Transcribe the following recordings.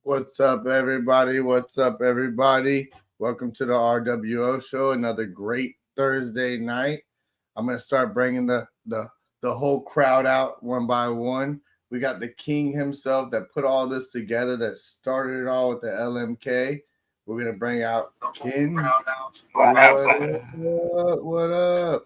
What's up, everybody? What's up, everybody? Welcome to the RWO show. Another great Thursday night. I'm gonna start bringing the whole crowd out one by one. We got the king himself that put all this together, that started it all with the LMK. We're gonna bring out Ken. What up?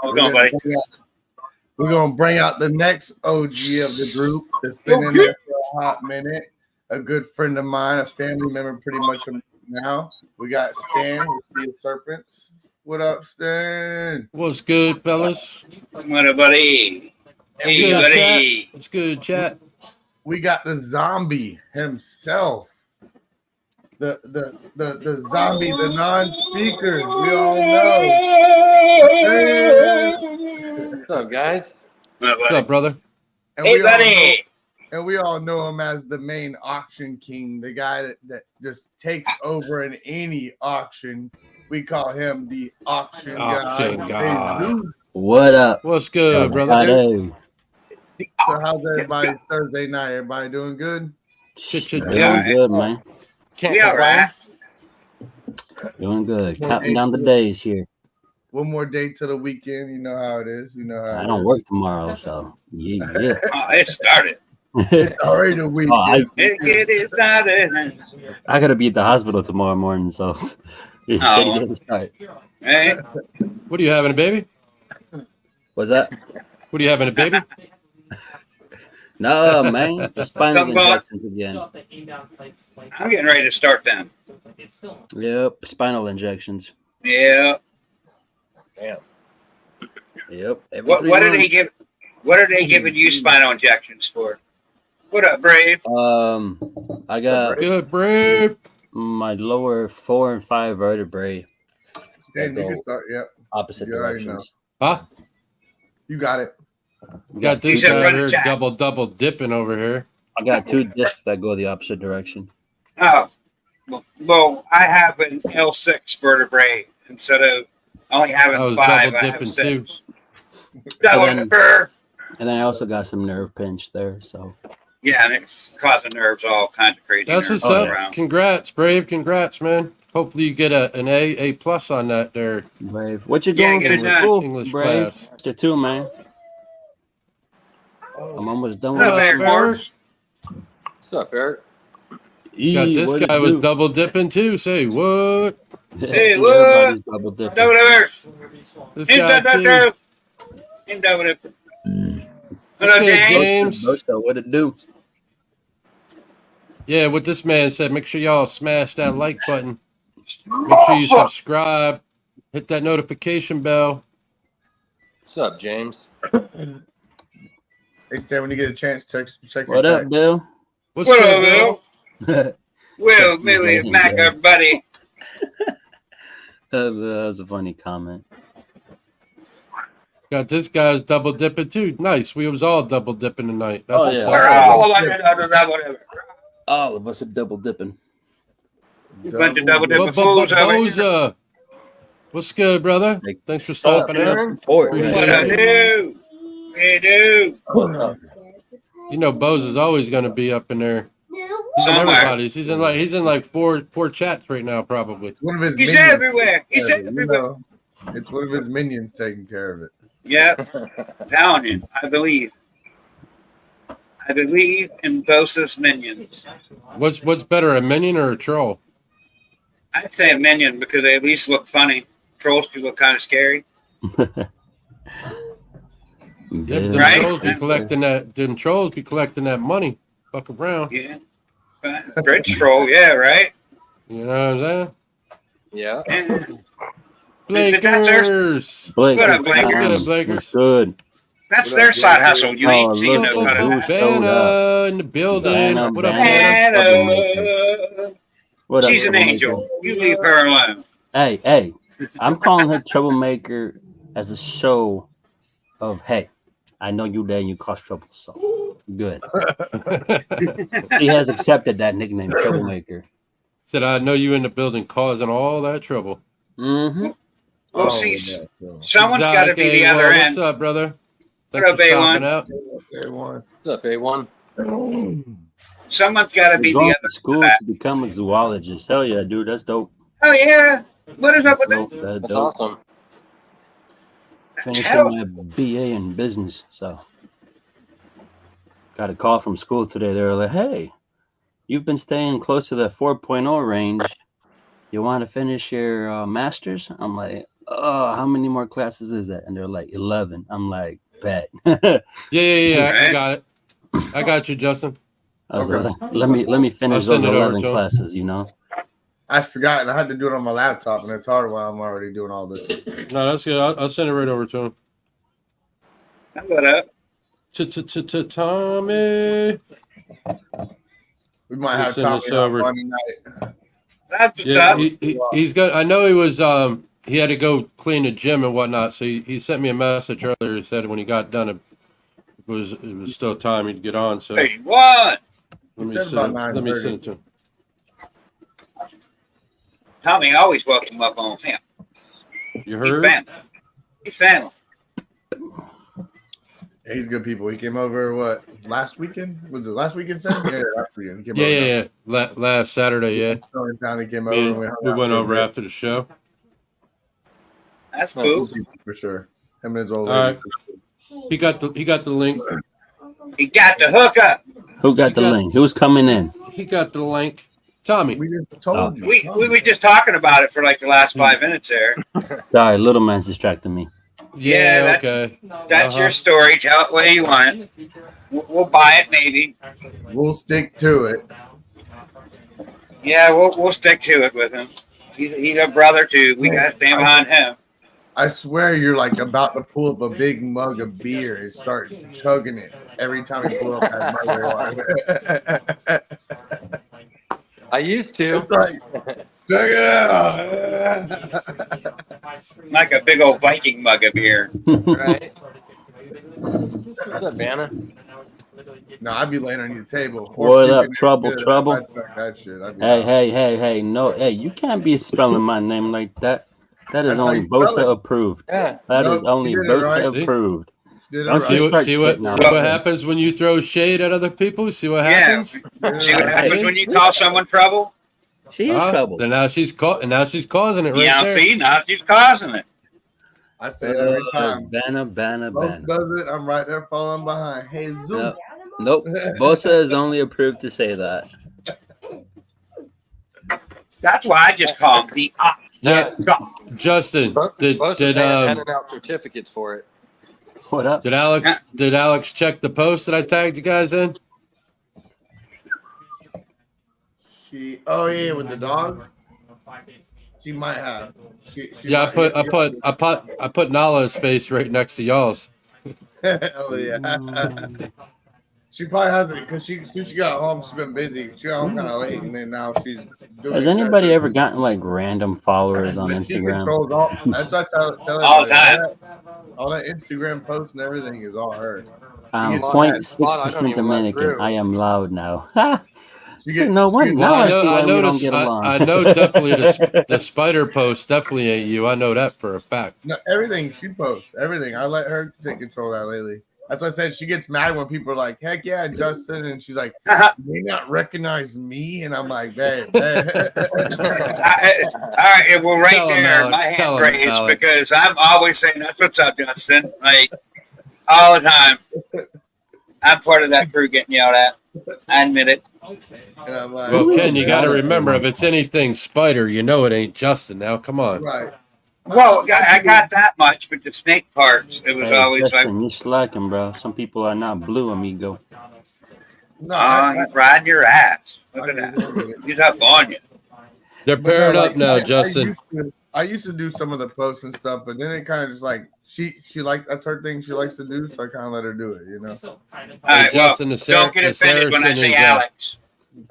We're gonna bring out the next OG of the group that's been in there for a hot minute. A good friend of mine, a family member, pretty much now. We got Stan with the Serpents. What up, Stan? What's good, fellas? What up, buddy? Hey, Good, buddy. chat. What's good, chat? We got the zombie himself. The zombie, the non-speaker. We all know. Hey. What's up, guys? What's up, brother? And Hey, buddy. We all know him as the main auction king, the guy that just takes over in any auction. We call him the auction God. Hey, What up? What's good, brother? Hey. so how's everybody Thursday night? Everybody doing good? Shit, Doing Yeah. good, man. Can't We all right. Doing good. Counting down the days here. One more day to the weekend. You know how it is. You know how I don't work tomorrow, so yeah. Oh, it started. It's already the weekend. It started. I gotta be at the hospital tomorrow morning, so Oh. Hey, What are you having, a baby? What's that? What are you having, a baby? No, man. The spinal Something about- injections again. I'm getting ready to start them. Yep, spinal injections. Yeah. Yep. every What 3 did months. he give? What are they giving you spinal injections for? What up, Brave? I got Good, Brave. my lower 4 and 5 vertebrae Stan, you can start. Yep. opposite You already directions. Huh? You got it. We got this He said guy run here it, Jack. double dipping over here. I got 2 discs that go the opposite direction. Oh, well, I have an L6 vertebrae instead of only having I was 5. double I have dipping 6. And Double then- dipper. And then I also got some nerve pinch there, so Yeah, and it's causing nerves all kinds of crazy. That's nerves what's all up. around. Congrats, Brave. Congrats, man. Hopefully you get an A plus on that there. Brave. What you Yeah, doing get it for done. school, English Brave? class. After 2, man. I'm almost done with What up, What Eric up, Morris? What's up, Eric? Got this what it guy was do? double dipping too. Say what? Hey, Everybody's double dipping. Double dipper. This He's guy double too. dipper. He's double dipper. What's Hello, good, James. James? So what it do? Yeah, what this man said, make sure y'all smash that like button. Make sure you subscribe. Hit that notification bell. What's up, James? Hey, Stan, when you get a chance, check your What up, text. Bill? What's What good, up, Bill? Will? Will, Millie, and Mac, Yeah. everybody. That was a funny comment. Got this guy's double dipping too. Nice. We was all double dipping tonight. That's Oh, what's yeah. We're up. all whatever. All of us are double dipping. Bunch of double dipping But fools over here. Boza, what's good, brother? Like, Thanks for stop, stopping man. out. Support, Appreciate man. What I do? We do. What's up? You know, Boza's always going to be up in there. He's in Somewhere. everybody's. He's in like four chats right now, probably. One of his He's minions. everywhere. He's You everywhere. know, it's one of his minions taking care of it. Yep. Telling you. I believe. I believe in Bosa's minions. What's better, a minion or a troll? I'd say a minion because they at least look funny. Trolls can look kind of scary. Yeah, but them Right? trolls be collecting that. Them trolls be collecting that money. Fuck around. Yeah. Bridge troll, yeah, right? You know what I'm saying? Yeah. And Blakers. Blake, What up, what's Blakers? going on? Good, Blakers. What's good? that's their side hustle. You Oh, ain't seen look, no kind of look. showed Banner in the building. Banner, What up, Banner. Banner? Hannah. What up, She's an troublemaker? angel. You leave her alone. Hey, I'm calling her troublemaker as a show of, hey, I know you there and you cause trouble, so good. He has accepted that nickname, troublemaker. Said I know you in the building causing all that trouble. Mm-hmm. Well, see, someone's got to be Zach the A1, other What's end. up, brother? What Thanks up, for stopping A1? out. They won. What's up, A1? Someone's got to You're be going the to other. school to become a zoologist. Hell yeah, dude. That's dope. Oh yeah. What is up with Dope. that? That's That's dope. awesome. Finishing Hell, my BA in business. So got a call from school today. They were like, hey, you've been staying close to the 4.0 range. You want to finish your master's? I'm like, oh, how many more classes is that? And they're like, 11. I'm like, bet. I Yeah. I Right. got it. I got you, Justin. was Okay. like, let me finish I'll send those it over 11 to 'em. classes, you know? I forgot, and I had to do it on my laptop, and it's hard while I'm already doing all this. No, that's good. I'll send it right over to him. what up? Tommy. We might We'll have send Tommy this on over. Monday night. That's what's Yeah, up. he's got. I know he was. He had to go clean the gym and whatnot. So he sent me a message earlier. He said when he got done, it was still time he'd get on. So Hey, what? He said about let me 9:30. send it to him. Tommy always welcome up on him. You He's heard? family. He's family. Yeah, he's good people. He came over last weekend? Was it last weekend? Sam? Yeah, last weekend. He came over. Yeah. Last Saturday, yeah. In town, he came over. Me And and we hung we out went for a over bit. after the show. That's Nice. cool. Good people for sure. Him and his old All lady. right. He got the link. He got the hookup. Who got the got- link? Who's coming in? He got the link. Tommy. We just told you. We were just talking about it for like the last 5 minutes there. Sorry, little man's distracting me. Yeah, that's- Okay. That's Uh-huh. your story. Tell it the way you want it. We'll buy it maybe. We'll stick to it. Yeah, we'll stick to it with him. He's a brother too. We got to stand behind him. I swear you're like about to pull up a big mug of beer and start chugging it every time you pull up that mug. I used to. It's like, check it out. Like a big old Viking mug of beer. Right. What's up, Vanna? No, I'd be laying on your table. What puking up, in trouble, bed. trouble? I'd fuck that shit. I'd be Hey, no, hey, you can't be spelling my name like that. That is That's how only you spell Bosa it. approved. Yeah. That No, is only you did it Bosa right. See? approved. She did it Don't right. you See start what spitting out. happens when you throw shade at other people? See what Yeah. happens? She did it See what right. happens when you call someone trouble? She is trouble. Then now she's causing it right Yeah, there. see, now she's causing it. I say it every time. Banna. Both does it. I'm right there falling behind. Hey, Zoom. Nope. Bosa is only approved to say that. That's why I just call him the Now, Justin, did handing out certificates for it. What up? did Alex check the post that I tagged you guys in? Oh yeah, with the dogs. She might have. She Yeah, might- I put Nala's face right next to y'all's. Oh yeah. She probably hasn't because since she got home, she's been busy. She got home kind of late, and then now she's doing. Has anybody ever gotten like random followers on But she Instagram? controls all. That's what I tell All the everybody. time. All that Instagram posts and everything is all her. I'm gets 0.6% Dominican. I am loud now. She You know what? she Now I Well, see why we don't noticed. get along. I know definitely the spider post definitely ain't you. I know that for a fact. No, everything she posts, everything. I let her take control of that lately. That's why I said she gets mad when people are like, "Heck yeah, Justin," and she's like, "They not recognize me," and I'm like, "Babe." all right, well, right Tell him, there, Alex. my Tell hand's him, raised Alex. because I'm always saying, "That's what's up, Justin." Like all the time. I'm part of that crew getting yelled at. I admit it. And I'm like, Well, Who is Ken, you got to Jonathan? remember if it's anything spider, you know it ain't Justin. Now, come on. right. Well, I got that much, but the snake parts, it was Hey, always Justin, you slacking, bro. Some people are not blue, amigo. No, like, he's riding your ass. Look at that. He's up on you. They're but no, paired like, up now, Justin. I used to do some of the posts and stuff, but then it kind of just like she like that's her thing she likes to do, so I kind of let her do it. You know, All right, well, Justin, don't get offended when I say Alex.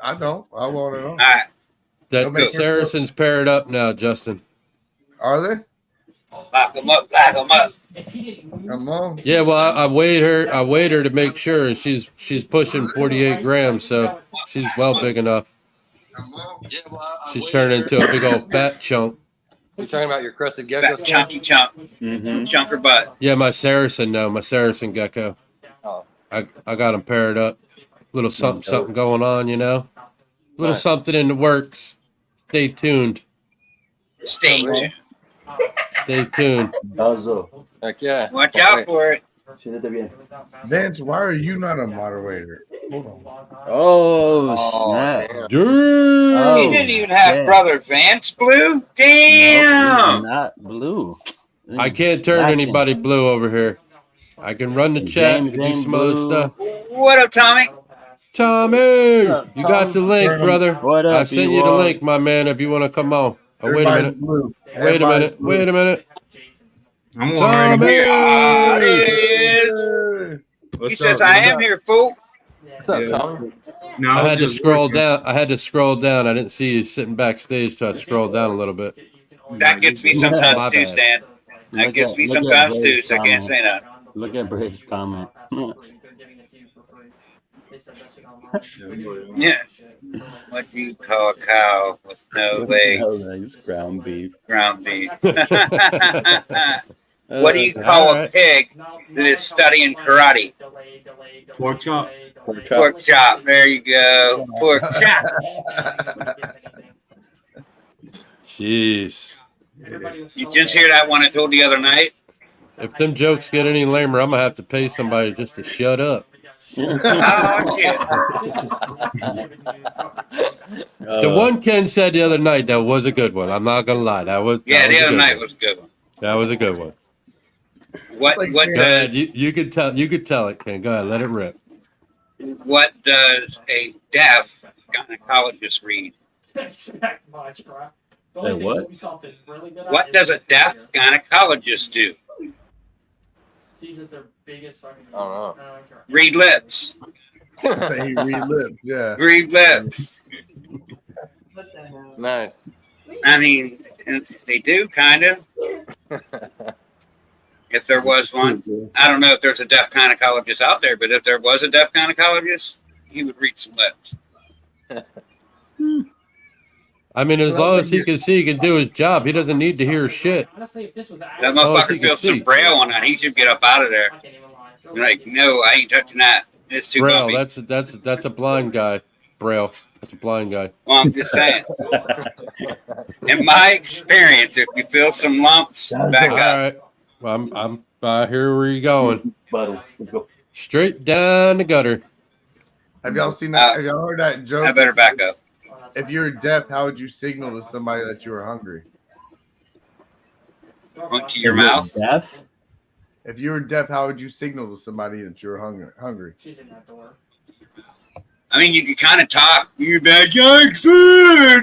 I don't. I won't at all. All right. The Saracens paired up now, Justin. Are they? Lock them up, lock them up. Come on. Yeah, well, I weighed her to make sure, and she's pushing 48 grams, so she's well big enough. Come on. She's turned into a big old fat chunk. You talking about your crested gecko? That chunky chunk. Mm-hmm. Chunker butt. Yeah, my Saracen gecko. Oh. I got them paired up. Little something going on, you know. Little something in the works. Stay tuned. Stage. Stay tuned. Bazo. Heck yeah. Watch out for it. Siéntate bien. Vince, why are you not a moderator? Oh, Oh, snap. damn. Dude. He didn't even have yeah. Brother Vance Blue? No, Damn! not blue. I can't turn Slacking. anybody blue over here. I can run the chat, James do ain't some other blue. stuff. What up, Tommy? Tommy, up, you got the link, Turn 'em. brother. What up, I sent you the Ewok? link, my man, if you want to come on. Oh, wait a Everybody's minute. blue. Wait a Everybody's minute. blue. Wait a minute. I'm already Tommy! here. Ah, there he is. He What's says, up? I What's am up? here, fool. What's up, Yeah. Tommy? No, I I'm had to just scroll working. down. I didn't see you sitting backstage, so I scrolled down a little bit. That gets me My sometimes too, bad. Stan. That Look gets at- me look at sometimes too, Blaze so I can't comment. say that. Look at Brave's comment. Yeah. What do you call a cow with no legs? Legs, ground beef. Ground beef. What do you call a Alright. pig that is studying karate? Pork chop. Pork chop. Pork chop. There you go. Pork chop. Jeez. You just hear that one I told the other night? If them jokes get any lamer, I'm gonna have to pay somebody just to shut up. Oh, shit. The one Ken said the other night, that was a good one. I'm not gonna lie. That was Yeah, that the was a other good night one. was a good one. That was a good one. What Like what Stan. Go ahead. does You could tell it, Ken. Go ahead, let it rip. what does a deaf gynecologist read? Hey, what? What does a deaf gynecologist do? I don't know. Read lips. Say he relived. Yeah. Read lips. Nice. I mean, they do kind of. If there was one, I don't know if there's a deaf gynecologist out there, but if there was a deaf gynecologist, he would read some lips. I mean, as long as he can see, he can do his job. He doesn't need to hear shit. That Oh, so motherfucker you can feels some see. braille on that. He should get up out of there. Be like, no, I ain't touching that. It's too Braille. bumpy. That's a blind guy. Braille. That's a blind guy. Well, I'm just saying. In my experience, if you feel some lumps, back All up. right. Well, I'm here where you going. Buddy, let's go. Straight down the gutter. Have y'all seen that? Have y'all heard that I joke? better back up. If you're deaf, how would you signal to somebody that you were hungry? Point to your mouth. Deaf? If you were deaf, how would you signal to somebody that you were hungry? I mean, you can kind of talk. You're back, like food,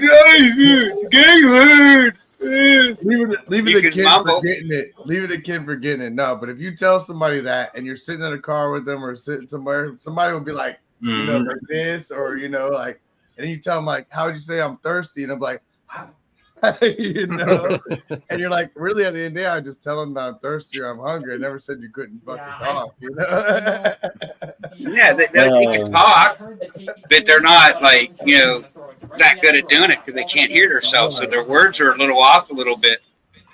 gang food. Leave You it a can kid mumble. for getting it. Leave it a kid for getting it. No, but if you tell somebody that and you're sitting in a car with them or sitting somewhere, somebody will be like, you know, like this, or you know, like, and you tell them like, how would you say I'm thirsty? And I'm like, you know, and you're like, really at the end of the day, I just tell them that I'm thirsty or I'm hungry. I never said you couldn't fucking talk, you know. Yeah, they can talk, but they're not like, you know, that good at doing it because they can't hear themselves. So their words are a little off a little bit.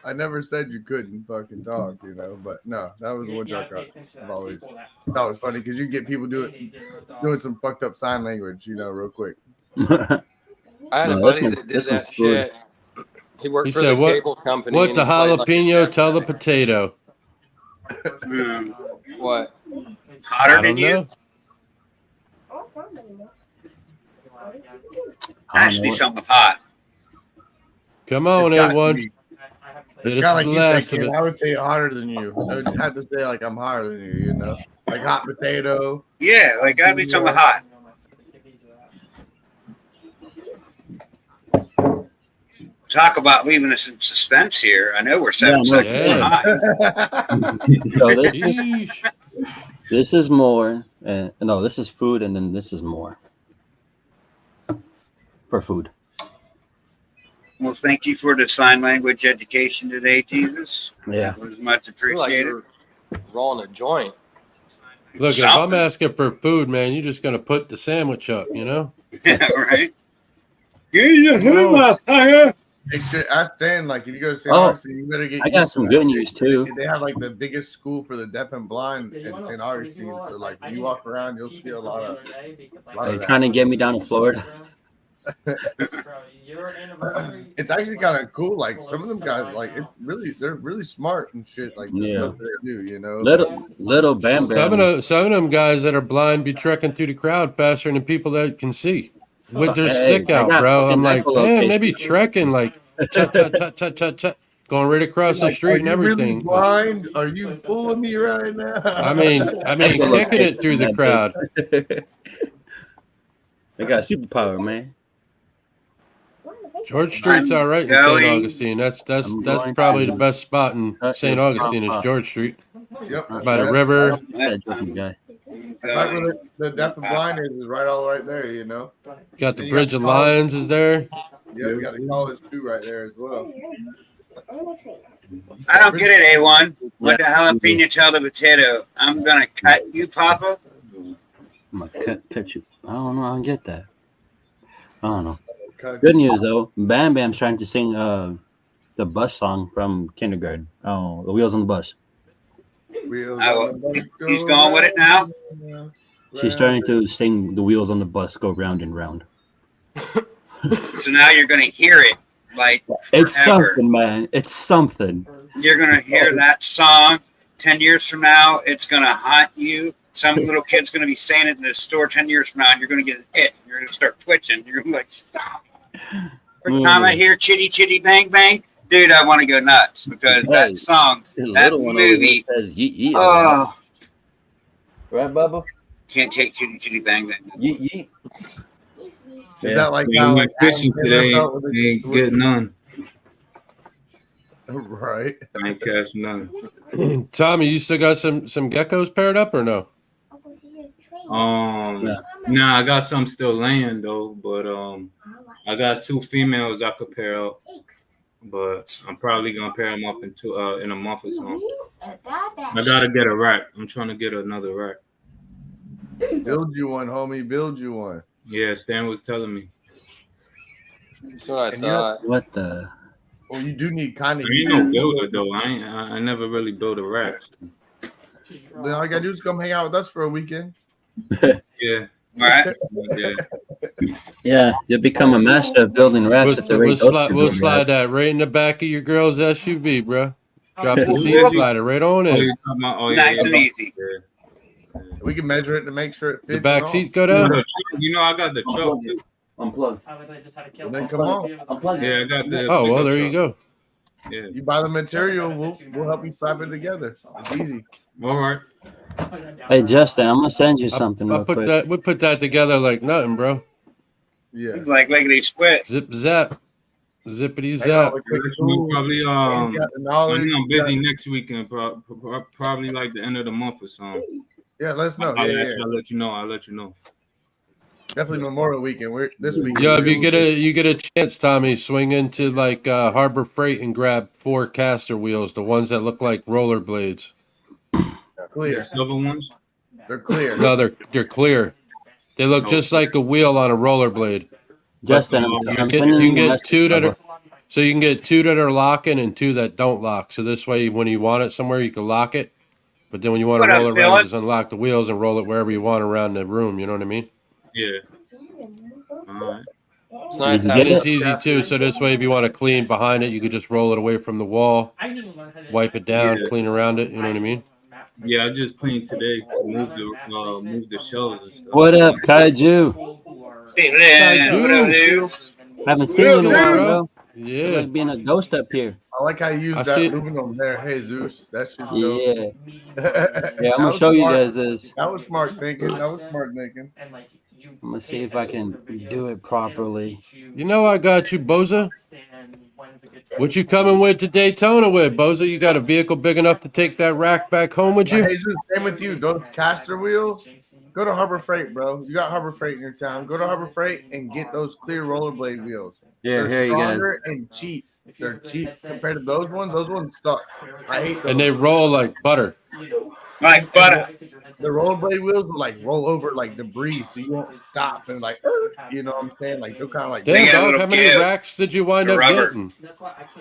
I never said you couldn't fucking talk, you know, but no, that was one joke I've always thought was funny because you get people doing some fucked up sign language, you know, real quick. I had a No, buddy this that did one's that good. shit. He worked He for said, the "What- cable company. What and the he played, like, jalapeno tell the potato? What? Hotter I than don't you? know. Has to be something hot. Come on, It's gotta A1. be- This It's is kind of like the you last said, of kid. it. I would say hotter than you. I would have to say like I'm hotter than you, you know, like hot potato. Yeah, like gotta be something hot. Talk about leaving us in suspense here. I know we're 7 Yeah, seconds yeah. behind. So Sheesh. this is more. No, this is food, and then this is more for food. Well, thank you for the sign language education today, Jesus. Yeah. It was much I feel like appreciated. you're rolling a joint. Look, if I'm Something. asking for food, man, you're just gonna put the sandwich up, you know? Yeah, right. They should ask Dan, like, if you go to St. Oh, Augustine, you better get I got used to some that. good news too. They have like the biggest school for the deaf and blind in St. Augustine. So like when you walk around, you'll see a lot of Are you trying to get me down to Florida? It's actually kind of cool. Like some of them guys, like they're really smart and shit. Like the Yeah. stuff they do, you know. Little Bam Bam. Some of them guys that are blind be trekking through the crowd faster than the people that can see with their stick I out, got bro. I'm fucking like, damn, they be echolocation. trekking like chut, chut, chut, chut, chut, chut, going right across the Like, street are and you really everything. blind? Are you fooling me right now? I mean, kicking it through the crowd. They got superpower, man. George Street's all right in Going. St. Augustine. That's I'm going probably to the best spot in cut St. your Augustine is pop-up. George Street Yep. by the river. That joking guy. That's right where the deaf and blind is right all right there, you know. Got the Bridge of Lions is there. Yeah, we got the college too right there as well. I don't get it, A1. What the jalapeno tell the potato? I'm gonna cut you, Papa. I'm gonna cut you. I don't know. I don't get that. I don't know. Okay. Good news though. Bam Bam's trying to sing the bus song from kindergarten. Oh, the wheels on the bus. Wheels Oh, on the bus go He's going with it now. round, She's starting to sing the wheels on the bus go round and round. So now you're gonna hear it like It's forever. something, man. It's something. You're gonna hear that song 10 years from now. It's gonna haunt you. Some little kid's gonna be saying it in the store 10 years from now, and you're gonna get an it. You're gonna start twitching. You're gonna be like, stop. Every time I hear chitty chitty bang bang, dude, I want to go nuts because Hey, that song, The that little one over there movie. says yeet yeet. Oh, Right, Bubba? can't take chitty chitty bang bang. Yeet yeet. Is that like Yeah, how I'm like fishing Adam today. Sandler felt with Ain't the- getting none. Right. I ain't catching none. Tommy, you still got some geckos paired up or no? Um, Yeah. Nah, I got some still laying though, but I got 2 females I could pair up, but I'm probably gonna pair them up in a month or so. I gotta get a rack. I'm trying to get another rack. Build you one, homie. Build you one. Yeah, Stan was telling me. That's what I And thought. What the? Well, you do need kind I of. ain't no builder though. I never really built a rack. Then all you gotta do is come hang out with us for a weekend. Yeah, All right. yeah. Yeah, you become a master of building racks at the rate those two We'll build slide racks. that right in the back of your girl's SUV, bro. Drop the seat, Yeah. slide it right on Oh, in. you're talking about, Nice and easy. Yeah. We can measure it to make sure it fits. The back and all. seat go You down. know, I got the truck too. Unplug. Well, then come on. Yeah, I got the. Oh well, pickup there you truck. go. Yeah. You buy the material, we'll help you slap it together. It's easy. All right. Hey Justin, I'm gonna send you something I real put quick. that. We put that together like nothing, bro. Yeah. Like lickety split. Zip zap, zippity Hang out zap. with Yeah, quick that's what tools, probably and you got the I knowledge. think I'm busy next weekend, probably like the end of the month or something. Yeah, let us know. I'll, Yeah, yeah. I'll let you know. I'll let you know. Definitely Memorial Weekend. We're this weekend. Yo, if you get a chance, Tommy, swing into like Harbor Freight and grab 4 caster wheels, the ones that look like rollerblades. clear. The silver ones. They're clear. No, they're clear. They look just like a wheel on a rollerblade. Justin, You I'm You sending can you a get message. 2 that Bubba. are so you can get 2 that are locking and 2 that don't lock. So this way, when you want it somewhere, you can lock it. But then when you want to What up, roll it around, Philip? just unlock the wheels and roll it wherever you want around the room. You know what I mean? Yeah. All right. It's nice You And get having it's easy too. So this way, if you want to clean behind it, you could just roll it away from the wall, wipe it down, Yeah. clean around it. You know what I mean? Yeah, I just cleaned today. Move the shelves and stuff. What up, Kaiju? Haven't seen you in a while, bro. Yeah. Feel like being a ghost up here. I like how you use I that see it. aluminum there. Hey Zeus, that's just dope. Yeah, That yeah. I'm gonna was show you smart. guys this. That was smart thinking. That was smart thinking. I'm gonna see if I can do it properly. You know I got you, Boza. What you coming with to Daytona with, Boza? You got a vehicle big enough to take that rack back home with you? Hey Zeus, same with you. Those caster wheels. Go to Harbor Freight, bro. You got Harbor Freight in your town. Go to Harbor Freight and get those clear rollerblade wheels. Yeah, They're here you guys. stronger and cheap. They're cheap compared to those ones. Those ones suck. I hate those. And they roll like butter. Like, but the rollerblade wheels will like roll over like debris, so you won't stop and like, you know what I'm saying? Like they'll kind of like They Damn, got a dog, little how many give. racks did you wind The up rubber. getting?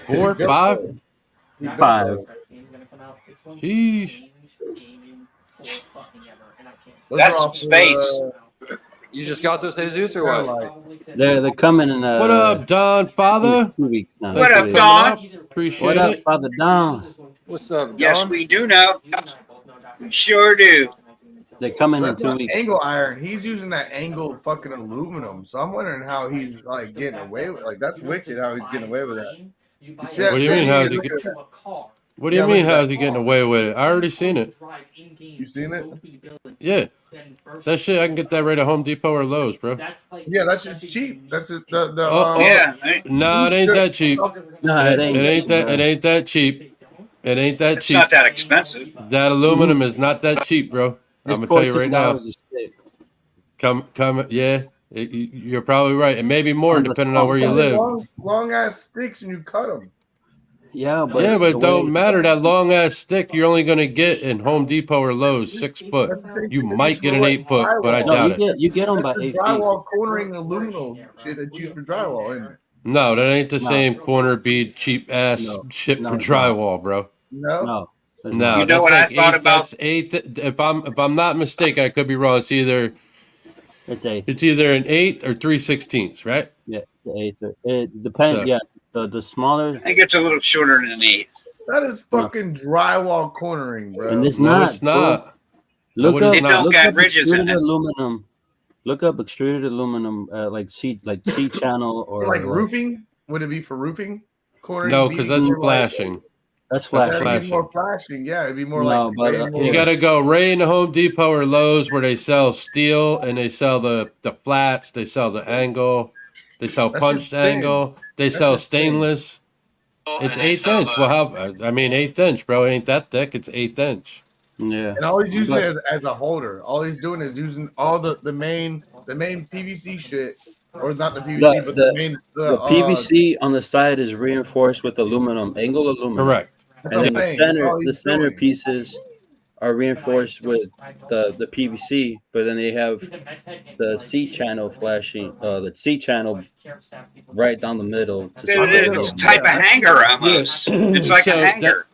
4, 5? Five. Sheesh. Those That's are all some space. You just got those Jesus or Kinda what? like, They're coming in What up, Don Father? 2 weeks now. What Thanks up, for Two Don? coming up. Appreciate What up, it. Father Don? What's up, Don? Yes, we do know. We sure do. They're coming in that's 2 not weeks. angle iron. He's using that angled fucking aluminum. So I'm wondering how he's like getting away with. Like that's wicked how he's getting away with that. You see that What do you mean? stick? How's he Look get? at that. What do you Yeah, look mean? at How's that. he getting away with it? I already seen it. You seen it? Yeah, that shit. I can get that right at Home Depot or Lowe's, bro. Yeah, that's just cheap. That's the Oh, Yeah. No, it ain't that cheap. No, it ain't. It ain't that. bro. It ain't that cheap. It ain't that It's cheap. not that expensive. That aluminum is not that cheap, bro. I'm It's gonna tell you right now. $14 a stick. Come. Yeah, you're probably right. It may be more On the depending on where you live. long ass sticks and you cut them. Yeah, but Yeah, but the it don't way- matter. That long ass stick you're only gonna get in Home Depot or Lowe's, 6 foot. That's the same You thing they might use get for, an like, 8 foot, but I drywall. No, doubt it. you get them by That's the 8 feet. drywall cornering aluminum shit that's used for drywall, isn't it? No, that ain't the No. same corner bead cheap ass No. shit No, for it's not. drywall, bro. No. No, it's No, not. You know that's what I like thought eight. about? That's 8. If I'm not mistaken, I could be wrong. It's either It's an 8 or 3/16, right? yeah, the eighth. It depends. So- Yeah, the smaller, I think it's a little shorter than an 8. That is fucking drywall cornering, bro. and it's No, not. it's bro. not. Look No, it up. is It don't Look got up ridges in extruded it. aluminum. Look up extruded aluminum, like C channel or For like roofing? Would it be for roofing? Cornering? No, because that's beams? flashing. That's That's That'd flashing. be more flashing. Yeah, it'd be more No, like but, way more. You got to go right into Home Depot or Lowe's where they sell steel and they sell the flats, they sell the angle, they sell That's punched just thin. angle, they That's sell just thin. stainless. It's 1/8 inch. Well, I mean 1/8 inch, bro. It ain't that thick. It's 1/8 inch. Yeah. And all he's using But- it as a holder. All he's doing is using all the main PVC shit, or not the PVC, but the main The PVC on the side is reinforced with aluminum, angled aluminum. Correct. That's And what then I'm the saying. center, That's all the he's center doing. pieces are reinforced with the PVC, but then they have the C channel flashing, the C channel right down the middle. To It's a type of hanger almost. It's like So a that- hanger.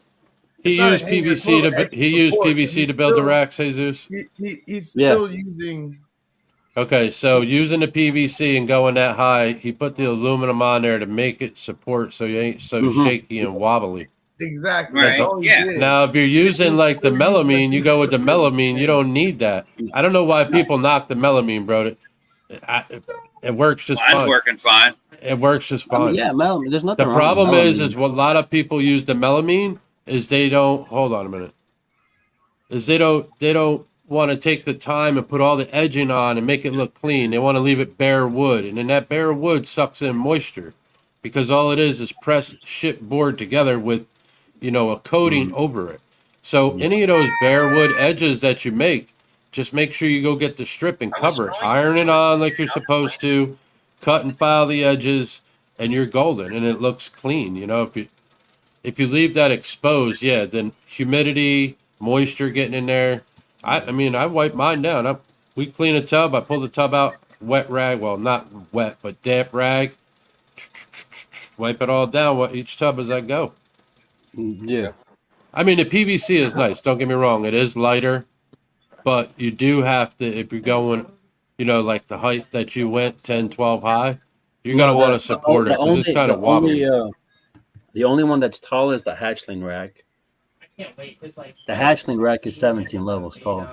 He It's not used a hanger, it's PVC more to of extra he used support, PVC and to build the still- racks, Jesus. He's Yeah. still using. Okay, so using the PVC and going that high, he put the aluminum on there to make it support so you ain't so Mhm. shaky and wobbly. Exactly. That's Right, all he yeah. did. Now, if you're using like the melamine, you go with the melamine. You don't need that. I don't know why people knock the melamine, bro. It works just Mine's fine. working fine. It works just I mean, fine. yeah, melamine. There's nothing The wrong. problem with is melamine. what a lot of people use the melamine is they don't. Hold on a minute. They don't want to take the time and put all the edging on and make it look clean. They want to leave it bare wood, and then that bare wood sucks in moisture, because all it is pressed shit board together with, a coating over it. So any of those bare wood edges that you make, just make sure you go get the strip and cover it. Iron it on like you're supposed to, cut and file the edges, and you're golden, and it looks clean. If you leave that exposed, yeah, then humidity, moisture getting in there. I mean, I wipe mine down. We clean a tub. I pull the tub out, wet rag. Well, not wet, but damp rag. Wipe it all down. Each tub as I go. Yeah. I mean, the PVC is nice. Don't get me wrong. It is lighter, but you do have to, if you're going, like the height that you went, 10, 12 high, you're going to want to support it because it's kind of wobbly. The only one that's tall is the hatchling rack. The hatchling rack is 17 levels tall.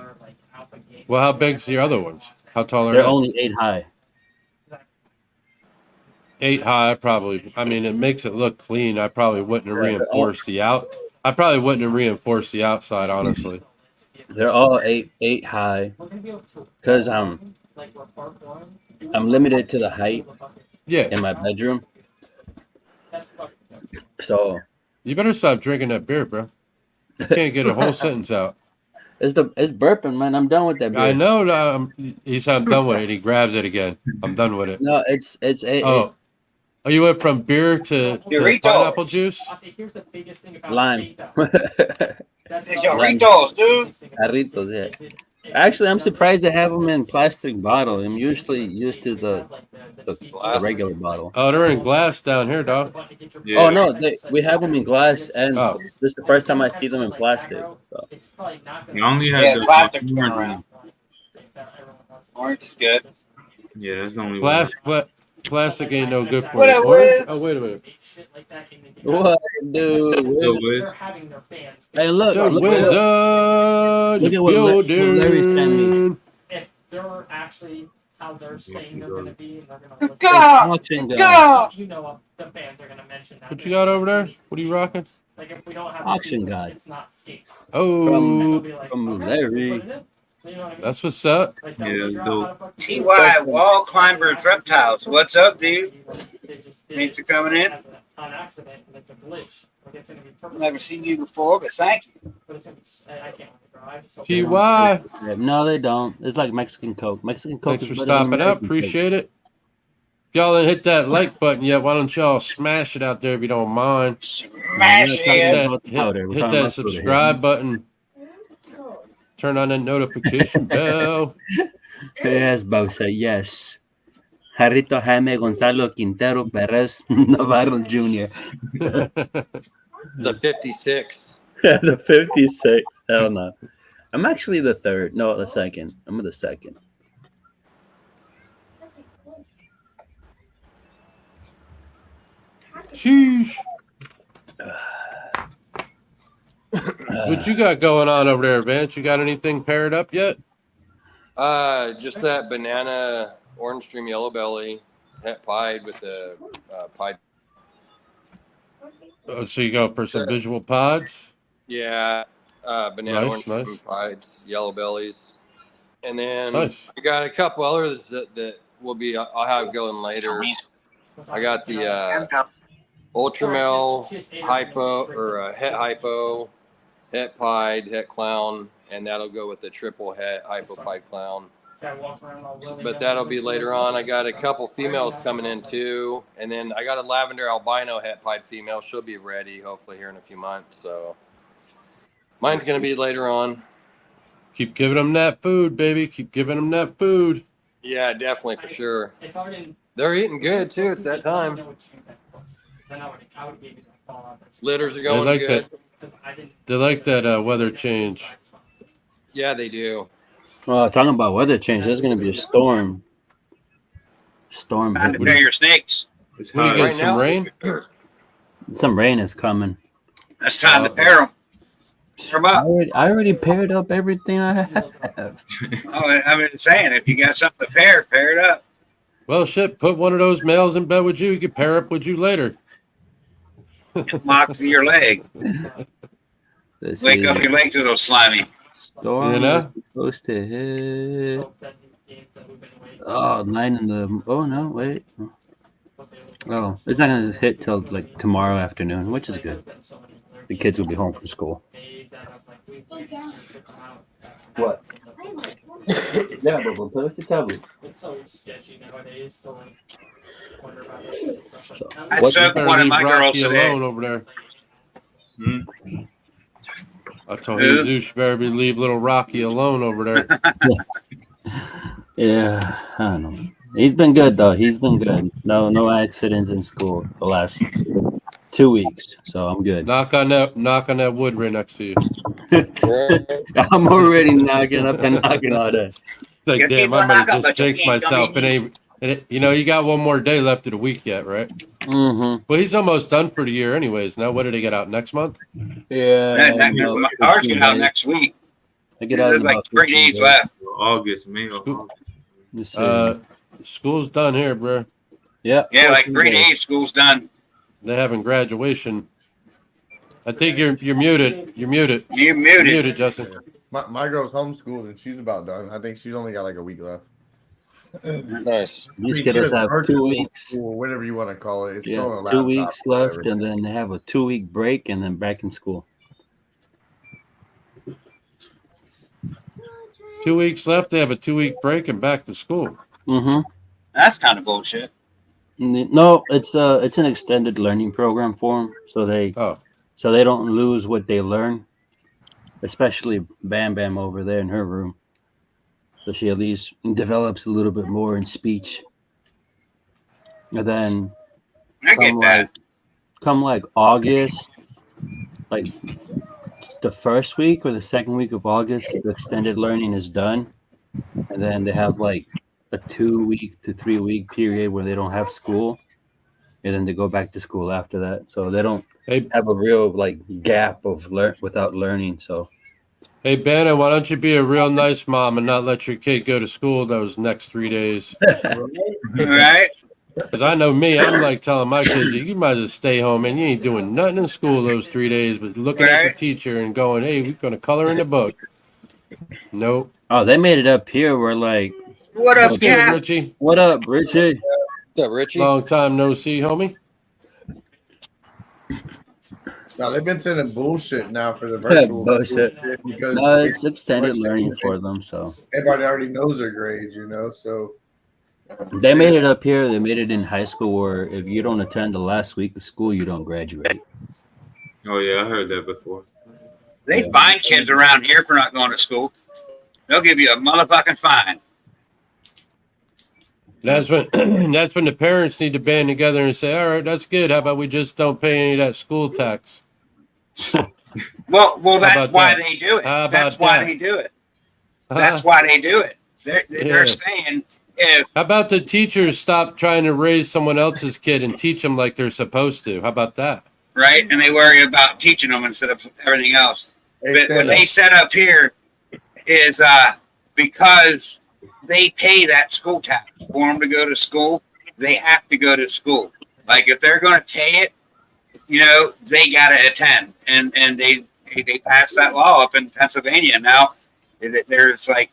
Well, how big's the other ones? How tall are They're they? only 8 high. 8 high, probably. I mean, it makes it look clean. I probably wouldn't have reinforced the out. I probably wouldn't have reinforced the outside, honestly. They're all eight high, because I'm limited to the height Yeah, in my bedroom. So you better stop drinking that beer, bro. You can't get a whole sentence out. it's burping, man. I'm done with that beer. I know that he said I'm done with it. He grabs it again. I'm done with it. No, it's Oh, you went from beer to Burrito. pineapple juice? lime. Doritos, dude. Jarritos, yeah. Actually, I'm surprised they have them in plastic bottle. I'm usually used to the regular bottle. Oh, they're in glass down here, dog. Yeah. Oh no, we have them in glass, and Oh. this is the first time I see them in plastic. So. I only had Yeah, the plastic orange turnaround. one. Orange is good. Yeah, that's the only one. Plastic ain't no good for What you. up, Orange? Wiz? Oh, wait a minute. What, dude? So, Wiz, Hey, look! The Look wizard Look at what Larry sent me. building. If they're actually how they're saying they're going to be, and they're going to listen. at auction guy. Go! You know, the bands are going to mention that. What you got over there? What are you rocking? Like if we don't have Auction the guide. it's not skate. Oh, From Larry. You know what I mean? that's what's up. Like, Yeah, they'll it's figure out dope. how to fucking TY Wall Climbers Reptiles. What's up, dude? They just did Thanks it for coming in. as on accident, and it's a glitch. Like it's going to be perfect. Never seen you before, but thank you. But it's gonna be, I can't wait, bro. I just hope TY. No, they don't. It's like Mexican Coke. Mexican Coke. Thanks is for better than stopping up. American Coke. Appreciate it. If y'all didn't hit that like button yet, why don't y'all smash it out there if you don't mind? Smash Yeah, it. about the powder. We're Hit talking that about powder here. subscribe button. Turn on that notification bell. Yes, Bowser, yes. Jarrito Jaime Gonzalo Quintero Perez Navarro Jr. The 56. The 56. Hell no. I'm actually the third. No, the second. I'm the second. Sheesh. What you got going on over there, Vance? You got anything paired up yet? Just that banana orange stream yellow belly het pied with the pied. Oh, so you go for some visual pods? Yeah, banana Nice, orange stream nice. pieds, yellow bellies, and then Nice. I got a couple others that will be I'll have going later. I got the Ultramel hypo or het hypo, het pied, het clown, and that'll go with the triple het hypo pied clown. But that'll be later on. I got a couple females coming in too, and then I got a lavender albino het pied female. She'll be ready hopefully here in a few months. So mine's gonna be later on. Keep giving them that food, baby. Keep giving them that food. Yeah, definitely for sure. They're eating good too. It's that time. Litters are They going like good. that. They like that weather change. Yeah, they do. Well, talking about weather change, there's going to be a storm. Storm. Time to pay your snakes. It's What do you hot. get? Some rain? Some rain is coming. It's time to pair them. Pair 'em up. I already paired up everything I have. Oh, I've been saying, if you got something to pair it up. Well, shit. Put one of those males in bed with you. He could pair up with you later. Lock to your leg. Let's Wake see. up your legs a little slimy. Storm You know? is supposed to hit. Oh, 9 in the. Oh no, wait. Oh, it's not gonna hit till like tomorrow afternoon, which is good. The kids will be home from school. What? Yeah, but we'll put us the tablet. It's so sketchy nowadays to like wonder about that stuff. So, I what- took Better one of leave my girls Rocky today. alone over there. Hmm? I told Who? Jesus, you better leave little Rocky alone over there. Yeah, I don't know. He's been good though. He's been good. No accidents in school the last 2 weeks, so I'm good. Knock on that wood right next to you. I'm already knocking up and knocking all that. It's like, Your damn, people I'm gonna knock up, just but you jinx can't come myself. in. You know, you got one more day left of the week yet, right? Mm-hmm. Well, he's almost done for the year, anyways. Now, what did he get out next month? Yeah. My cards get out next week. I get out There's in like about 3 15 days left. August, May or School- August. Let's see. School's done here, bro. Yeah. Yeah, like 3 14 days, school's done. They're having graduation. I think you're muted. You're muted. You You're muted. muted, Justin. My girl's homeschooled and she's about done. I think she's only got like a week left. Nice. These kids have 2 weeks. Or whatever you want to call it. It's Yeah, still on a 2 laptop weeks or left, whatever. and then they have a 2-week break, and then back in school. 2 weeks left. They have a 2-week break and back to school. Mm-hmm. That's kind of bullshit. No, it's an extended learning program for them, so they Oh, don't lose what they learn. especially Bam Bam over there in her room. So she at least develops a little bit more in speech. And then I come get that. like come like August, like the first week or the second week of August, the extended learning is done. And then they have like a 2 week to 3 week period where they don't have school. And then they go back to school after that. So they don't Hey, have a real like gap of without learning. So hey, Bannon, why don't you be a real nice mom and not let your kid go to school those next 3 days? Right? Because I know me, I'm like telling my kid, you might as well stay home, and you ain't doing nothing in school those 3 days, but looking at the Right. teacher and going, hey, we're going to color in the book. Nope. oh, they made it up here. We're like, What up, What's good, Cap? Richie? what up, Richie? What's up, Richie? Long time no see, homie. No, they've been sending bullshit now for the virtual Bullshit. because No, it's extended much- learning for them. So everybody already knows their grades, you know. So they made it up here. They made it in high school where if you don't attend the last week of school, you don't graduate. Oh yeah, I heard that before. They Yeah. fine kids around here for not going to school. They'll give you a motherfucking fine. That's when that's when the parents need to band together and say, all right, that's good. How about we just don't pay any of that school tax? Well, that's about why that? they do it. How That's about why that? they do it. That's why they do it. They're Yeah. saying if How about the teachers stop trying to raise someone else's kid and teach them like they're supposed to? How about that? right, and they worry about teaching them instead of everything else. hey, But stand what up. they set up here is because they pay that school tax for them to go to school, they have to go to school. Like if they're going to pay it, you know, they got to attend, and they passed that law up in Pennsylvania. Now there's like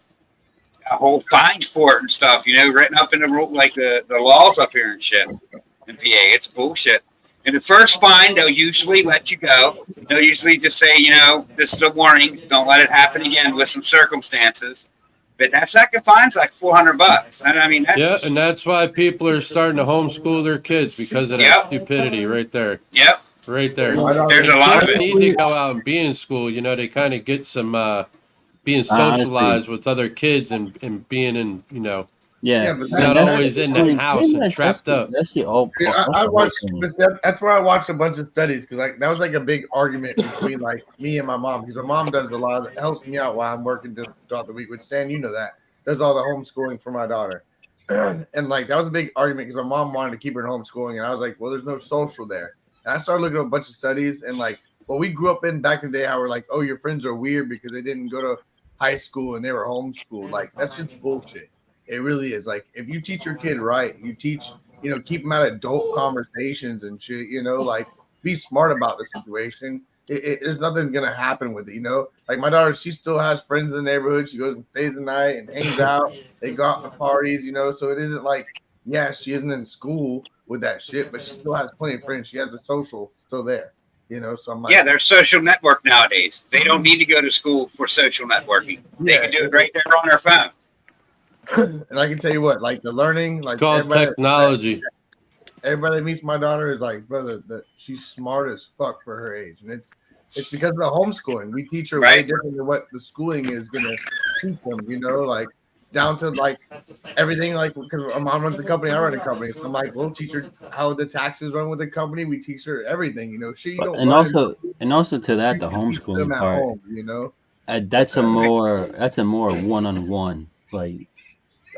a whole fine for it and stuff, you know, written up in the rule, like the laws up here and shit in PA. It's bullshit. And the first fine, they'll usually let you go. They'll usually just say, you know, this is a warning. Don't let it happen again with some circumstances. But that second fine's like $400. And I mean, Yeah, that's and that's why people are starting to homeschool their kids because of that Yep. stupidity right there. yep. Right there. There's a lot of Kids it. need to go out and be in school. You know, they kind of get some being socialized with other kids and being in, you know, Yeah, but not that's- always in I the mean, house pretty and much trapped that's up. That's the old. Yeah, that's I the whole watched thing. that's where I watched a bunch of studies because like that was like a big argument between like me and my mom because my mom does a lot of helps me out while I'm working throughout the week, which Sam, you know that does all the homeschooling for my daughter. And like that was a big argument because my mom wanted to keep her in homeschooling, and I was like, well, there's no social there. And I started looking at a bunch of studies, and like what we grew up in back in the day, how we're like, oh, your friends are weird because they didn't go to high school and they were homeschooled. Like that's just bullshit. It really is. Like if you teach your kid right, you teach, you know, keep them at adult conversations and shit. You know, like be smart about the situation. There's nothing gonna happen with it. You know, like my daughter, she still has friends in the neighborhood. She goes and stays the night and hangs out. They go out to parties. You know, so it isn't like, yeah, she isn't in school with that shit, but she still has plenty of friends. She has a social still there. You know, so I'm like, Yeah, there's social network nowadays. They don't need to go to school for social networking. They can do it right there on their phone. and I can tell you what, like the learning, like It's called technology. everybody that meets my daughter is like, brother, that she's smart as fuck for her age, and it's because of the homeschooling. We teach her way Right. different than what the schooling is gonna teach them. You know, like down to like everything. Like because my mom runs the company, I run the company, so I'm like, we'll teach her how the taxes run with the company. We teach her everything. You know, she don't. and learn also to that the you teach them homeschooling at part. home, you know. That's a more one-on-one. Like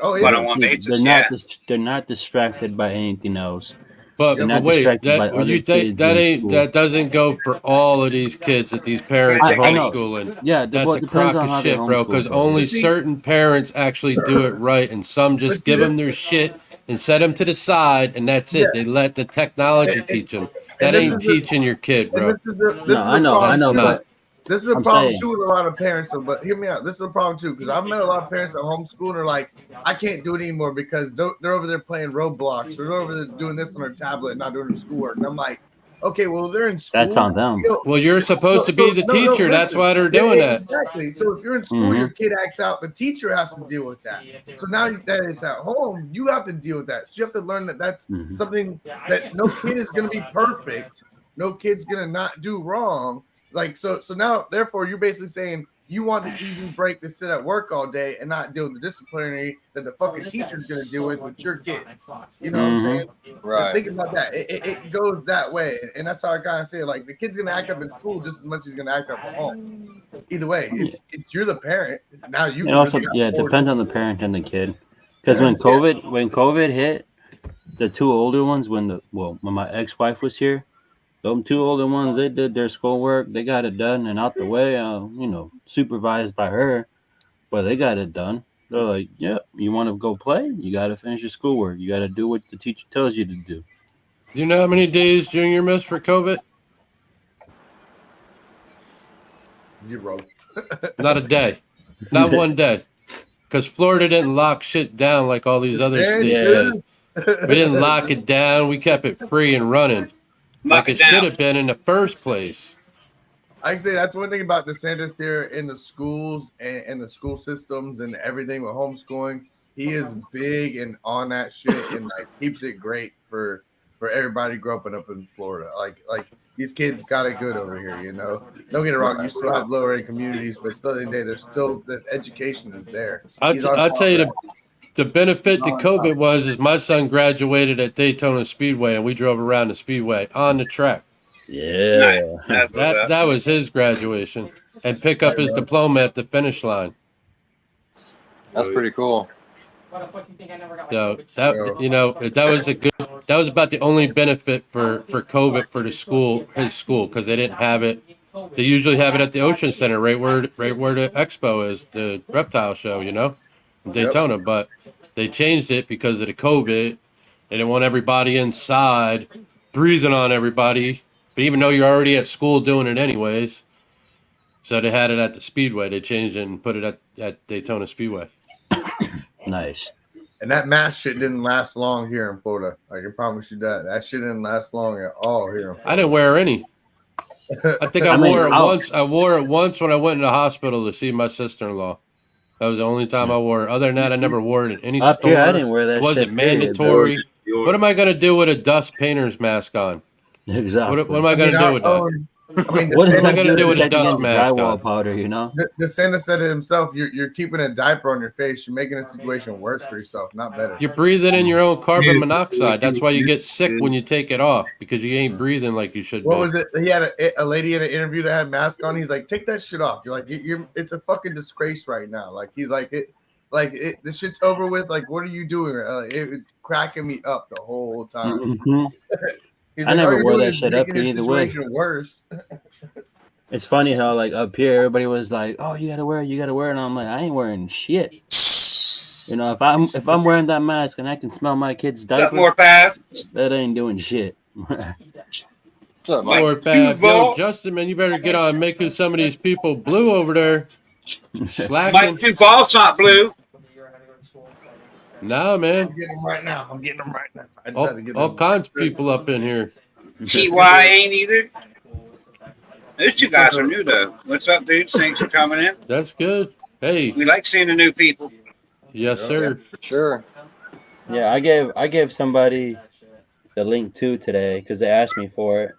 Oh yeah, One-on-one basis, they're yeah. not they're not distracted by anything else. But, They're not wait, distracted by that when other you think kids that in ain't school. that doesn't go for all of these kids that these parents are I know. homeschooling. Yeah, That's well, a it depends crock on of how they're shit, bro. Because homeschooled, though. only But see- certain parents actually do it right, and some just But give see, them their shit and set them to the side, and that's it. Yeah. They let the technology And- teach them. and That this ain't is the- teaching your kid, And bro. this is the No, this is I the know, problem I know, too. not. but This is a I'm problem saying- too with a lot of parents. So, but hear me out. This is a problem too because I've met a lot of parents at homeschool and are like, I can't do it anymore because they're over there playing Roblox or they're over there doing this on their tablet and not doing their schoolwork. And I'm like, okay, well they're in school. that's on them. You know, Well, you're supposed to be the teacher. That's listen. why they're doing Yeah, that. Exactly. So if you're in school, Mhm. your kid acts out, the teacher has to deal with that. So now that it's at home, you have to deal with that. So you have to learn that that's Mhm. something that no kid is going to be perfect. No kid's going to not do wrong. like so now therefore you're basically saying you want the easy break to sit at work all day and not deal with the disciplinary that the fucking teacher's gonna deal with your kid. You know what I'm saying? Right. Think about that. It goes that way, and that's how I kind of say it. Like the kid's gonna act up in school just as much as he's gonna act up at home. Either way, it's you're the parent. Now you. It also it depends on the parent and the kid. Because when COVID hit, the two older ones, when my ex-wife was here, them two older ones, they did their schoolwork, they got it done and out the way, supervised by her, but they got it done. They're like, yeah, you want to go play? You got to finish your schoolwork. You got to do what the teacher tells you to do. You know how many days Junior missed for COVID? 0. Not a day. Not one day. Because Florida didn't lock shit down like all these other states did. We didn't lock it down. We kept it free and running like it should have been in the first place. I can say that's one thing about DeSantis here in the schools and the school systems and everything with homeschooling. He is big and on that shit and like keeps it great for everybody growing up in Florida. Like these kids got it good over here, you know. Don't get it wrong, you still have lower end communities, but still in the day, there's still the education is there. I'll tell you the benefit to COVID was my son graduated at Daytona Speedway and we drove around the speedway on the track. Yeah. That was his graduation and pick up his diploma at the finish line. That's pretty cool. So that was about the only benefit for COVID for his school because they didn't have it. They usually have it at the Ocean Center, right where the expo is, the reptile show, in Daytona. But they changed it because of the COVID. They didn't want everybody inside breathing on everybody. But even though you're already at school doing it anyways, so they had it at the Speedway. They changed it and put it at Daytona Speedway. Nice. And that mask shit didn't last long here in Florida. I can promise you that. That shit didn't last long at all here. I didn't wear any. I think I wore it once. I wore it once when I went in the hospital to see my sister-in-law. That was the only time I wore it. Other than that, I never wore it in any store. Here, I didn't wear that. It wasn't mandatory. What am I going to do with a dust painter's mask on? Exactly. What am I going to do with that? What is I going to do with a dust mask drywall powder, DeSantis said it himself. You're keeping a diaper on your face. You're making the situation worse for yourself, not better. You're breathing in your own carbon monoxide. That's why you get sick when you take it off because you ain't breathing like you should. What was it? He had a lady in an interview that had a mask on. He's like, take that shit off. You're like, it's a fucking disgrace right now. Like he's like this shit's over with. Like, what are you doing? It was cracking me up the whole time. Mm-hmm. He's I like, never wore that shit up either way. Worse. It's funny how like up here everybody was like, "Oh, you gotta wear it, and I'm like, I ain't wearing shit. If I'm wearing that mask and I can smell my kid's diaper, more pad? That ain't doing shit. More bad. Yo, Justin, man, you better get on making some of these people blue over there. Slacking. Mike Duval's not blue. No, man. I'm getting them right now. I just had to get All them. kinds of people up in here. TY ain't either. Those two guys are new, though. What's up, dudes? Thanks for coming in. That's good. Hey. We like seeing the new people. Yes, sir. Sure. Yeah, I gave somebody the link too today because they asked me for it.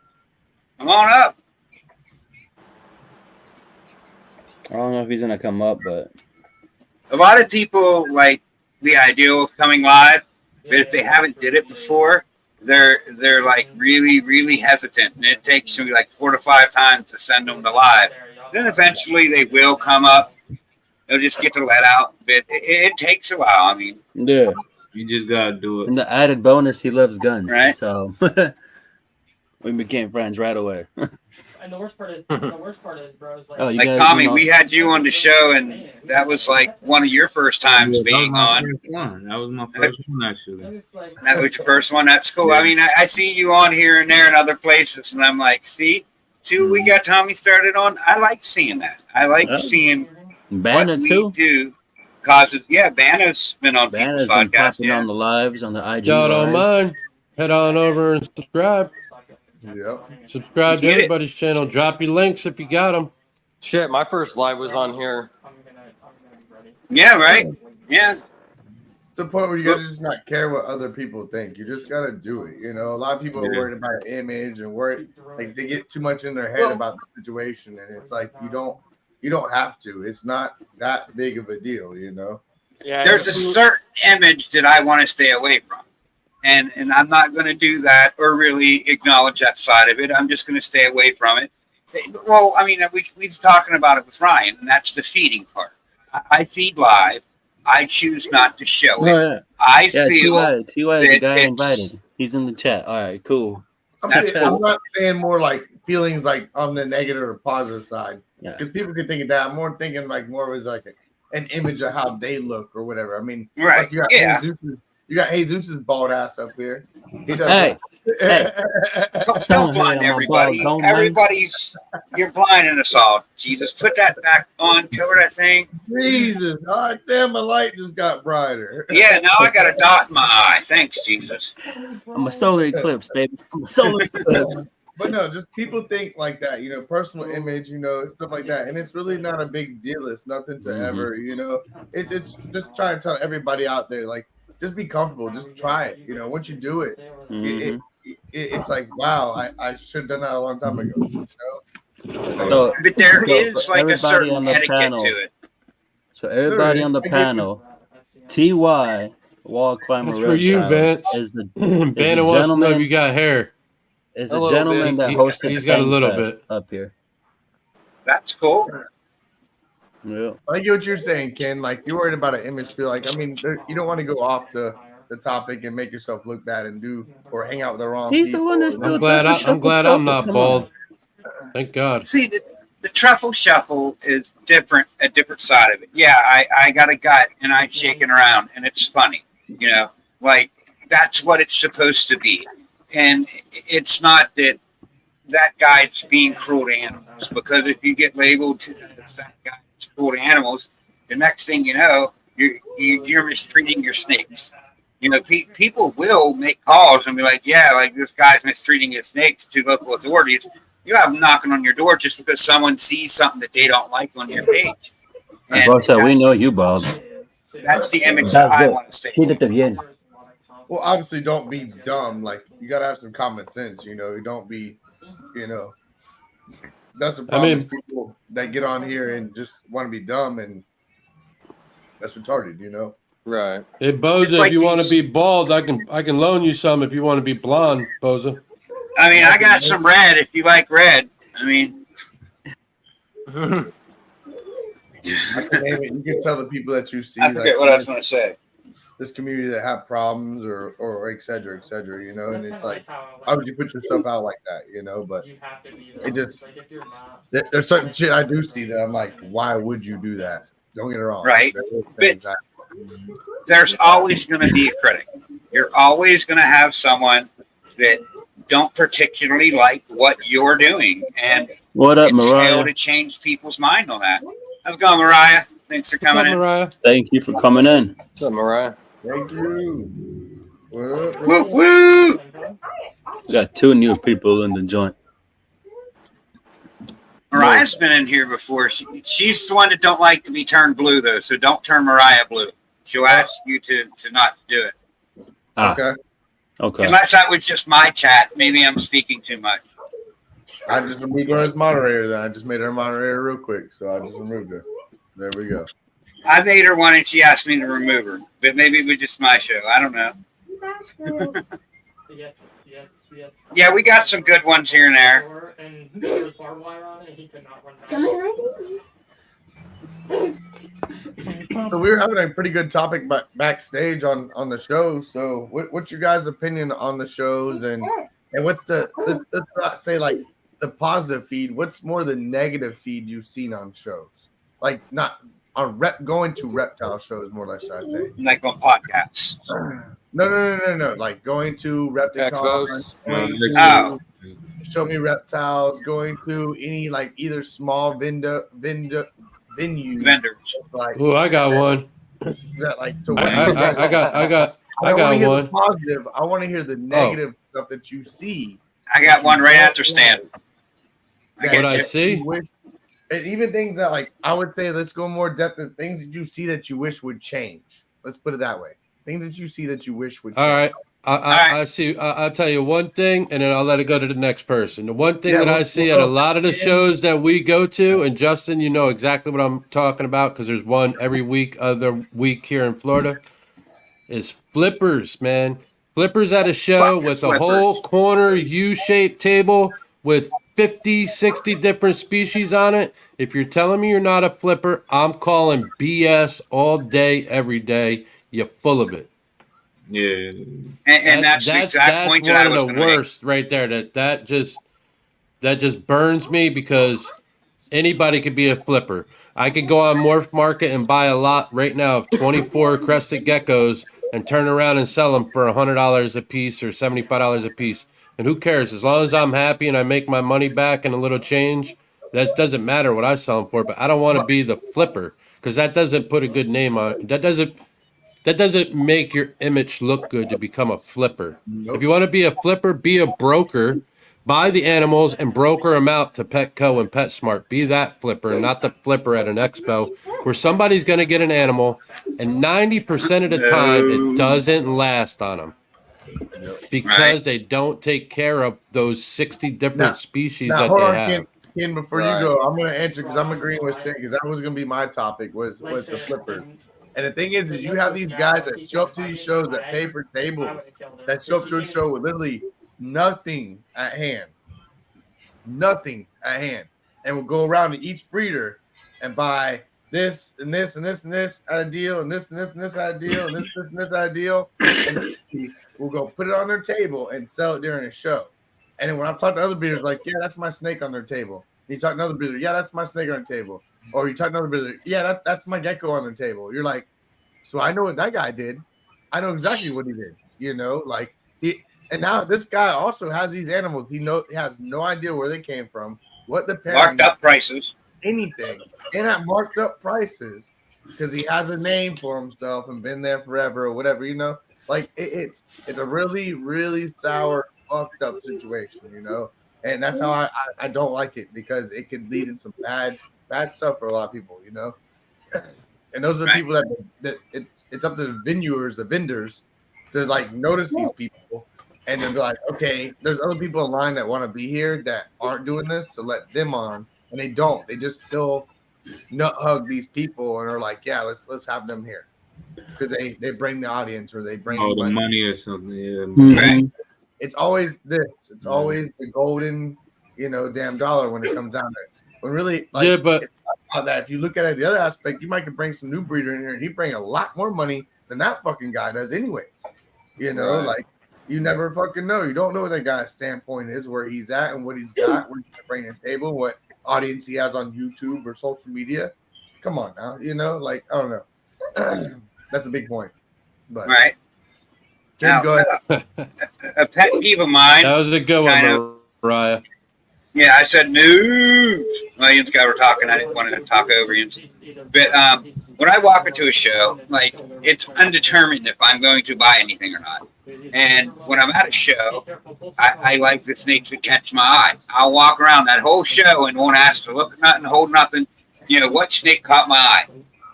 Come on up. I don't know if he's gonna come up, but A lot of people like the idea of coming live, but if they haven't did it before, they're like really hesitant, and it takes you like 4 to 5 times to send them to live. Then eventually they will come up. They'll just get to let out, but it takes a while. I mean, yeah, You just gotta do it. and the added bonus, he loves guns, Right. so we became friends right away. And the worst part is, bro, is like, Oh, you like guys, Tommy, we had you on the show, and that was like one of your first times being on. That was my first one, actually. it's like, That was your first one. That's cool. I mean, I see you on here and there and other places, and I'm like, see what we got Tommy started on. I like seeing that. I like Yeah. seeing Banner what we too. do. Cause Banner's been on Banner's people's been podcasts. popping Yeah. on the lives on the IG. Y'all don't live. mind? Head on over and subscribe. Yep. Subscribe to Get it. everybody's channel. Drop your links if you got them. Shit, my first live was on here. Yeah, right. Yeah. It's a point where you gotta just not care what other people think. You just gotta do it. You know, a lot of people are Yeah. worried about image and worried like they get too much in their head Well- about the situation, and it's like you don't have to. It's not that big of a deal, you know. Yeah, There's a certain image that I want to stay away from. And I'm not going to do that or really acknowledge that side of it. I'm just going to stay away from it. Well, I mean, we was talking about it with Ryan, and that's the feeding part. I feed live. I choose not to show it. Oh, yeah. I Yeah, feel Ty is the that guy it's- invited. He's in the chat. All right, cool. I'm That's cool. not saying more like feelings like on the negative or positive side, Yeah. because people could think of that. I'm more thinking like more as like an image of how they look or whatever. I mean, right. like you got Yeah. Jesus's bald ass up here. He does. Hey, hey. Don't Don't blind hate on my everybody. ball, don't mind. Everybody's you're blinding us all. Jesus, put that back on. Cover that thing. Jesus, oh, damn, my light just got brighter. Yeah. Now I got a dot in my eye. Thanks, Jesus. I'm a solar eclipse, baby. I'm a solar eclipse. But no, just people think like that, you know, personal image, you know, stuff like that. And it's really not a big deal. It's nothing to Mhm. ever, you know, it's just try to tell everybody out there, like, just be comfortable, just try it. You know, once you do it, Mhm. it's like, wow, I should have done that a long time ago. You know? So, But there So, is for like a everybody certain on the etiquette panel- to it. so everybody on the I get you. panel, TY Wall Climber That's for you, Reptiles Vince. is the Bannon wants to know if gentleman- you got hair. is A the little gentleman bit. that He- hosted he's the got a Fang little Fest bit. up here. That's cool. Yeah. I get what you're saying, Ken. Like, you're worried about an image feel. Like, I mean, you don't want to go off the topic and make yourself look bad and do or hang out with the wrong He's the people. one that or- still I'm glad. does the I'm glad I'm shuffle not truffle. Come bald. Thank God. See, the truffle shuffle is different, a different side of it. Yeah, I got a gut and I'm shaking around and it's funny, you know, like that's what it's supposed to be. And it's not that guy's being cruel to animals, because if you get labeled as that guy that's cruel to animals, the next thing you know, you're mistreating your snakes. You know, people will make calls and be like, yeah, like this guy's mistreating his snakes to local authorities. You have them knocking on your door just because someone sees something that they don't like on your page. on. Bro, so we know you, Bob. That's the image that That's I it. want to stay. Quítate bien. Well, obviously, don't be dumb. Like, you gotta have some common sense. You know, you don't be, you know. That's the problem. mean- is people that get on here and just want to be dumb, and that's retarded. You know. Right. Hey Boza, It's like if you want to these- be bald, I can loan you some if you want to be blonde, Boza. I mean, I got some red if you like red. I mean, I can name it. You can tell the people that you see, I forget what I was going to say. this community that have problems or et cetera, you know. And it's like, why would you put yourself out like that, you know? But You have to be it just- like if you're not. there's certain shit I do see that I'm like, why would you do that? Don't get it wrong. Right. There is But- things that- There's always going to be a critic. You're always going to have someone that don't particularly like what you're doing, and What up, it's hell Mariah? to change people's mind on that. How's it going, Mariah? Thanks for What's up, coming in. Mariah? Thank you for coming in. What's up, Mariah? Thank you. What up? Woo woo! We got 2 new people in the joint. Mariah's been in here before. She's the one that don't like to be turned blue, though. So don't turn Mariah blue. She'll ask you to not do it. Ah, Okay. okay. Unless that was just my chat. Maybe I'm speaking too much. I just removed her as moderator. Then I just made her moderator real quick, so I just removed her. There we go. I made her one and she asked me to remove her. But maybe it was just my show. I don't know. Yes. Yeah, we got some good ones here and there. And there was barbed wire on it, and he could not run back. So we were having a pretty good topic backstage on the show. So what's your guys' opinion on the shows, and what's the let's not say like the positive feed. What's more the negative feed you've seen on shows? Like not on going to reptile shows, more or less, should I say? Like on podcasts. No. Like going to reptile Expos. Oh. Show Me Reptiles, going to any like either small venue, Vendors. like Ooh, I got one. that, like to I got don't wanna one. hear the positive. I want to hear the negative stuff that you see. I got one right after Stan. I that get What I you. see? you wish- and even things that like I would say, let's go more depth in things that you see that you wish would change. Let's put it that way. Things that you see that you wish would. All change. right. I see. I'll tell you one thing, and then I'll let it go to the next person. The one thing Yeah, that I we'll see go at a lot of the back in. shows that we go to, and Justin, you know exactly what I'm talking about because there's one every other week here in Florida, is flippers, man. Flippers at a show Fucking with a whole flippers. corner U-shaped table with 50, 60 different species on it. If you're telling me you're not a flipper, I'm calling BS all day, every day. You're full of it. Yeah. And that's the exact That's point that one I of was the going to make. worst right there. That just burns me because anybody could be a flipper. I could go on Morph Market and buy a lot right now of 24 crested geckos and turn around and sell them for $100 a piece or $75 a piece. And who cares? As long as I'm happy and I make my money back and a little change, that doesn't matter what I sell them for. But I don't want to be the flipper because that doesn't put a good name on it. That doesn't make your image look good to become a flipper. If Nope. you want to be a flipper, be a broker. Buy the animals and broker them out to Petco and PetSmart. Be that flipper, not the flipper at an expo where somebody's going to get an animal and 90% of the time it doesn't last on them because they don't take care of those 60 different species Now, that hold they on, have. Ken, before you go, I'm going to answer because I'm agreeing with Stan because that was going to be my topic was the flipper. And the thing is you have these guys that show up to these shows that pay for tables, that show up to a show with literally nothing at hand. Nothing at hand. And will go around to each breeder and buy this and this and this and this at a deal and this and this and this at a deal and this and this at a deal. And we'll go put it on their table and sell it during a show. And then when I've talked to other breeders, like, yeah, that's my snake on their table. And you talk to another breeder, yeah, that's my snake on the table. Or you talk to another breeder, yeah, that's my gecko on the table. You're like, so I know what that guy did. I know exactly what he did. You know, like and now this guy also has these animals. He has no idea where they came from, what the parent Marked up prices. anything, and at marked up prices because he has a name for himself and been there forever or whatever. You know, like it's a really, really sour, fucked up situation. You know, and that's how I don't like it because it could lead in some bad stuff for a lot of people. You know. And those are the people that it's up to the vendors to like notice these people and then be like, okay, there's other people in line that want to be here that aren't doing this to let them on, and they don't. They just still nut hug these people and are like, yeah, let's have them here because they bring the audience or they bring the money or something. Yeah. Right. It's always this. It's always the golden, damn dollar when it comes down to it. When really, like, yeah, but that if you look at it the other aspect, you might could bring some new breeder in here and he bring a lot more money than that fucking guy does anyways. Like you never fucking know. You don't know what that guy's standpoint is, where he's at and what he's got, where he's bringing to the table, what audience he has on YouTube or social media. Come on now, like, I don't know. That's a big point. But right. Kim, Now, go ahead. A pet peeve of mine. That was a good one, Mariah. Yeah, I said news. Well, you guys were talking. I didn't want to talk over you. But when I walk into a show, like, it's undetermined if I'm going to buy anything or not. And when I'm at a show, I like the snakes that catch my eye. I'll walk around that whole show and won't ask to look at nothing, hold nothing. What snake caught my eye?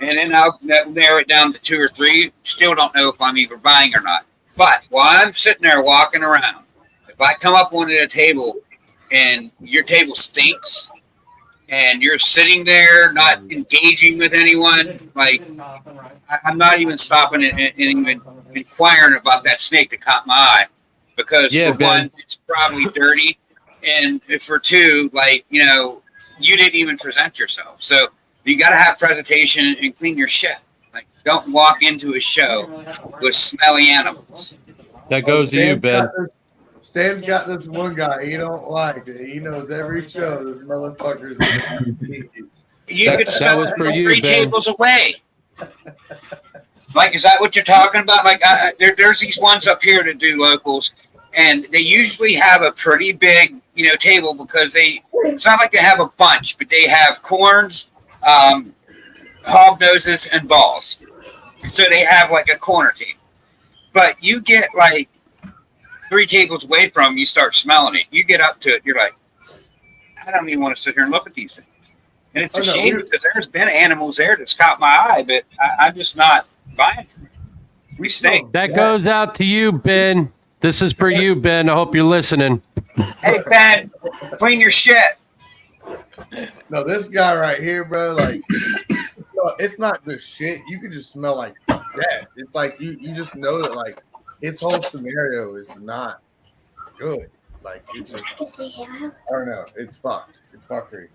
And then I'll narrow it down to 2 or 3. Still don't know if I'm either buying or not. But while I'm sitting there walking around, if I come up onto a table and your table stinks and you're sitting there not engaging with anyone, like, I'm not even stopping and even inquiring about that snake that caught my eye because for one, it's probably dirty, and for 2, like, you didn't even present yourself. So you got to have presentation and clean your shit. Like, don't walk into a show with smelly animals. That goes to you, Ben. Stan's got this one guy he don't like. He knows every show this motherfucker's. You could smell was it for from you, 3 Ben. tables away. Like, is that what you're talking about? Like, there's these ones up here that do locals, and they usually have a pretty big, table because it's not like they have a bunch, but they have corns, hog noses, and balls. So they have like a corner table. But you get like 3 tables away from them, you start smelling it. You get up to it, you're like, I don't even want to sit here and look at these things. And it's a shame because there's been animals there that's caught my eye, but I'm just not buying from it. We stink. That goes out to you, Ben. This is for you, Ben. I hope you're listening. Hey Ben, clean your shit. No, this guy right here, bro, like, no, it's not just shit. You can just smell like death. It's like you just know that like his whole scenario is not good. Like it's just, I don't know. It's fucked. It's fuckery.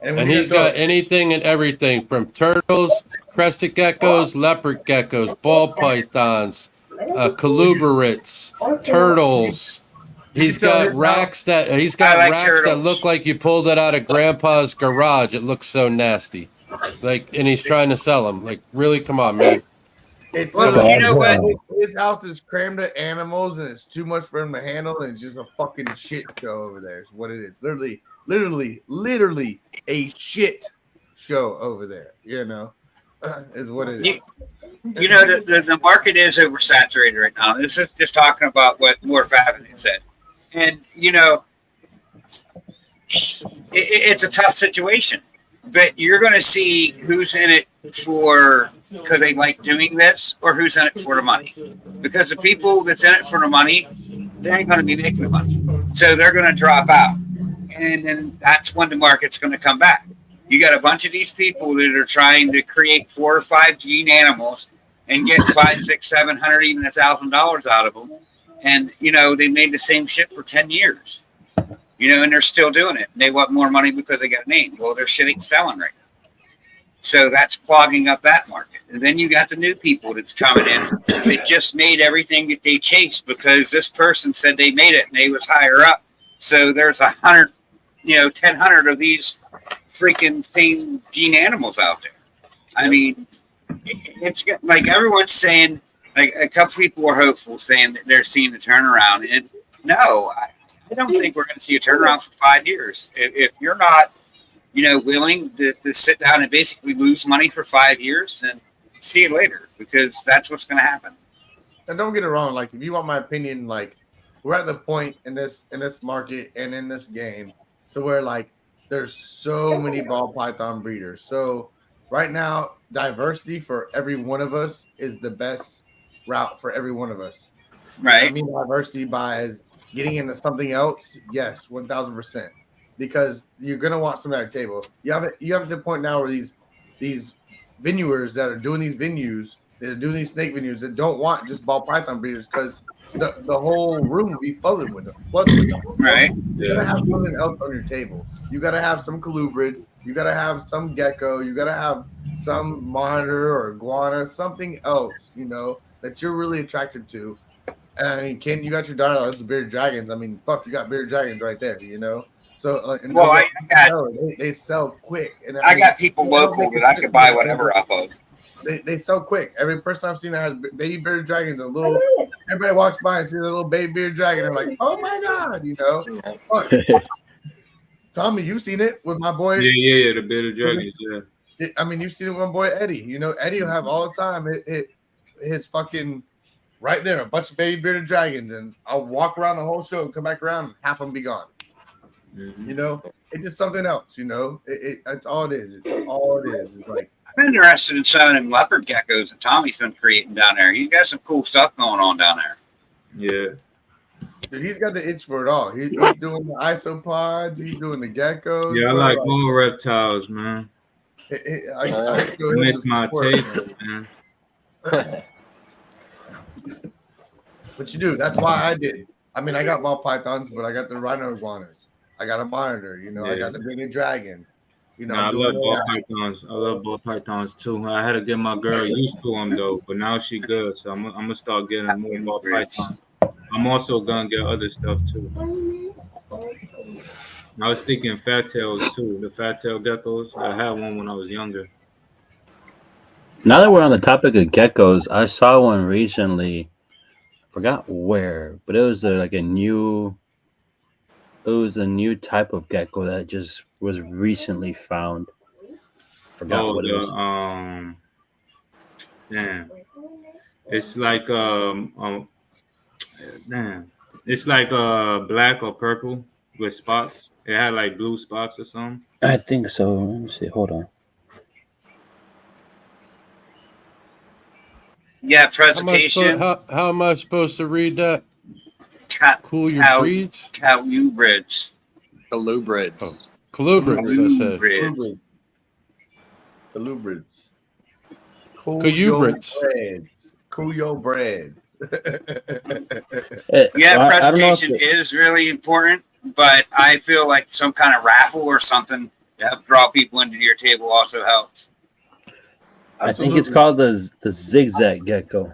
when And you he's go- got anything and everything from turtles, crested geckos, leopard geckos, ball pythons, colubrids, turtles. He's got racks that look like you pulled it out of Grandpa's garage. It looks so nasty. Like, and he's trying to sell them. Like, really? Come on, man. It's Well, like, you know what? his house is crammed with animals, and it's too much for him to handle, and it's just a fucking shit show over there. Is what it is. Literally a shit show over there. You know, is what it is. You know, the market is oversaturated right now. This is just talking about what Wharf Avenue said. And, you know, it's a tough situation. But you're going to see who's in it for because they like doing this or who's in it for the money. Because the people that's in it for the money, they ain't going to be making the money. So they're going to drop out. And then that's when the market's going to come back. You got a bunch of these people that are trying to create 4 or 5 gene animals and get $500, $600, $700, even $1,000 out of them. And, you know, they made the same shit for 10 years. You know, and they're still doing it. They want more money because they got a name. Well, their shit ain't selling right now. So that's clogging up that market. And then you got the new people that's coming in. They just made everything that they chased because this person said they made it and they was higher up. So there's 100, 1,000 of these freaking same gene animals out there. I mean, it's like everyone's saying, like a couple people were hopeful saying that they're seeing the turnaround. And no, I don't think we're going to see a turnaround for 5 years. If you're not, willing to sit down and basically lose money for 5 years, then see you later, because that's what's going to happen. And don't get it wrong. Like, if you want my opinion, like, we're at the point in this market and in this game to where like there's so many ball python breeders. So right now, diversity for every one of us is the best route for every one of us. Right. I mean, diversity by getting into something else. Yes, 1,000%. Because you're gonna want something at the table. You have to the point now where these venuers that are doing these venues, they're doing these snake venues that don't want just ball python breeders because the whole room will be flooded with them. Right. You gotta have something else on your table. You gotta have some colubrid. You gotta have some gecko. You gotta have some monitor or iguana, something else, that you're really attracted to. And I mean, Ken, you got your daughter. That's the bearded dragons. I mean, fuck, you got bearded dragons right there. So, they sell quick. And I got people local that I could buy whatever off of. They sell quick. Every person I've seen that has baby bearded dragons, everybody walks by and sees a little baby bearded dragon. They're like, oh my God, Tommy, you've seen it with my boy. Yeah, the bearded dragons, yeah. I mean, you've seen it with my boy Eddie. Eddie will have all the time his fucking right there, a bunch of baby bearded dragons, and I'll walk around the whole show and come back around and half of them be gone. Mm-hmm. It's just something else, That's all it is. It's all it is. It's like, I'm interested in some of them leopard geckos that Tommy's been creating down there. He's got some cool stuff going on down there. Yeah. Dude, he's got the itch for it all. He's doing the isopods. He's doing the geckos. Yeah, I like all reptiles, man. I miss my taste, man. But you do. That's why I did. I mean, I got ball pythons, but I got the rhino iguanas. I got a monitor. I got the bearded dragon. I love ball pythons. I love ball pythons too. I had to get my girl used to them though, but now she good. So I'm gonna start getting more ball pythons. I'm also gonna get other stuff too. I was thinking fat tails too. The fat tail geckos. I had one when I was younger. Now that we're on the topic of geckos, I saw one recently. Forgot where, but it was a new type of gecko that just was recently found. Forgot what it was. Damn. It's like it's like black or purple with spots. It had like blue spots or something. I think so. Let me see. Hold on. Yeah, How presentation. how am I supposed to read that? Cool your Cow breeds? Colubrids. Colubrids. Oh, colubrids, I said. Colubrid. Colubrids. Cool your Colubrids. breads. Cool your breads. Yeah, I don't know if presentation is really important, but I feel like some kind of raffle or something to help draw people into your table also helps. I think it's Absolutely. called the zigzag gecko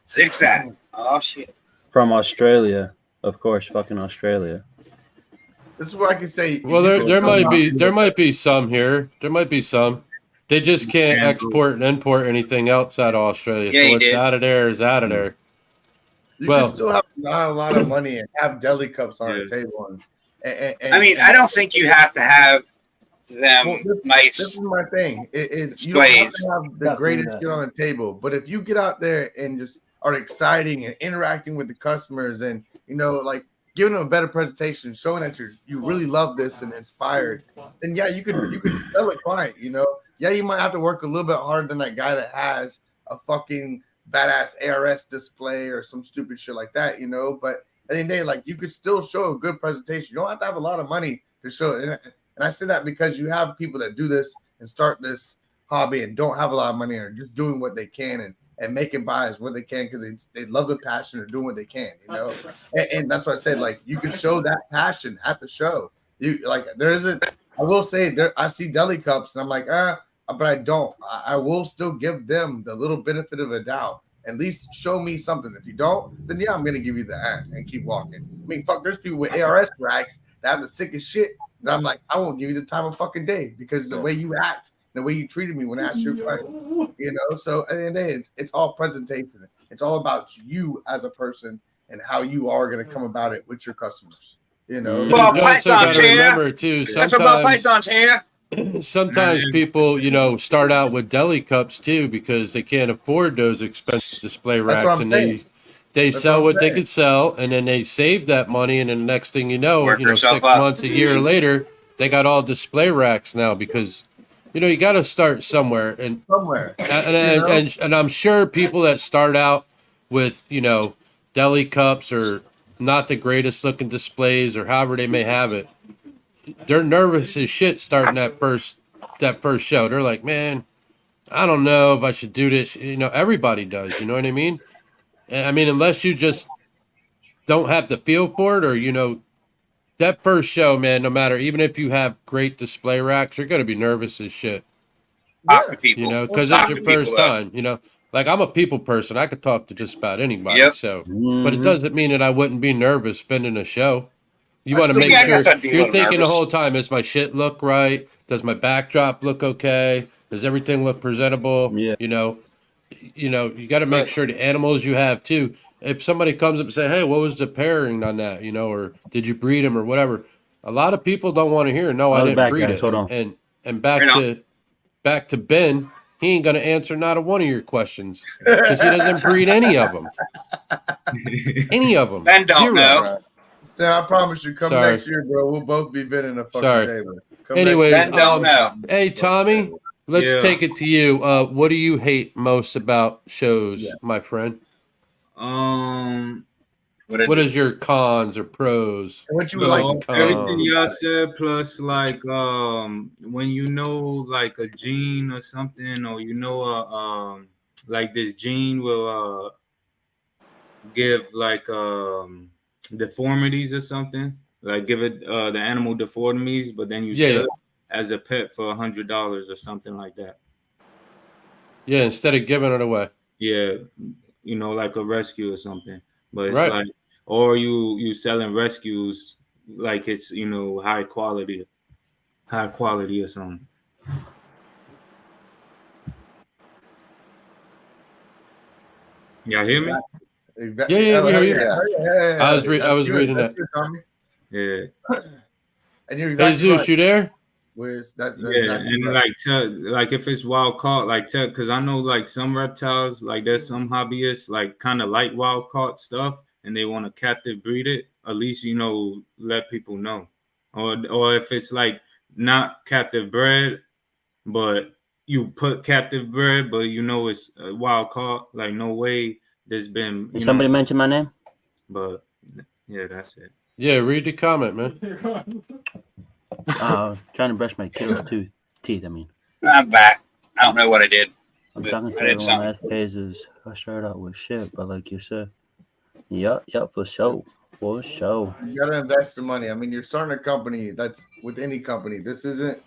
Zigzag. Oh shit. from Australia, of course, fucking Australia. This is what I can say. Well, You there can there still might not be do there it. might be some here. There might be some. They just can't Can't do export and import anything outside of Australia. Yeah, So he what's did. out of there is out of there. You Well- can still have not a lot of money and have deli cups on Yeah. a table. And I mean, I don't think you have to have them Well, this nice. is my thing. It's you don't have Displays. to have the greatest shit on the table, but if you get out there and just are exciting and interacting with the customers, and like giving them a better presentation, showing that you really love this and inspired, then yeah, you could sell a client. Yeah, you might have to work a little bit harder than that guy that has a fucking badass ARS display or some stupid shit like that. But at the end of the day, like, you could still show a good presentation. You don't have to have a lot of money to show it. And I say that because you have people that do this and start this hobby and don't have a lot of money, or just doing what they can and making buys what they can because they love the passion of doing what they can, and that's what I said. Like, you can show that passion at the show. There isn't. I will say there. I see deli cups and I'm like, but I don't. I will still give them the little benefit of a doubt. At least show me something. If you don't, then yeah, I'm gonna give you the and keep walking. I mean, fuck, there's people with ARS racks that have the sickest shit that I'm like, I won't give you the time of fucking day because the way you act, the way you treated me when I asked you a question, So at the end of the day, it's all presentation. It's all about you as a person and how you are gonna come about it with your customers. Well, You also pythons got to here. remember too. That's about pythons here. Sometimes people, start out with deli cups too because they can't afford those expensive display That's what racks, I'm and saying. they That's sell what I'm what they saying. could sell, and then they save that money, and then the next thing you know, Work yourself 6 up. months, a year later, they got all display racks now because you got to start somewhere, and Somewhere. and I'm sure people that start out with deli cups or not the greatest looking displays or however they may have it, they're nervous as shit starting that first show. They're like, man, I don't know if I should do this. Everybody does. You know what I mean? And, I mean, unless you just don't have the feel for it, or that first show, man. No matter, even if you have great display racks, you're gonna be nervous as shit. Talk to people. Because Talk it's your to people, first though. time. Like, I'm a people person. I could talk to just about anybody. Yep. So, but it Mhm. doesn't mean that I wouldn't be nervous spending a show. You I want to still make Yeah, I sure guess I'd be a you're little thinking nervous. the whole time: does my shit look right? Does my backdrop look okay? Does everything look presentable? Yeah. You got to make sure the animals you have too. If somebody comes up and say, "Hey, what was the pairing on that?" Or did you breed them or whatever? A lot of people don't want to hear, "No, I I'll be didn't back, breed guys. it." Hold on. And back Right on. to Ben, he ain't gonna answer not a one of your questions because he doesn't breed any of them. Any of them. Ben don't Zero. know. Stan, I promise you, come Sorry. next year, bro. We'll both be bending a fucking Sorry. table. Come Anyways, next year. Ben don't know. Hey, Tommy, let's Yeah. take it to you. What do you hate most about shows, Yeah. my friend? What What is your cons or pros? And what you So would like Pros and to everything cons. y'all said, plus like when like a gene or something, or like this gene will give like deformities or something, like give it the animal deformities, but then you Yeah, sell yeah. it as a pet for $100 or something like that. Yeah, instead of giving it away. Yeah, like a rescue or something. But it's Right. like, or you selling rescues like it's high quality or something. Y'all hear me? Exactly. Yeah, we hear you. Yeah. I was reading That's that. good, Tommy. Yeah, And you're exactly Jesus, right. you there? Wiz, that's yeah, exactly and right. like if it's wild caught, because I know like some reptiles, like there's some hobbyists like kind of like wild caught stuff, and they want to captive breed it. At least let people know, or if it's like not captive bred, but you put captive bred, but you know it's wild caught. Like no way there's been. Did somebody mention my name? But yeah, that's it. Yeah, read the comment, man. Trying to brush my kiddo's teeth. I mean, I'm back. I don't know what I did. I'm But talking to I did everyone. something. Last cases, I started out with shit, but like you said, yep, for sure. For sure. You gotta invest the money. I mean, you're starting a company. That's with any company. This isn't.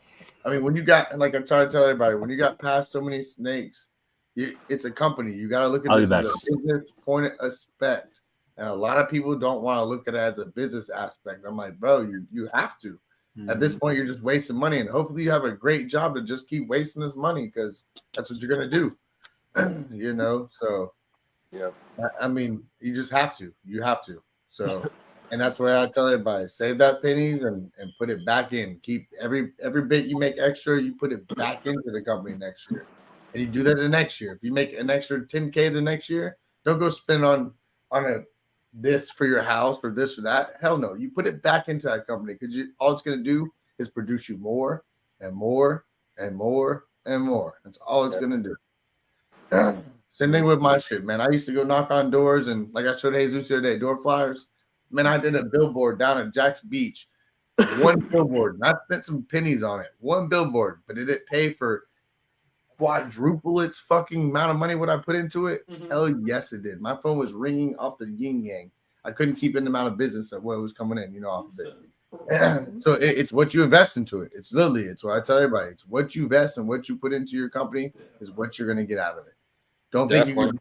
I mean, when you got like I'm trying to tell everybody, when you got past so many snakes, it's a company. You got to look at I'll this be as back. a business point aspect, and a lot of people don't want to look at it as a business aspect. I'm like, bro, you have to. At this point, you're just wasting money, and hopefully, you have a great job to just keep wasting this money because that's what you're gonna do. You know, so Yep. I mean, you just have to. You have to. So, and that's why I tell everybody: save that pennies and put it back in. Keep every bit you make extra, you put it back into the company next year, and you do that the next year. If you make an extra $10K the next year, don't go spend on this for your house or this or that. Hell no, you put it back into that company because all it's going to do is produce you more and more and more and more. That's all it's going to do. Same thing with my shit, man. I used to go knock on doors and like I showed Jesus the other day, door flyers. Man, I did a billboard down at Jack's Beach. One billboard. And I spent some pennies on it. One billboard. But did it pay for quadruple its fucking amount of money what I put into it? Mhm. Hell yes, it did. My phone was ringing off the yin yang. I couldn't keep in the amount of business that what was coming in, off of it. So it's what you invest into it. It's literally, it's what I tell everybody. It's what you invest and what you put into your company is what you're going to get out of it. Don't think you can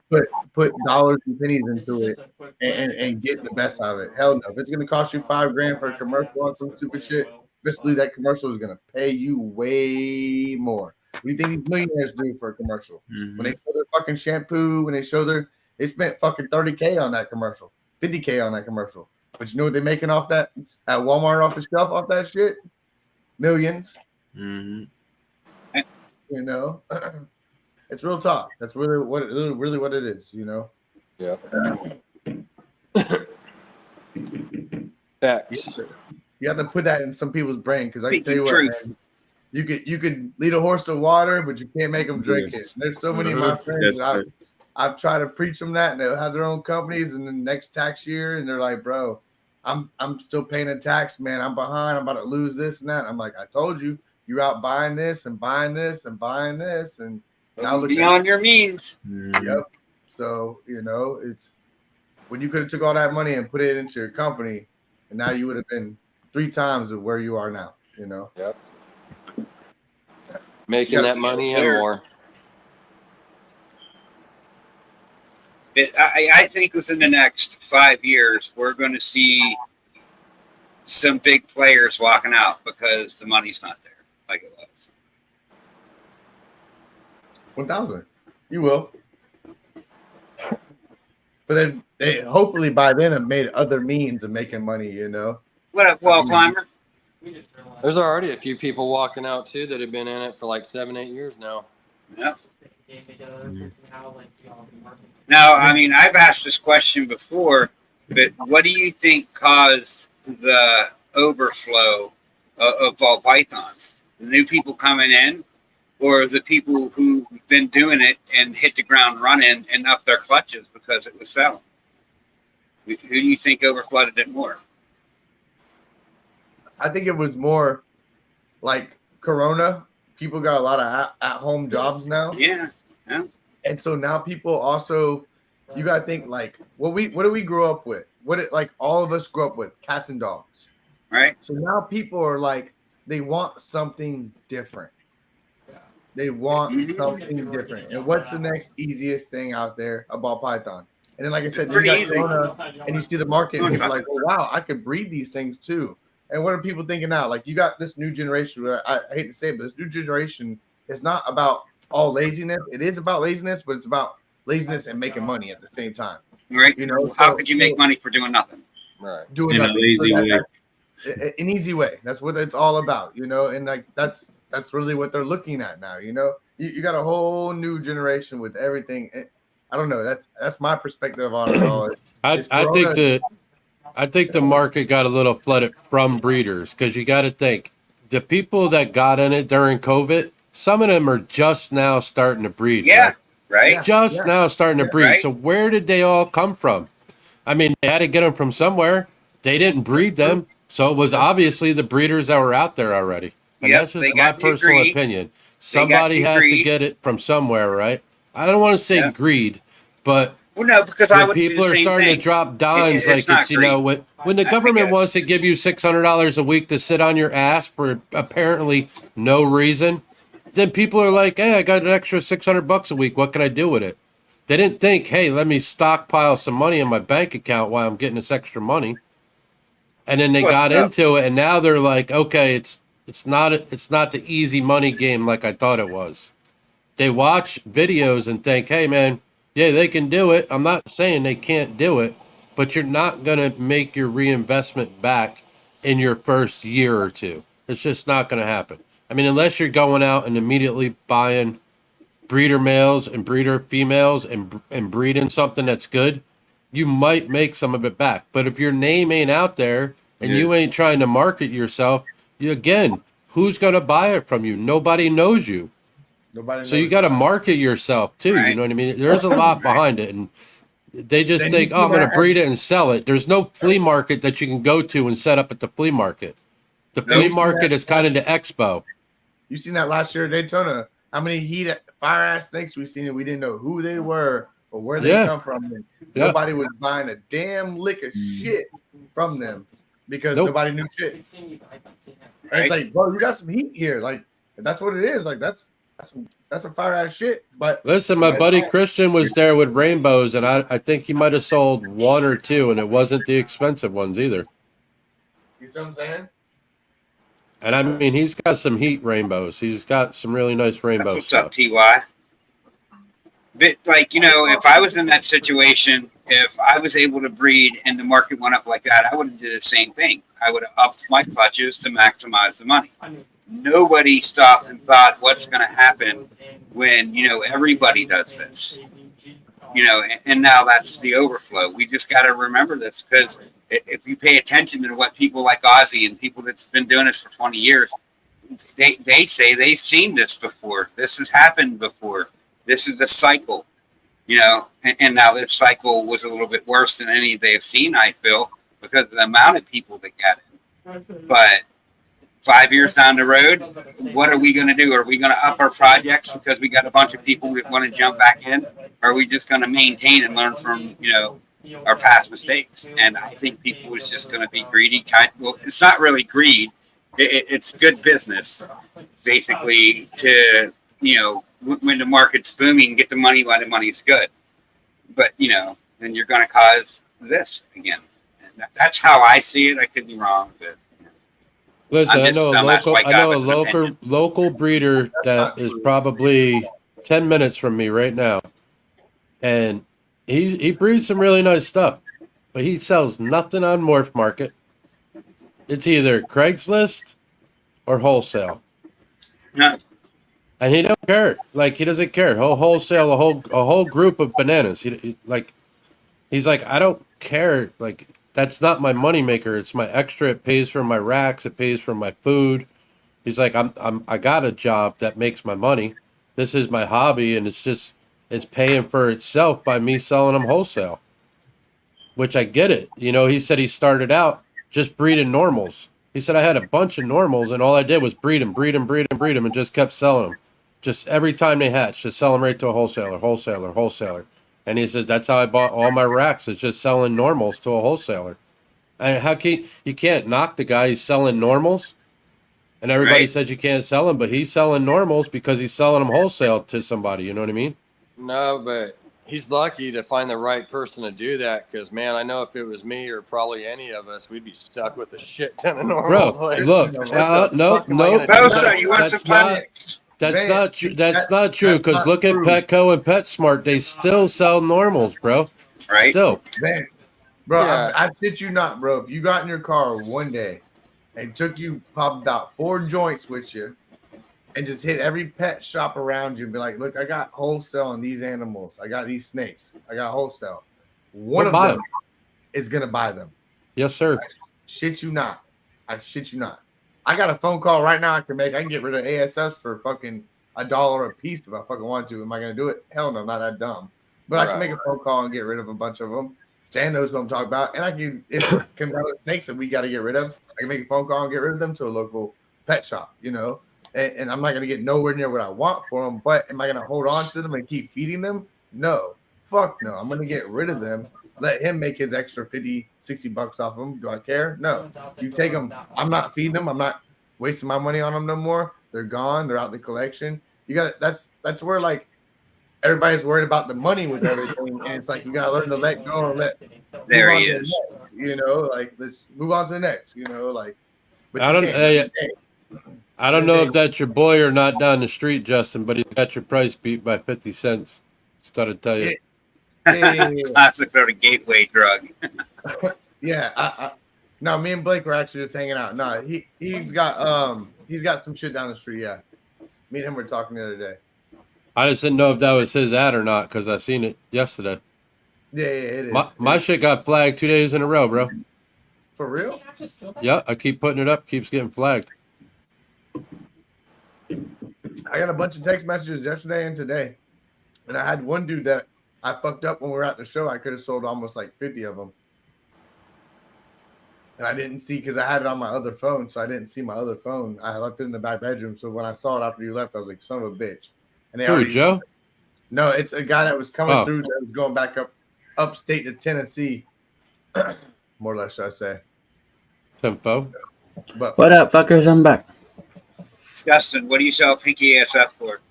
put dollars and pennies into it and get the best out of it. Hell no. If it's going to cost you $5,000 for a commercial on some stupid shit, best believe that commercial is going to pay you way more. What do you think these millionaires do for a commercial? Mhm. When they show their fucking shampoo, when they show they spent fucking 30K on that commercial, 50K on that commercial. But you know what they're making off that at Walmart off the shelf off that shit? Millions. Mhm. You know, it's real talk. That's really what it is. You know. Yeah. Facts. You have to put that in some people's brain because I can tell you Speaking what, truth. man, you could lead a horse to water, but you can't make them drink Yes. it. There's so many of my friends That's that good. I've tried to preach them that, and they'll have their own companies, and then next tax year, and they're like, "Bro, I'm still paying a tax, man. I'm behind. I'm about to lose this and that." I'm like, "I told you, you're out buying this and buying this and buying this, and now look Beyond your means. Mhm. Yep. So it's when you could have took all that money and put it into your company, and now you would have been 3 times of where you are now. Yep. Making that money and Sir. more. I think within the next 5 years, we're going to see some big players walking out because the money's not there like it was. 1,000. You will. But then they hopefully by then have made other means of making money. What up, wall climber? There's already a few people walking out too that have been in it for like 7-8 years now. Yep. Now, I mean, I've asked this question before, but what do you think caused the overflow of ball pythons? The new people coming in, or the people who've been doing it and hit the ground running and up their clutches because it was selling? Who do you think overflooded it more? I think it was more like Corona. People got a lot of at-home jobs now. Yeah. And so now people also, you got to think like, what do we grow up with? Like all of us grew up with cats and dogs. Right. So now people are like, they want something different. They want something different. And what's the next easiest thing out there? A ball python. And then, like I said, you Pretty got easy. Corona, and you see the market, and people are like, oh, wow, I could breed these things too. And what are people thinking now? Like, you got this new generation. I hate to say it, but this new generation is not about all laziness. It is about laziness, but it's about laziness and making money at the same time. Right. How could you make money for doing nothing? Right. Doing In a nothing. lazy way. An easy way. That's what it's all about, and like that's really what they're looking at now. You got a whole new generation with everything. I don't know. That's my perspective on it all. I think the market got a little flooded from breeders because you got to think the people that got in it during COVID, some of them are just now starting to breed. Yeah, bro. right. Just now starting to breed. Right. So where did they all come from? I mean, they had to get them from somewhere. They didn't breed them, so it was obviously the breeders that were out there already. And Yep, that's they just my got too personal greedy. opinion. They got Somebody too has to greedy. get it from somewhere, right? I don't want to say Yeah. greed, but Well, no, because I when would do people the are same starting thing. to drop dimes, It's like not it's, you know, greed. when the I government get it. wants to give you $600 a week to sit on your ass for apparently no reason, then people are like, hey, I got an extra $600 a week. What can I do with it? They didn't think, hey, let me stockpile some money in my bank account while I'm getting this extra money. And then they What's got up? into it, and now they're like, okay, it's not the easy money game like I thought it was. They watch videos and think, hey man, yeah, they can do it. I'm not saying they can't do it, but you're not gonna make your reinvestment back in your first year or two. It's just not gonna happen. I mean, unless you're going out and immediately buying breeder males and breeder females and breeding something that's good, you might make some of it back. But if your name ain't out there and you ain't trying to market yourself, you again, who's gonna buy it from you? Nobody knows you. Nobody So you knows got to you. market yourself too. You Right. know what I mean? There's a lot Right. behind it, and they just Then you think, see "Oh, I'm going to that, breed it and sell it." There's no flea market that you can go to and set up at the flea market. The then flea you see market that. is kind of the expo. You seen that last year at Daytona? How many fire ass snakes we seen and we didn't know who they were or where they Yeah. come from. And Yeah. nobody was buying a damn lick of shit from them because Nope. nobody knew shit. And it's Right. like, bro, you got some heat here. Like that's what it is. Like that's some fire ass shit. But Listen, my buddy Christian was there with rainbows, and I think he might have sold one or two, and it wasn't the expensive ones either. you see what I'm saying? And I mean, he's got some heat rainbows. He's got some really nice That's rainbow what's stuff. up, Ty. But like, you know, if I was in that situation, if I was able to breed and the market went up like that, I would have did the same thing. I would have upped my clutches to maximize the money. Nobody stopped and thought what's going to happen when, you know, everybody does this. You know, and now that's the overflow. We just got to remember this because if you pay attention to what people like Ozzy and people that's been doing this for 20 years, they say they've seen this before. This has happened before. This is a cycle, you know, and now this cycle was a little bit worse than any they've seen, I feel, because of the amount of people that got it. But 5 years down the road, what are we going to do? Are we going to up our projects because we got a bunch of people that want to jump back in? Or are we just going to maintain and learn from, you know, our past mistakes? And I think people is just going to be greedy. Well, it's not really greed. It's good business, basically, to, you know, when the market's booming, get the money while the money's good. But, you know, then you're going to cause this again. And that's how I see it. I could be wrong, but Listen, I'm I just know a dumbass local, white I guy know a with an opinion. local breeder that is probably 10 minutes from me right now, and he breeds some really nice stuff, but he sells nothing on Morph Market. It's either Craigslist or wholesale, No, and he don't care. Like he doesn't care. He'll wholesale a whole group of bananas. He's like, I don't care. Like that's not my moneymaker. It's my extra. It pays for my racks. It pays for my food. He's like, I got a job that makes my money. This is my hobby, and it's paying for itself by me selling them wholesale. Which I get it. You know, he said he started out just breeding normals. He said I had a bunch of normals, and all I did was breed them, and just kept selling them. Just every time they hatch, just sell them right to a wholesaler. And he said that's how I bought all my racks. Is just selling normals to a wholesaler. And you can't knock the guy? He's selling normals. And everybody right? says you can't sell them, but he's selling normals because he's selling them wholesale to somebody. You know what I mean? No, but he's lucky to find the right person to do that. Because man, I know if it was me or probably any of us, we'd be stuck with a shit ton of Bro, normals. Like, look, what the no, fuck am I gonna do Oh, with so that? you want some that's not projects? that's Man, not true. That's not true. that's Because not look at true. Petco and PetSmart, they still sell normals, bro. Right? Still, Man, bro, Yeah. I shit you not, bro. If you got in your car one day and took you probably about 4 joints with you and just hit every pet shop around you and be like, look, I got wholesale on these animals. I got these snakes. I got wholesale. One We'll of buy them them. is going to buy them. Yes, sir. Shit you not. I shit you not. I got a phone call right now I can make. I can get rid of ASS for fucking $1 a piece if I fucking want to. Am I gonna do it? Hell no, I'm not that dumb. But I can make a phone call and get rid of a bunch of them. Stan knows what I'm talking about, and I can if it comes down to snakes that we got to get rid of, I can make a phone call and get rid of them to a local pet shop, you know. And I'm not gonna get nowhere near what I want for them. But am I gonna hold on to them and keep feeding them? No, fuck no. I'm gonna get rid of them. Let him make his extra 50, 60 bucks off them. Do I care? No. You take them. I'm not feeding them. I'm not wasting my money on them no more. They're gone. They're out the collection. You got that's where like everybody's worried about the money with everything, and it's like you gotta learn to let go and let. There he is. You know, like let's move on to the next. You know, like. I don't know if that's your boy or not down the street, Justin, but he's got your price beat by 50 cents. Just thought I'd tell you. Yeah. Classic sort of gateway drug. Yeah, no, me and Blake were actually just hanging out. No, he's got some shit down the street. Yeah, me and him were talking the other day. I just didn't know if that was his ad or not because I seen it yesterday. Yeah, it is. My shit got flagged 2 days in a row, bro. For real? Yeah, I keep putting it up, keeps getting flagged. I got a bunch of text messages yesterday and today, and I had one dude that I fucked up when we were at the show. I could have sold almost like 50 of them. And I didn't see because I had it on my other phone, so I didn't see my other phone. I left it in the back bedroom. So when I saw it after you left, I was like, son of a bitch. And they Who, Joe? No, it's a guy that was coming through that was going back upstate to Tennessee. More or less, should I say. Tempo. But What up, fuckers? I'm back. Justin, what do you sell Pinky ASF for?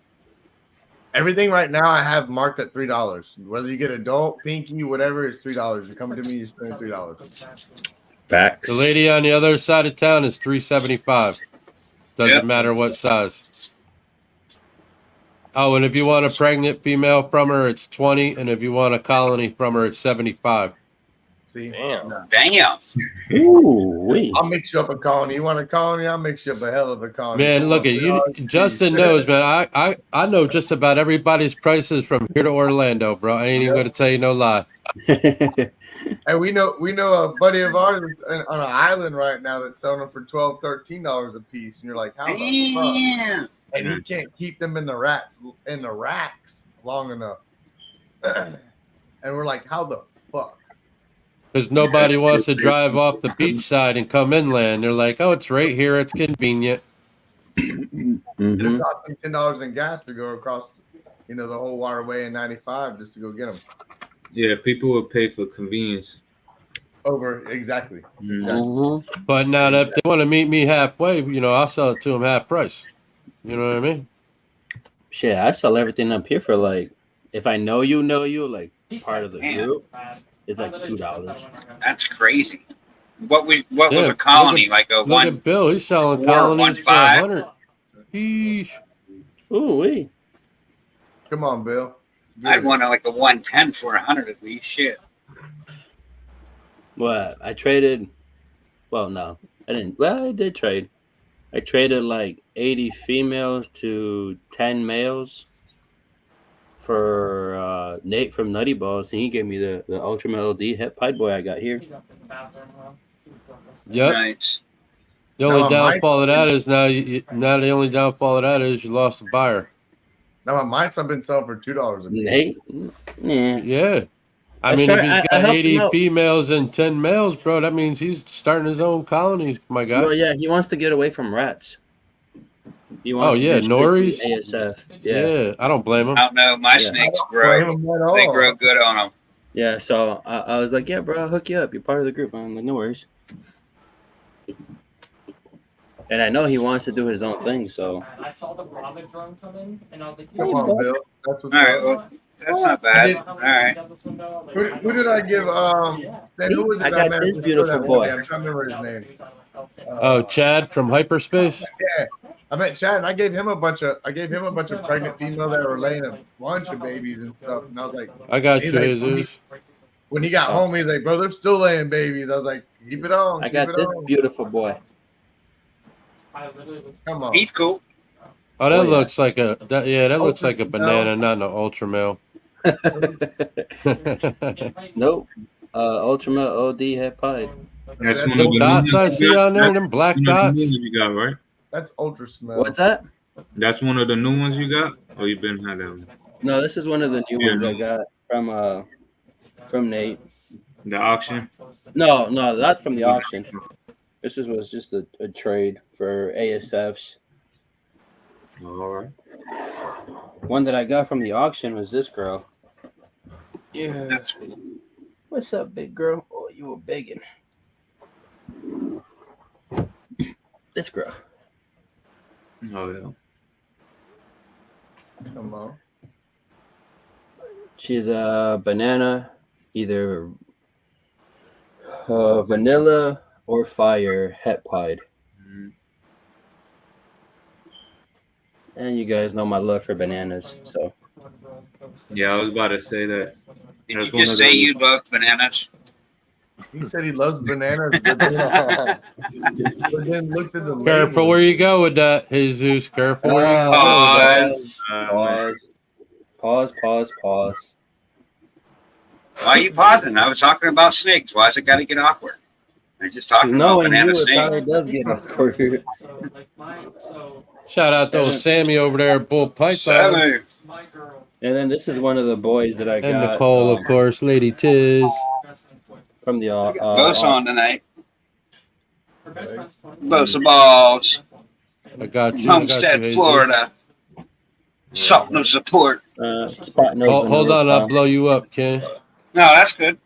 everything right now I have marked at $3. Whether you get adult, pinky, whatever, it's $3. You're coming to me, you're spending $3. Facts. The lady on the other side of town is $3.75. Doesn't matter what size. Oh, and if you want a pregnant female from her, it's 20, and if you want a colony from her, it's 75. See? Damn. No. Damn. Ooh, wee. I'll mix you up a colony. You want a colony? I'll mix you up a hell of a colony. Man, look at you. Justin knows, man. I know just about everybody's prices from here to Orlando, bro. I ain't even gonna tell you no lie. And we know a buddy of ours that's on an island right now that's selling them for $12, $13 a piece. And you're like, how the fuck? Damn. And he can't keep them in the racks long enough. And we're like, how the fuck? Because nobody wants to drive off the beach side and come inland. They're like, oh, it's right here. It's convenient. It cost them $10 in gas to go across, the whole waterway in 95 just to go get them. Yeah, people would pay for convenience. Exactly. But now that if they want to meet me halfway, I'll sell it to them half price. You know what I mean? Shit, I sell everything up here for if I know you, like part of the group, it's like $2. That's crazy. What was a colony? Look at Bill. He's selling colonies for 100. Yeesh. Ooh, wee. Come on, Bill. I'd want like a 110 for 100 at least. Shit. What? I traded. Well, no, I didn't. Well, I did trade. I traded like 80 females to 10 males for Nate from Nutty Balls, and he gave me the Ultra Melody Het Pied Boy I got here. Yep. Nice. The only downfall of that is now the only downfall of that is you lost a buyer. Now my mice I've been selling for $2 a piece. Nate? Yeah. I mean, if he's got 80 females and 10 males, bro, that means he's starting his own colonies, my guy. Well, yeah, he wants to get away from rats. He wants Norries? ASF. Yeah, I don't blame him. I don't know. My snakes grow. They grow good on them. Yeah, so I was like, yeah, bro, I'll hook you up. You're part of the group. I'm like, no worries. And I know he wants to do his own thing, so. I saw the Brahma drone come in, and I was like, Come on, Bill. That's what's All right, up. well, that's not bad. All right. Who did I give? Stan, who was it? I got this beautiful boy. I'm trying to remember his name. Oh, Chad from Hyperspace? Yeah, I met Chad, and I gave him a bunch of pregnant females that were laying a bunch of babies and stuff. And I was like, I got you, like, Jesus. when he got home, he's like, bro, they're still laying babies. I was like, keep it on. I got this beautiful boy. Come on. He's cool. Oh, that looks like that looks like a banana, not an ultra male. Nope. Ultra OD Het Pied. That's one of The the dots I see on there, them black dots. You got, right? That's ultra smell. What's that? That's one of the new ones you got, or you been had that one? No, this is one of the new Yeah, ones I no. got from Nate. The auction. No, not from the auction. Was just a trade for ASFs. All right. One that I got from the auction was this girl. Yeah. That's cool. What's up, big girl? Oh, you were begging. This girl. Oh yeah. Come on. She's a banana, either vanilla or fire het pied. Mhm. And you guys know my love for bananas, so Yeah, I was about to say that. Did That's you one just of say the- you love bananas? He said he loves bananas, but then looked at the Careful label. where you go with that, Jesus. Careful where you go with that. Pause. Why are you pausing? I was talking about snakes. Why's it got to get awkward? They're just talking about Knowing banana you, it snake. probably does get awkward. Shout out to old Sammy over there at Bull Python. Sammy. And then this is one of the boys that I And got Nicole, of course, Lady Tiz. from the I got Bose on tonight. Bose balls. I got you. Homestead, Jesus. Florida. Something of support. spot nose. Hold on, I'll blow you up, Ken. No, that's good.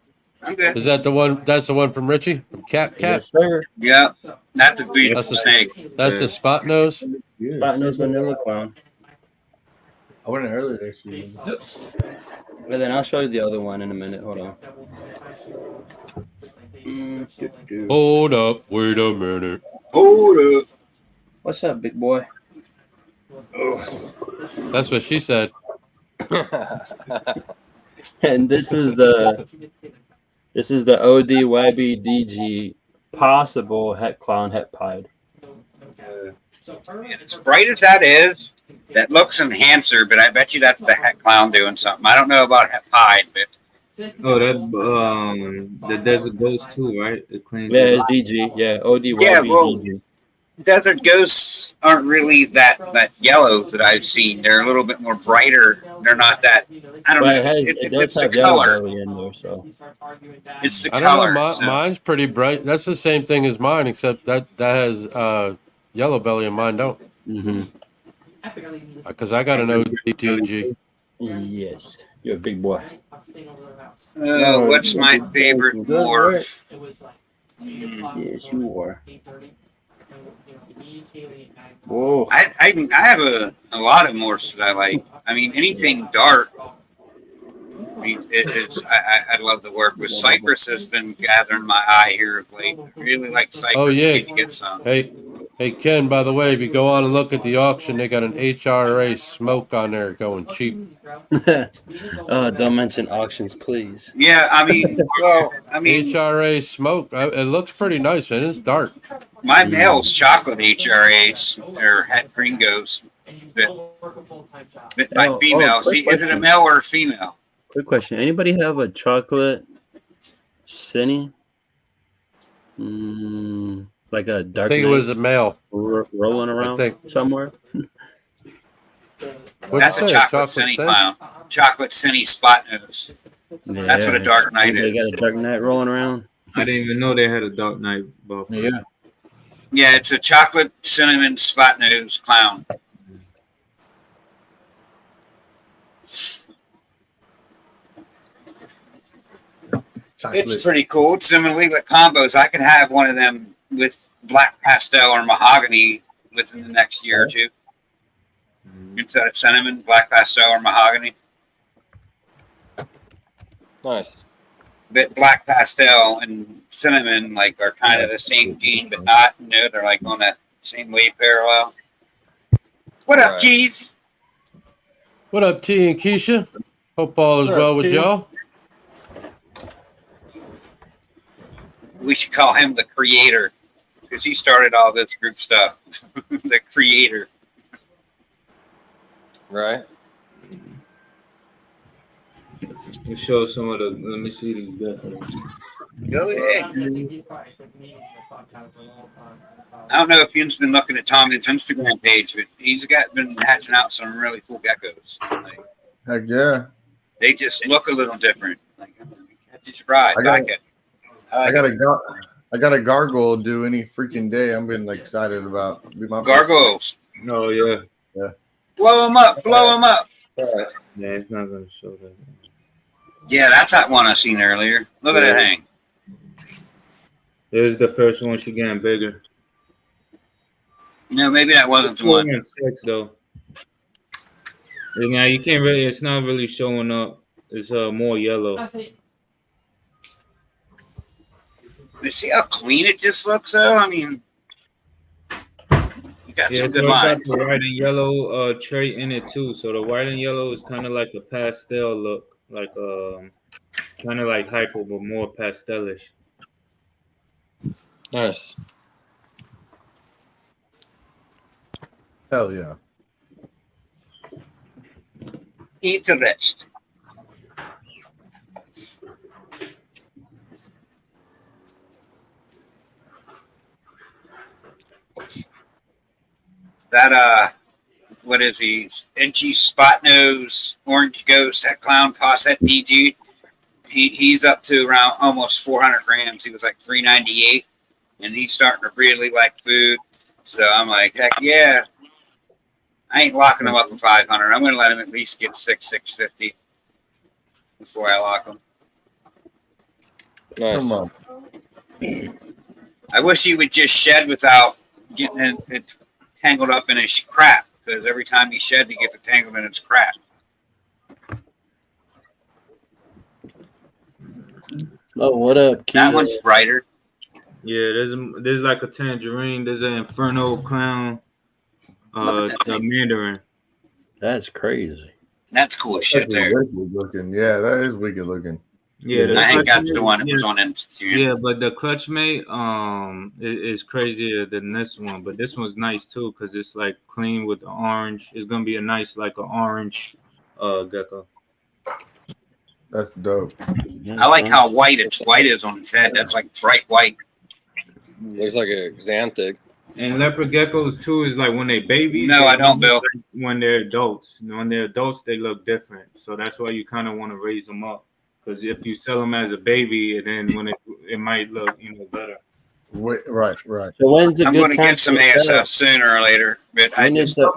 I'm good. Is that the one? That's the one from Richie from Cap. Yes, sir. Yeah, that's a beautiful That's a snake. That's the spot nose. Spot nose vanilla clown. I went earlier this year. And then I'll show you the other one in a minute. Hold on. Hold up, wait a minute. Hold up. What's up, big boy? That's what she said. And this is the ODYBDG possible het clown het pied. As bright as that is, that looks enhancer, but I bet you that's the het clown doing something. I don't know about het pied, but Oh, that the desert ghost too, right? It claims. Yeah, it's DG. Yeah, ODYBDG. Yeah, well, desert ghosts aren't really that yellow that I've seen. They're a little bit more brighter. They're not that. I don't But know. it does It's the have yellow color. belly in there, so. It's the I don't color. know. so- Mine's pretty bright. That's the same thing as mine, except that has yellow belly and mine don't. Mm-hmm. Because I got an ODTG. Yes, you're a big boy. What's my favorite morph? Yes, you are. Whoa. I have a lot of morphs that I like. I mean, anything dark. I mean, I love the work with Cypress has been gathering my eye here of late. I really like Cypress. Oh, yeah. Need to get some. Hey, Ken, by the way, if you go on and look at the auction, they got an HRA smoke on there going cheap. Don't mention auctions, please. Yeah, I mean, HRA smoke. It looks pretty nice, and it's dark. my male's chocolate HRAs or het gringos. But my female, see, is it a male or a female? Quick question. Anybody have a chocolate Cine? Like a dark I think it was a male. rolling around somewhere? That's a chocolate Cine clown. Chocolate Cine spot nose. Yeah. That's what a Dark Knight They is. got a Dark Knight rolling around. I didn't even know they had a Dark Knight buff. Yeah. Yeah, it's a chocolate cinnamon spot nose clown. It's pretty cool. Similarly with combos, I could have one of them with black pastel or mahogany within the next year or two. Instead of cinnamon, black pastel or mahogany. Nice. But black pastel and cinnamon like are kind of the same gene, but not. You know, they're like on that same wave parallel. What up, Right. Keys? What up, T and Keisha? Hope all is What up, well with T? y'all. We should call him the creator because he started all this group stuff. The creator. Right. Let's show some of the. Let me see these guys. Go ahead. I'm guessing he's probably been needing the fuck out for a long time. I don't know if you've been looking at Tommy's Instagram page, but he's been hatching out some really cool geckos. Like, Heck yeah. they just look a little different. Like, that's just right. I I got- like it. I got a gargoyle due any freaking day. I'm getting excited about. Be my first- Gargoyles. Oh yeah. Blow them up. Blow them up. Yeah, it's not gonna show that. Yeah, that's that one I seen earlier. Look at that thing. This is the first one. She getting bigger. No, maybe that wasn't the one. 6 though. Now you can't really. It's not really showing up. It's more yellow. I say, You see how clean it just looks, though? I mean, you got Yeah, some so good it's got lines. the white and yellow trait in it too. So the white and yellow is kind of like a pastel look, like kind of like hypo, but more pastelish. Nice. Hell yeah. Eat the rest. That what is he? Inchy spot nose, orange ghost, that clown posse, that DG. He's up to around almost 400 grams. He was like 398, and he's starting to really like food. So I'm like, heck yeah. I ain't locking him up for 500. I'm going to let him at least get 650 before I lock him. Come Nice. on. I wish he would just shed without getting it tangled up in his crap, because every time he sheds, he gets tangled in his crap. Oh, what up, That Keith? one's brighter. Yeah, there's like a tangerine. There's an inferno clown. Look at that The thing. mandarin. That's crazy. That's cool as shit That's there. wicked looking. Yeah, that is wicked looking. Yeah, the I think clutch that's the mate- one that was yeah, on Instagram. Yeah, but the clutch mate is crazier than this one. But this one's nice too because it's like clean with the orange. It's gonna be a nice like an orange gecko. That's dope. I like how white is on its head. That's like bright white. Looks like a xanthic. And leopard geckos too is like when they babies. No, they I don't, look Bill. like when they're adults. When they're adults, they look different. So that's why you kind of want to raise them up. Because if you sell them as a baby, and then when it might look better. Wait, right. So when's a I'm good going to time get some to sell? ASF sooner or later. But I When just is a,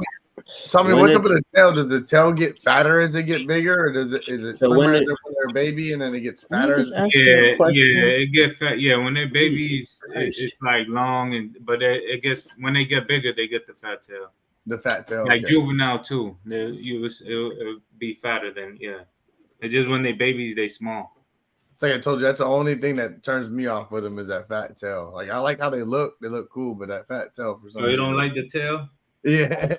Tell me When what's up it's- with the tail? Does the tail get fatter as it get bigger, or is it So slimmer when as it- when they're a baby and then it gets I'm fatter? just as- asking a question. It get fat. Yeah, when they're babies, Christ. it's like long, but it gets when they get bigger, they get the fat tail. The fat tail. Like okay. juvenile too. It'll be fatter than It's just when they babies, they small. It's like I told you, that's the only thing that turns me off with them is that fat tail. Like I like how they look cool, but that fat tail for some So you don't reason. like the tail? Yeah.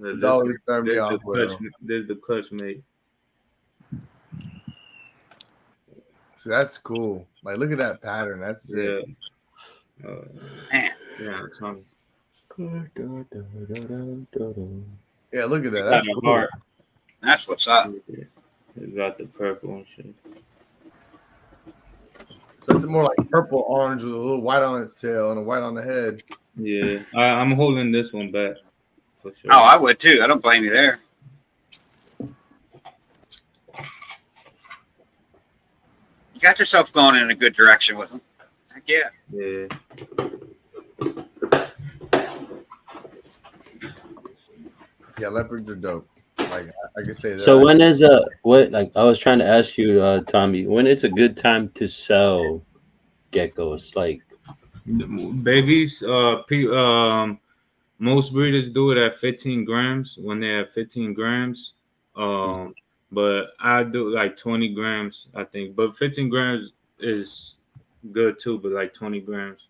It's always turned me off with them. There's the clutch mate. So that's cool. Like look at that pattern. That's sick. Yeah. Man. Yeah, Tommy. Yeah, look at that. Got That's a cool. heart. That's what's up. It's got the purple and shit. So it's more like purple orange with a little white on its tail and a white on the head. Yeah, I'm holding this one back for sure. Oh, I would too. I don't blame you there. You got yourself going in a good direction with them. Heck yeah. Yeah. Yeah, leopards are dope. Like I can say that. So when is what like I was trying to ask you, Tommy, when it's a good time to sell geckos? Like Babies, most breeders do it at 15 grams when they're at 15 grams. But I do like 20 grams, I think. But 15 grams is good too, but like 20 grams.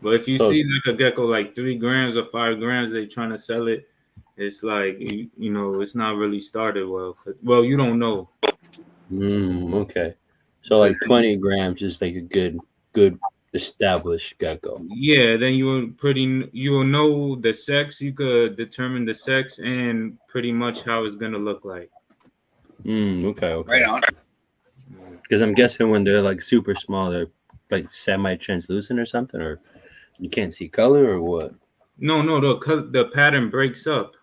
But if you So- see like a gecko like 3 grams or 5 grams, they trying to sell it. It's like it's not really started well. Well, you don't know. okay. So like 20 grams is like a good established gecko. Yeah, then you will know the sex. You could determine the sex and pretty much how it's gonna look like. Okay. Right on. Because I'm guessing when they're like super small, they're like semi-translucent or something, or you can't see color or what? No, the pattern breaks up.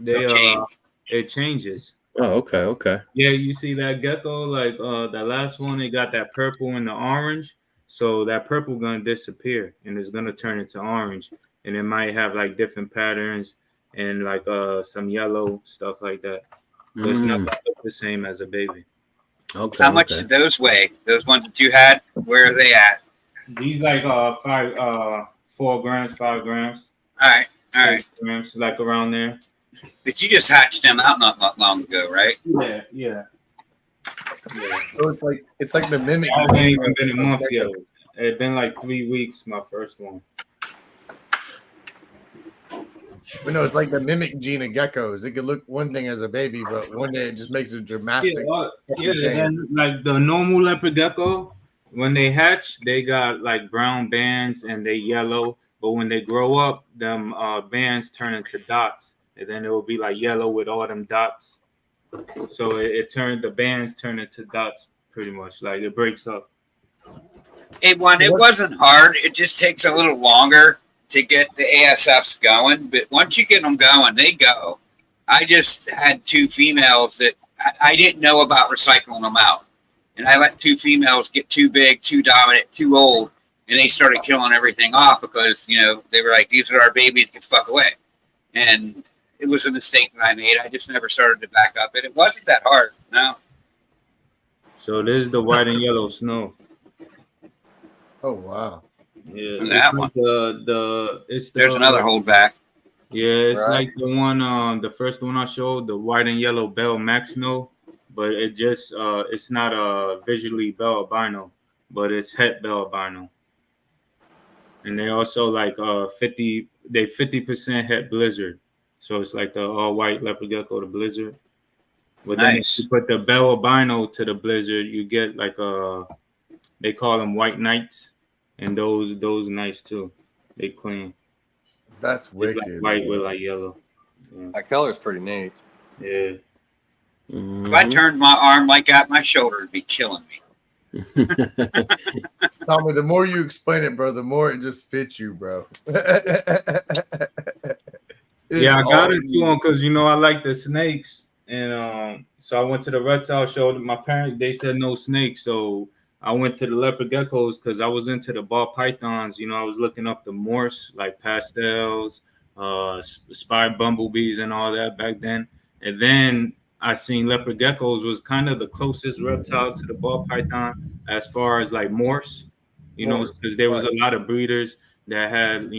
It changes. Oh, okay. Yeah, you see that gecko, like that last one, it got that purple and the orange. So that purple gonna disappear and it's gonna turn into orange. And it might have like different patterns and like some yellow stuff like that. But it's not gonna look the same as a baby. Okay. How much did those weigh? Those ones that you had? Where are they at? These like 4 grams, 5 grams. All right. 8 grams, like around there. But you just hatched them out not long ago, right? Yeah. So it's like the mimic. It hasn't even been a month yet. It's been like 3 weeks, my first one. But no, it's like the mimic gene of geckos. It could look one thing as a baby, but one day it just makes a dramatic change. And like the normal leopard gecko, when they hatch, they got like brown bands and they yellow. But when they grow up, them bands turn into dots, and then it will be like yellow with all them dots. So the bands turn into dots pretty much. Like it breaks up. It wasn't hard. It just takes a little longer to get the ASFs going, but once you get them going, they go. I just had 2 females that I didn't know about recycling them out, and I let 2 females get too big, too dominant, too old, and they started killing everything off because they were like, these are our babies, get the fuck away. And it was a mistake that I made. I just never started to back up it. It wasn't that hard, no. So this is the white and yellow snow. Oh wow. Yeah, that one. There's another holdback. Yeah, it's like the one, the first one I showed, the white and yellow Bell Max snow, but it just it's not a visually Bell albino, but it's het Bell albino. And they also like 50% het blizzard, so it's like the all white leopard gecko, the blizzard. But then if you put the Bell albino to the blizzard, you get like they call them white knights. And those nice too. They clean. That's wicked. It's like white with like yellow. Yeah. That color's pretty neat. Yeah. If I turned my arm like that, my shoulder would be killing me. Tommy, the more you explain it, bro, the more it just fits you, bro. Yeah, I got into them because I like the snakes, and so I went to the reptile show. My parents, they said no snakes, so I went to the leopard geckos because I was into the ball pythons. I was looking up the Morse, like pastels, spy bumblebees and all that back then. And then I seen leopard geckos was kind of the closest reptile to the ball python as far as like Morse, because there was a lot of breeders that had,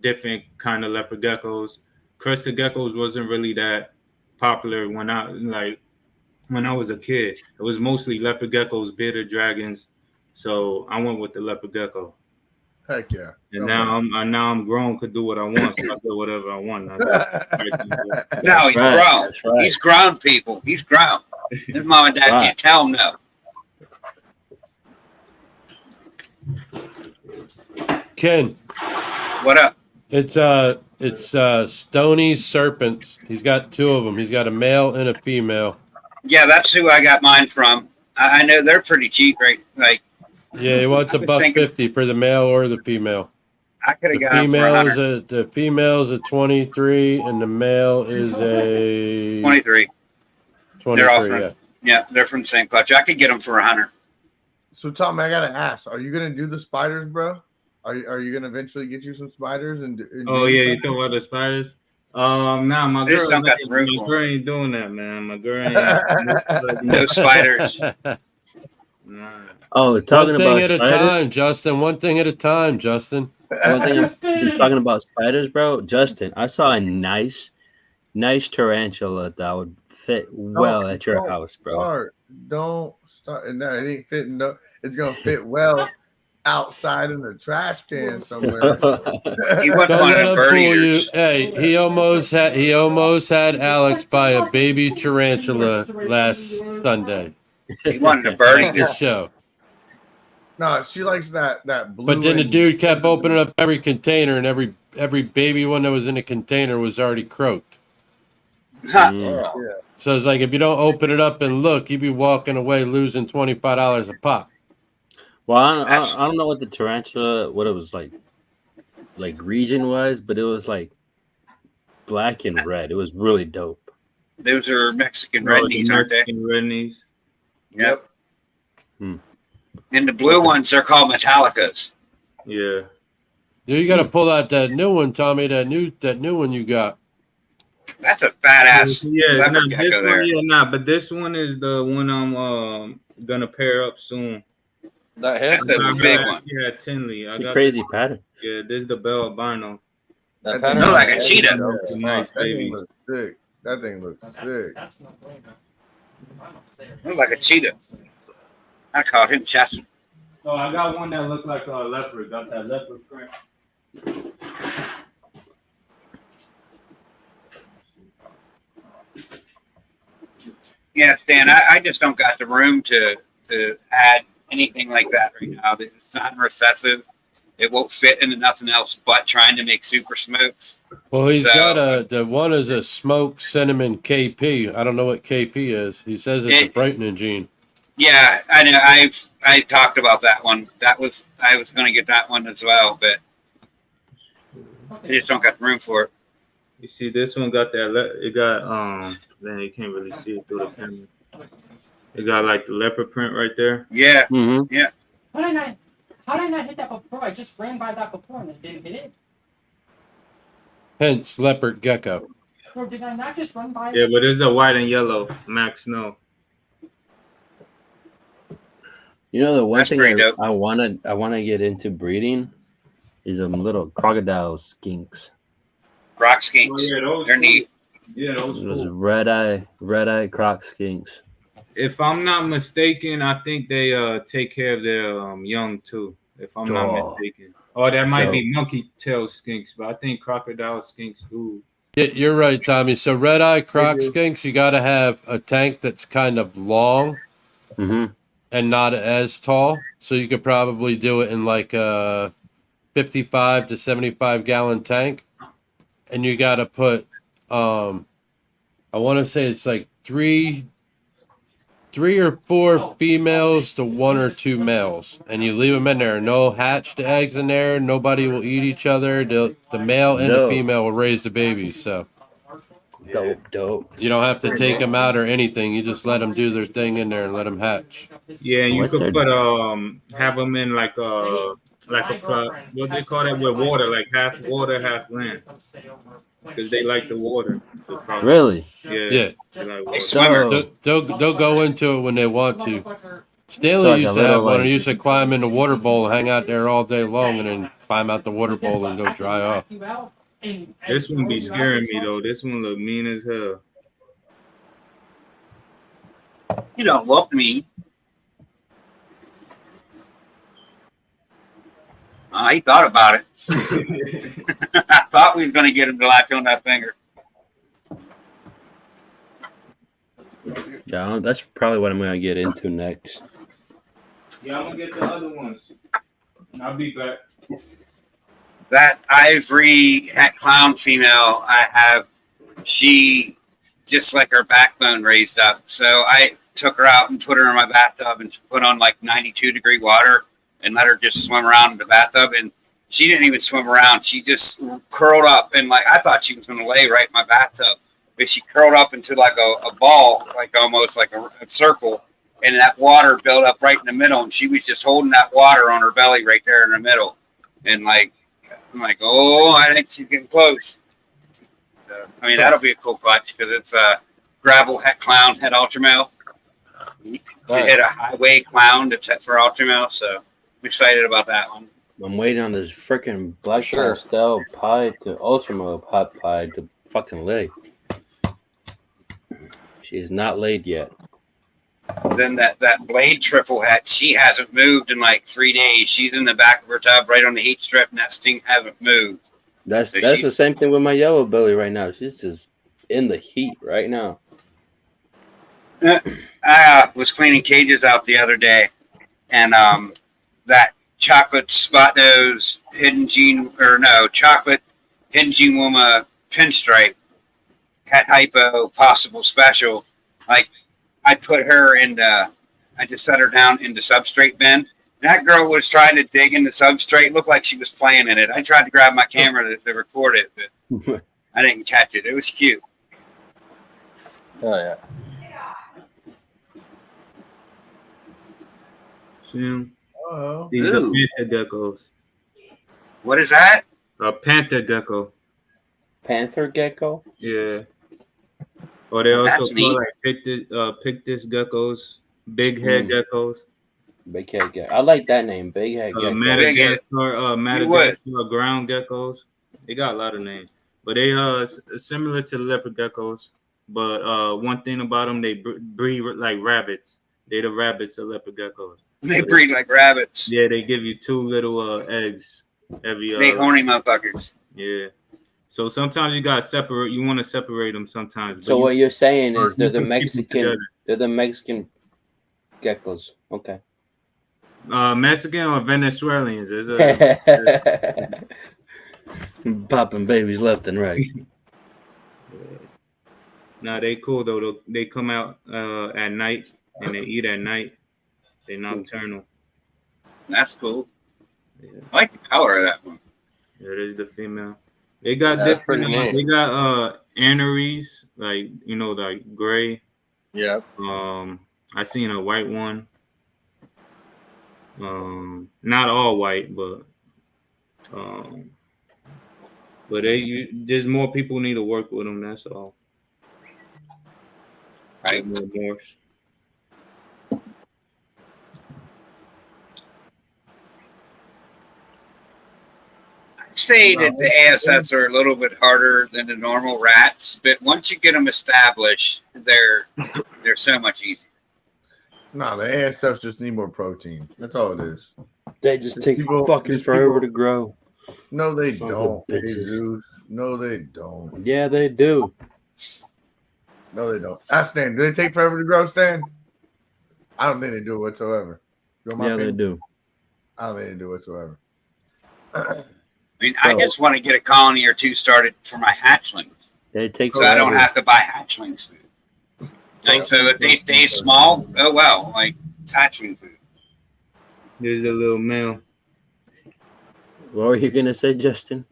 different kind of leopard geckos. Crested geckos wasn't really that popular when I was a kid. It was mostly leopard geckos, bearded dragons. So I went with the leopard gecko. Heck yeah. And now I'm grown, could do what I want, so I do whatever I want. No, he's grown. Right. He's grown, people. He's grown. His mom and dad can't tell him no. Ken. What up? It's Stony Serpents. He's got 2 of them. He's got a male and a female. Yeah, that's who I got mine from. I know they're pretty cheap, right? Like, yeah, he wants $150 for the male or the female. I could have got them for the female's a 23 and the male is a 23. 23. They're all from, yeah, they're from the same clutch. I could get them for 100. So Tom, I gotta ask: are you gonna do the spiders, bro? Are you gonna eventually get you some spiders and oh yeah, you talking about the spiders? Nah, my girl ain't doing that, man. My girl ain't no spiders. Nah. Oh, talking about one thing at a time, Justin. One thing at a time, Justin. One thing you're talking about spiders, bro. Justin, I saw a nice tarantula that would fit well at your house, bro. Don't start. No, it ain't fitting. No, it's gonna fit well outside in the trash can somewhere. He wasn't one of bird eaters. Hey, he almost had Alex buy a baby tarantula last Sunday. He wanted a bird eater. Show. No, she likes that blue. But then the dude kept opening up every container, and every baby one that was in the container was already croaked. Mm. So it's like if you don't open it up and look, you'd be walking away losing $25 a pop. Well, I don't know what the tarantula, what it was like region was, but it was like black and red. It was really dope. Those are Mexican Oh, the redknees, aren't they? Mexican redknees. Yep. Hmm. And the blue ones are called Metallicas. Yeah. You got to pull out that new one, Tommy. That new one you got. That's a badass Yeah, leopard nah, gecko this there. one, yeah, nah, but this one is the one I'm gonna pair up soon. That head, That's a big one. Yeah, Tinley. I It's a got crazy pattern. Yeah, this is the bell albino. that That pattern. Look on like the a head- cheetah. That's a nice That thing baby. looks sick. That thing looks sick. That's no brainer. I'm upstairs. Look like a cheetah. I called him Chester. Oh, I got one that looked like a leopard. Got that leopard print. Yeah, Stan, I just don't got the room to add anything like that right now. It's not recessive. It won't fit into nothing else but trying to make super smokes. Well, he's So- got the one is a smoked cinnamon KP. I don't know what KP is. He says it's a brightening gene. Yeah, I know. I talked about that one. I was going to get that one as well, but I just don't got the room for it. You see, this one got that. It got Then you can't really see it through the camera. It got like the leopard print right there. Yeah, Mm-hmm. How did I not hit that before? I just ran by that before and it didn't hit it. Hence leopard gecko. Or did I not just run by Yeah, it? but it's a white and yellow Max Snow. You know the one That's thing pretty dope. I wanna get into breeding is little crocodile skinks. rock skinks. those They're neat. Yeah, those. Those red eye croc skinks. If I'm not mistaken, I think they take care of their young too. If I'm not mistaken. Oh, that might be monkey tail skinks, but I think crocodile skinks do. Yeah, you're right, Tommy. So red eye croc skinks, you got to have a tank that's kind of long Mm-hmm. and not as tall. So you could probably do it in like a 55 to 75 gallon tank. And you got to put, I want to say it's like three or four females to one or two males. And you leave them in there. No hatched eggs in there. Nobody will eat each other. The male and the No. female will raise the babies. So Dope. you don't have to take them out or anything. You just let them do their thing in there and let them hatch. Yeah, and you What's could their- put have them in like a plot. What they call that with water, like half water, half land, because they like the water. The crocs. Really? Yeah. Yeah. They like They water. swimmer. They'll go into it when they want to. Stanley So like used a to have little, one. like- He used to climb in the water bowl and hang out there all day long, and then climb out the water bowl and go dry off. This one be scaring me though. This one look mean as hell. You don't look mean. He thought about it. I thought we were going to get him to latch on that finger. Yeah, that's probably what I'm gonna get into next. Yeah, I'm gonna get the other ones. I'll be back. That ivory hat clown female I have, she just like her backbone raised up. So I took her out and put her in my bathtub and put on like 92-degree water and let her just swim around in the bathtub. And she didn't even swim around. She just curled up and like I thought she was going to lay right in my bathtub. But she curled up into like a ball, like almost like a circle. And that water built up right in the middle. And she was just holding that water on her belly right there in the middle. And like, I'm like, oh, I think she's getting close. So, I mean, that'll be a cool clutch because it's a gravel het clown, het ultra male. You hit a highway clown that's set for ultra male. So I'm excited about that one. I'm waiting on this freaking black Sure. pastel pie to ultramode hot pie to fucking lay. She is not laid yet. Then that blade triple het, she hasn't moved in like 3 days. She's in the back of her tub right on the heat strip nesting, hasn't moved. That's So the she's- same thing with my yellow belly right now. She's just in the heat right now. I was cleaning cages out the other day, and that chocolate spot nose chocolate hidden gene Woma pinstripe het hypo possible special, like I put her into, I just set her down into substrate bin. That girl was trying to dig into substrate, looked like she was playing in it. I tried to grab my camera to record it, but I didn't catch it. It was cute. Oh yeah. See 'em? Oh, These are Ooh. panther geckos. What is that? A panther gecko. Panther gecko. Yeah. Or they also That's neat. call like pictus geckos, big head geckos. Big head gecko. I like that name. Big head gecko. Madagascar ground geckos. They got a lot of names, but they similar to leopard geckos. But one thing about them, they breed like rabbits. They the rabbits of leopard geckos. They breed like rabbits. Yeah, they give you 2 little eggs every. They horny motherfuckers. Yeah. So sometimes you gotta separate. You want to separate them sometimes. So what you're saying is they're the you can keep them Mexican. together. They're the Mexican geckos. Okay. Mexican or Venezuelans? There's Popping babies left and right. Nah, they cool though. They come out at night and they eat at night. They nocturnal. That's cool. Yeah. I like the color of that one. Yeah, it is the female. They got That's different. pretty neat. They got aneries, like like gray. Yeah. I seen a white one. Not all white, but there's more people need to work with them. That's all. Right. More morphs. I'd say that the ASFs are a little bit harder than the normal rats, but once you get them established, they're so much easier. no, the ASFs just need more protein. That's all it is. They just take People- fucking just forever people- to grow. No, they Sons of don't. bitches. Jesus. No, they don't. Yeah, they do. No, they don't. Ask Stan. Do they take forever to grow, Stan? I don't think they do whatsoever. You want my Yeah, they opinion? do. I don't think they do whatsoever. I mean, I just want to get a colony or two started for my hatchlings, They take so I don't forever. have to buy hatchlings food. Like, so if they stay small, oh well, like it's hatchling food. There's a little male. What were you gonna say, Justin?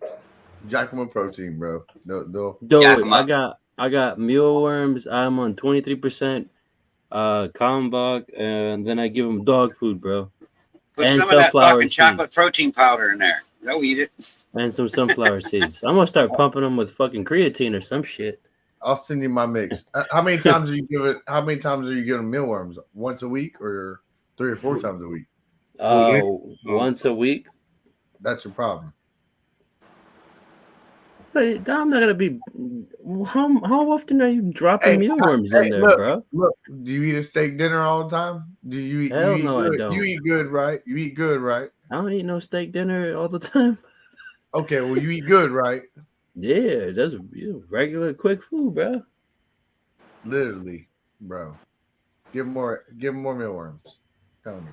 Jack them with protein, bro. They'll Dude, Yeah, come on. I got mealworms. I'm on 23% Kalmbach, and then I give them dog food, bro, Put And some of that sunflower fucking seeds. chocolate protein powder in there. They'll eat it. and some sunflower seeds. I'm gonna start pumping them with fucking creatine or some shit. I'll send you my mix. How many times are you giving? How many times are you giving mealworms? Once a week or 3 or 4 times a week? Once a week. That's your problem. But I'm not gonna be. How often are you dropping Hey, mealworms hey, in there, look. bro? Look, do you eat a steak dinner all the time? Do you eat? Hell you eat no, I good? don't. You eat good, right? You eat good, right? I don't eat no steak dinner all the time. Okay, well, you eat good, right? Yeah, that's regular quick food, bro. Literally, bro. Give them more mealworms. Tell me.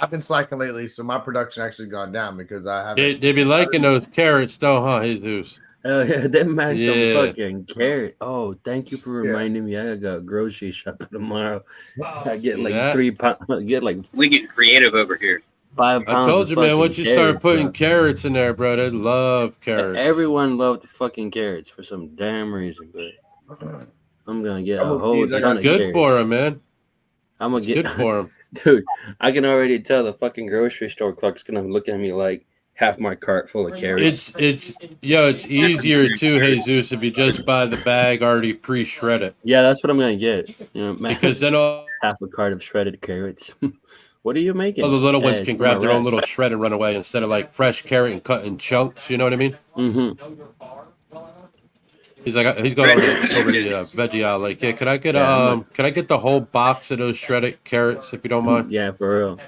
I've been slacking lately, so my production actually gone down because I haven't. They be liking those carrots, though, huh, Jesus? Oh yeah, that match Yeah. some fucking carrot. Oh, thank you for Yeah. reminding me. I gotta go grocery shopping tomorrow. I get like Yeah. 3 pounds. I get like We get creative over here. 5 I pounds. told of you, man, fucking once you start carrots, putting bro. carrots in there, bro, they love carrots. Everyone loved the fucking carrots for some damn reason, but I'm gonna get a I'm gonna whole tease, I ton got of Good carrots. for them, man. I'm gonna It's get good for them. dude. I can already tell the fucking grocery store clerk's gonna look at me like half my cart full of carrots. It's easier too, Jesus, if you just buy the bag already pre-shredded, Yeah, that's what I'm gonna get. You know, because then all half a cart of shredded carrots. What are you making? the little ones it's can for grab my their own rats. little shred and run away instead of like fresh carrot and cut in chunks. You know what I mean? Mm-hmm. He's like, he's going over the veggie aisle. Like, yeah, can I get can I get the whole box of those shredded carrots if you don't mind? Yeah, for real.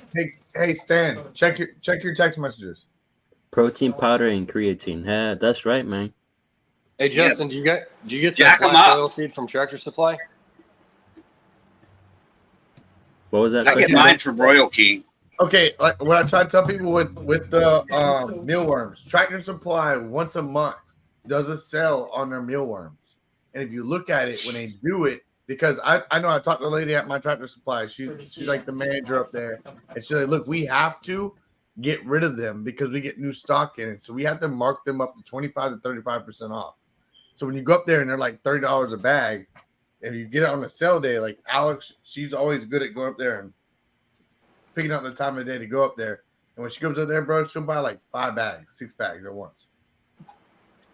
Hey, Stan, check your text messages. Protein powder and creatine. Yeah, that's right, man. Hey Justin, do you get Jack that 'em black up. oil seed from Tractor Supply? What was that? I get question? mine from Royal King. Okay, like what I try to tell people with the mealworms, Tractor Supply once a month does a sale on their mealworms. And if you look at it when they do it, because I know I talked to a lady at my Tractor Supply. She's like the manager up there. And she's like, look, we have to get rid of them because we get new stock in it. So we have to mark them up to 25 to 35% off. So when you go up there and they're like $30 a bag, and you get it on a sale day, like Alex, she's always good at going up there and picking up the time of the day to go up there. And when she goes up there, bro, she'll buy like 5 bags, 6 bags at once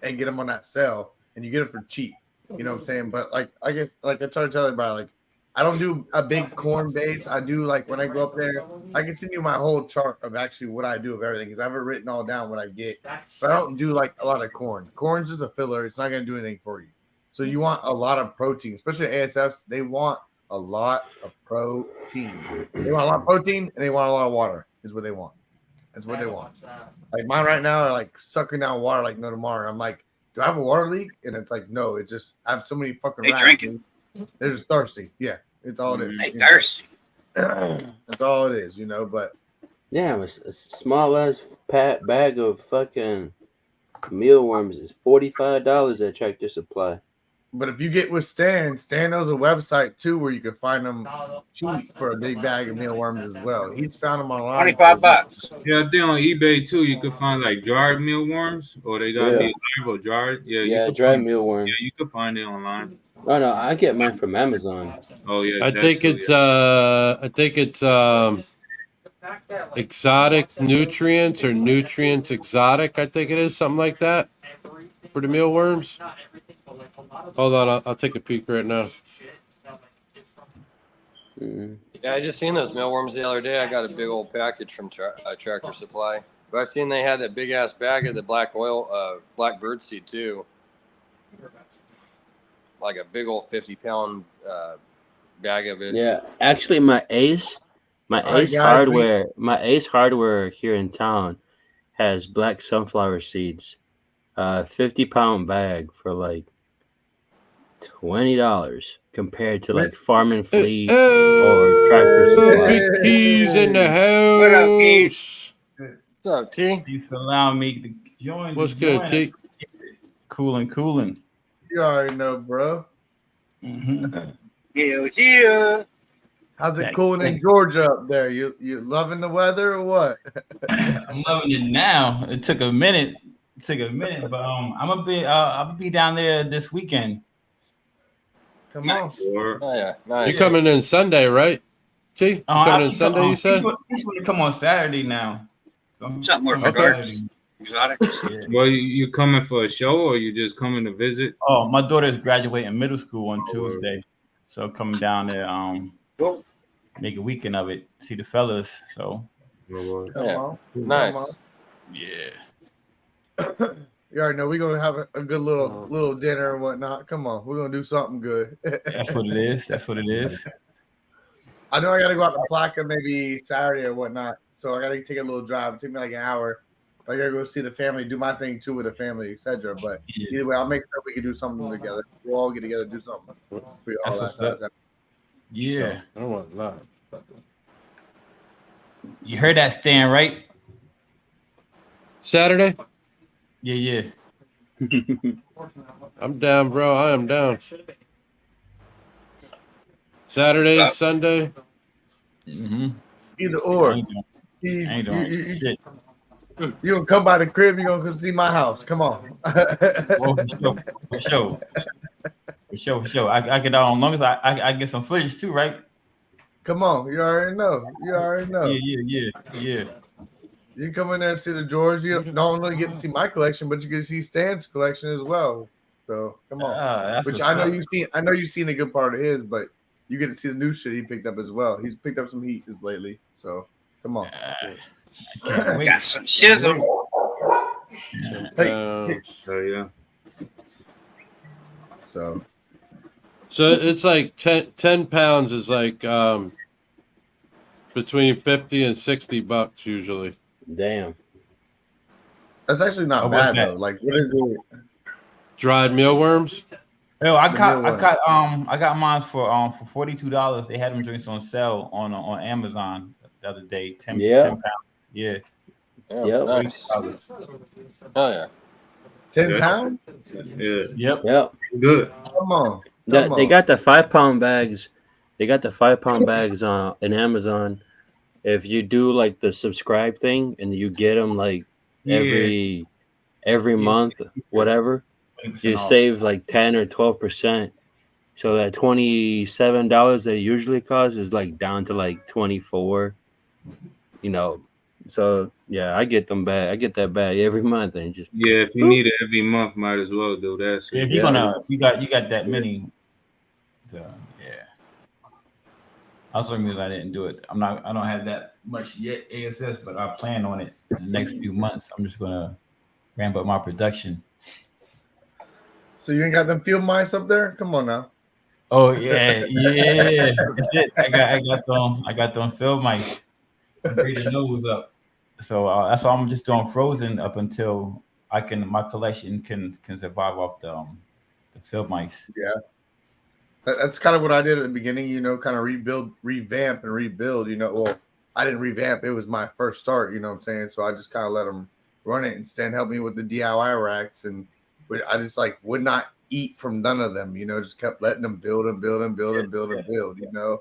and get them on that sale. And you get them for cheap. You know what I'm saying? But like, I guess, like I try to tell everybody, like, I don't do a big corn base. I do like when I go up there, I can send you my whole chart of actually what I do of everything because I've written all down what I get. But I don't do like a lot of corn. Corn's just a filler. It's not going to do anything for you. So you want a lot of protein, especially ASFs. They want a lot of protein. They want a lot of protein and they want a lot of water. Is what they want. That's what they want. Like mine right now are like sucking down water like no tomorrow. I'm like, do I have a water leak? And it's like, no. It's just I have so many fucking. They rats. drinking. They're just thirsty. Yeah, it's all it is. They thirsty. That's all it is, you know. But Damn, a small ass bag of fucking mealworms is $45 at Tractor Supply. But if you get with Stan knows a website too where you can find them cheap for a big bag of mealworms as well. He's found them online. $25. Yeah, I think on eBay too, you can find like dried mealworms, or they gotta be live or jarred. Yeah, Yeah, you dried find, mealworms. Yeah, you can find it online. Oh no, I get mine from Amazon. Oh yeah, I think it's exotic nutrients or nutrients exotic. I think it is something like that for the mealworms. Hold on, I'll take a peek right now. Yeah, I just seen those mealworms the other day. I got a big old package from Tractor Supply. But I've seen they had that big ass bag of the black bird seed too. Like a big old 50-pound bag of it. Yeah, actually, my Ace Hardware here in town has black sunflower seeds, 50-pound bag for like $20 compared to like Farm and Fleet or Tractor Supply. Big Keys in the house. What up, Keys? What's up, T? Thanks for allowing me to join. What's good, T? Cooling. You already know, bro. Yeah. How's it Thanks. cooling in Georgia up there? You loving the weather or what? I'm loving it now. It took a minute, but I'll be down there this weekend. Come on. Oh yeah, nice. You coming in Sunday, right? T? You coming in Sunday? You said. He's going to come on Saturday now. So Something more Okay. regards. Exotic. Yeah. Well, you coming for a show or you just coming to visit? Oh, my daughter is graduating middle school on Tuesday, so I'm coming down there. Cool. Make a weekend of it. See the fellas. So Come Yeah. on. Nice. yeah. You already know we're gonna have a good little dinner and whatnot. Come on, we're gonna do something good. That's what it is. I know I gotta go out to Placa maybe Saturday or whatnot, so I gotta take a little drive. It take me like an hour. I gotta go see the family, do my thing too with the family, etc. But either way, I'll make sure we can do something together. We'll all get together, do something. We all That's that what's side. Yeah. I don't want that. You heard that, Stan, right? Saturday? Yeah. I'm down, bro. I am down. Saturday, Sunday. Mm-hmm. Either or. I ain't doing shit. You gonna come by the crib? You gonna come see my house? Come on. Oh, for sure. I get on long as I get some footage too, right? Come on. You already know. Yeah. You come in there and see the drawers. You don't only get to see my collection, but you get to see Stan's collection as well. So come on. That's Which what's I know up. you've seen. I know you've seen a good part of his, but you get to see the new shit he picked up as well. He's picked up some heat just lately. So come on. I can't wait. Got some shizzle. Hey. Oh yeah. So It's like 10 pounds is like between 50 and $60 usually. Damn. that's actually not Oh, what's bad that? though. Like, what is it? Dried mealworms. Yo, I The got meal I got mine for $42. They had them drinks on sale on Amazon the other day. 10 pounds. Yeah. Yeah, Yep. nice. Oh yeah. £10? Yeah, Yep. Yeah. good. Come on. They got the 5 pound bags. They got the 5 pound bags on in Amazon. If you do like the subscribe thing and you get them like Yeah. every month, whatever, 20% you off. save like 10 or 12%. So that $27 that it usually costs is like down to like 24. You know, so yeah, I get them back. I get that bag every month and just Yeah, if you boop. need it every month, might as well do that. So If you you're Yeah. gonna, you got that many. Yeah. That's the reason I didn't do it. I don't have that much yet ASS, but I plan on it in the next few months. I'm just gonna ramp up my production. So you ain't got them field mice up there? Come on now. Oh yeah. That's it. I got them fill mic. I breed the nose up. So that's why I'm just doing frozen up until my collection can survive off the field mice. Yeah. That's kind of what I did at the beginning, kind of revamp and rebuild, Well, I didn't revamp. It was my first start, you know what I'm saying? So I just kind of let them run it and Stan helped me with the DIY racks. And I just like would not eat from none of them, just kept letting them build and build and build and build and build,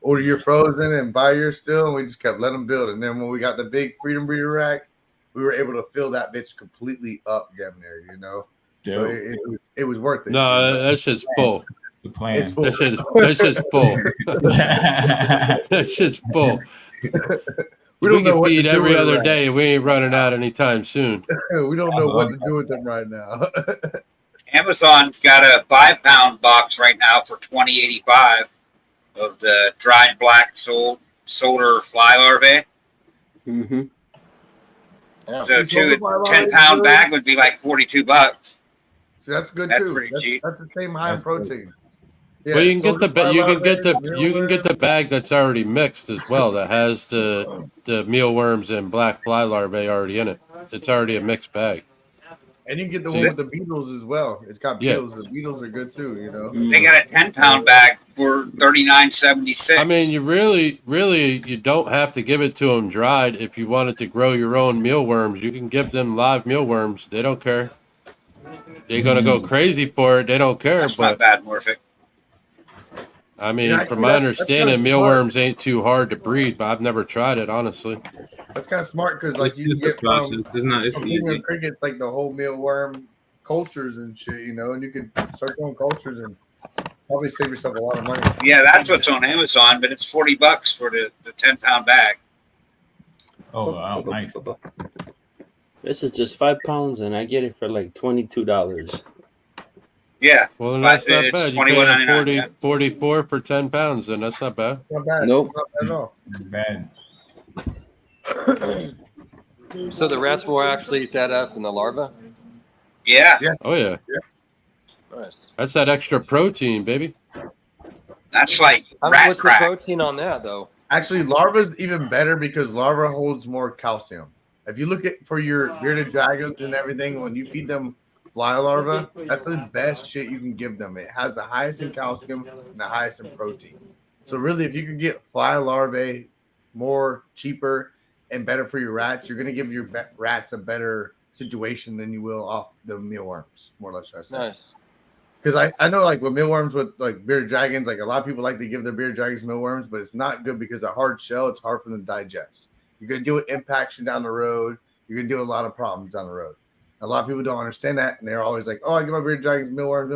Order your frozen and buy your still. And we just kept letting them build. And then when we got the big Freedom Breeder rack, we were able to fill that bitch completely up damn near, So it was worth it. No, that shit's full. The plan. It's full. That shit's full. That shit's full. We We don't know can what to feed do every with it other right day. We ain't running out anytime soon. We don't know what to do with them right now. Amazon's got a 5-pound box right now for $20.85 of the dried black solder fly larvae. Mm-hmm. Yeah. So See, a solder fly 10-pound larvae, bag would be like $42. So that's good That's too. pretty cheap. That's the same high in That's good. protein. Yeah, Well, you can get solder the fly you can get the larvae, you can get the mealworms. bag that's already mixed as well. That has the mealworms and black fly larvae already in it. It's already a mixed bag. And you can get the See? one with the beetles as well. It's got Yeah. beetles. The beetles are good too, They got a 10-pound bag for $39.76. I mean, you really you don't have to give it to them dried. If you wanted to grow your own mealworms, you can give them live mealworms. They don't care. They're gonna go crazy for it. They don't care. That's But not bad, Morphic. I mean, actually, from my that's understanding, kinda smart. mealworms ain't too hard to breed. But I've never tried it, honestly. That's kind of smart because like It's you can just a get process. from It's not. It's premium easy. crickets like the whole mealworm cultures and shit, and you can start doing cultures and probably save yourself a lot of money. Yeah, that's what's on Amazon, but it's $40 for the 10-pound bag. Oh, wow, nice. This is just 5 pounds, and I get it for like $22. Yeah, Well, then but that's not it's bad. You pay them $21.99. Yeah. 44 for 10 pounds, then that's not bad. It's not bad. Nope. It's not bad at all. Bad. So the rats will actually eat that up in the larva. Yeah, Oh yeah, Nice. that's that extra protein, baby. that's like What's rat the crack. protein on that though? Actually, larva's even better because larva holds more calcium. If you look at for your bearded dragons and everything, when you feed them fly larva, that's the best shit you can give them. It has the highest in calcium and the highest in protein. So really, if you can get fly larvae more cheaper and better for your rats, you're gonna give your rats a better situation than you will off the mealworms, more or less. I say. Nice. Because I know like with mealworms with like bearded dragons, like a lot of people like to give their bearded dragons mealworms, but it's not good because a hard shell, it's hard for them to digest. You're gonna deal with impaction down the road. You're gonna deal with a lot of problems down the road. A lot of people don't understand that, and they're always like, "Oh, I give my bearded dragons mealworms."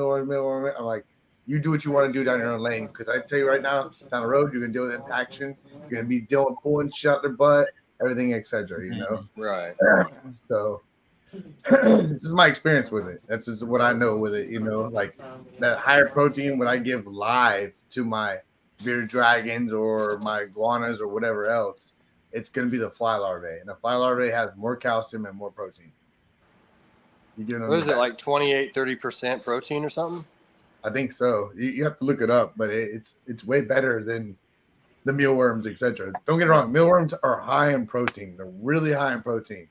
I'm like, you do what you want to do down your own lane. Because I tell you right now, down the road, you're gonna deal with impaction. You're gonna be dealing with pulling shit out their butt, everything, etc. Right. So this is my experience with it. That's just what I know with it. Like that higher protein when I give live to my bearded dragons or my iguanas or whatever else, it's going to be the fly larvae. And the fly larvae has more calcium and more protein. What is it, like 28-30% protein or something? I think so. You have to look it up, but it's way better than the mealworms, etc. Don't get it wrong. Mealworms are high in protein. They're really high in protein.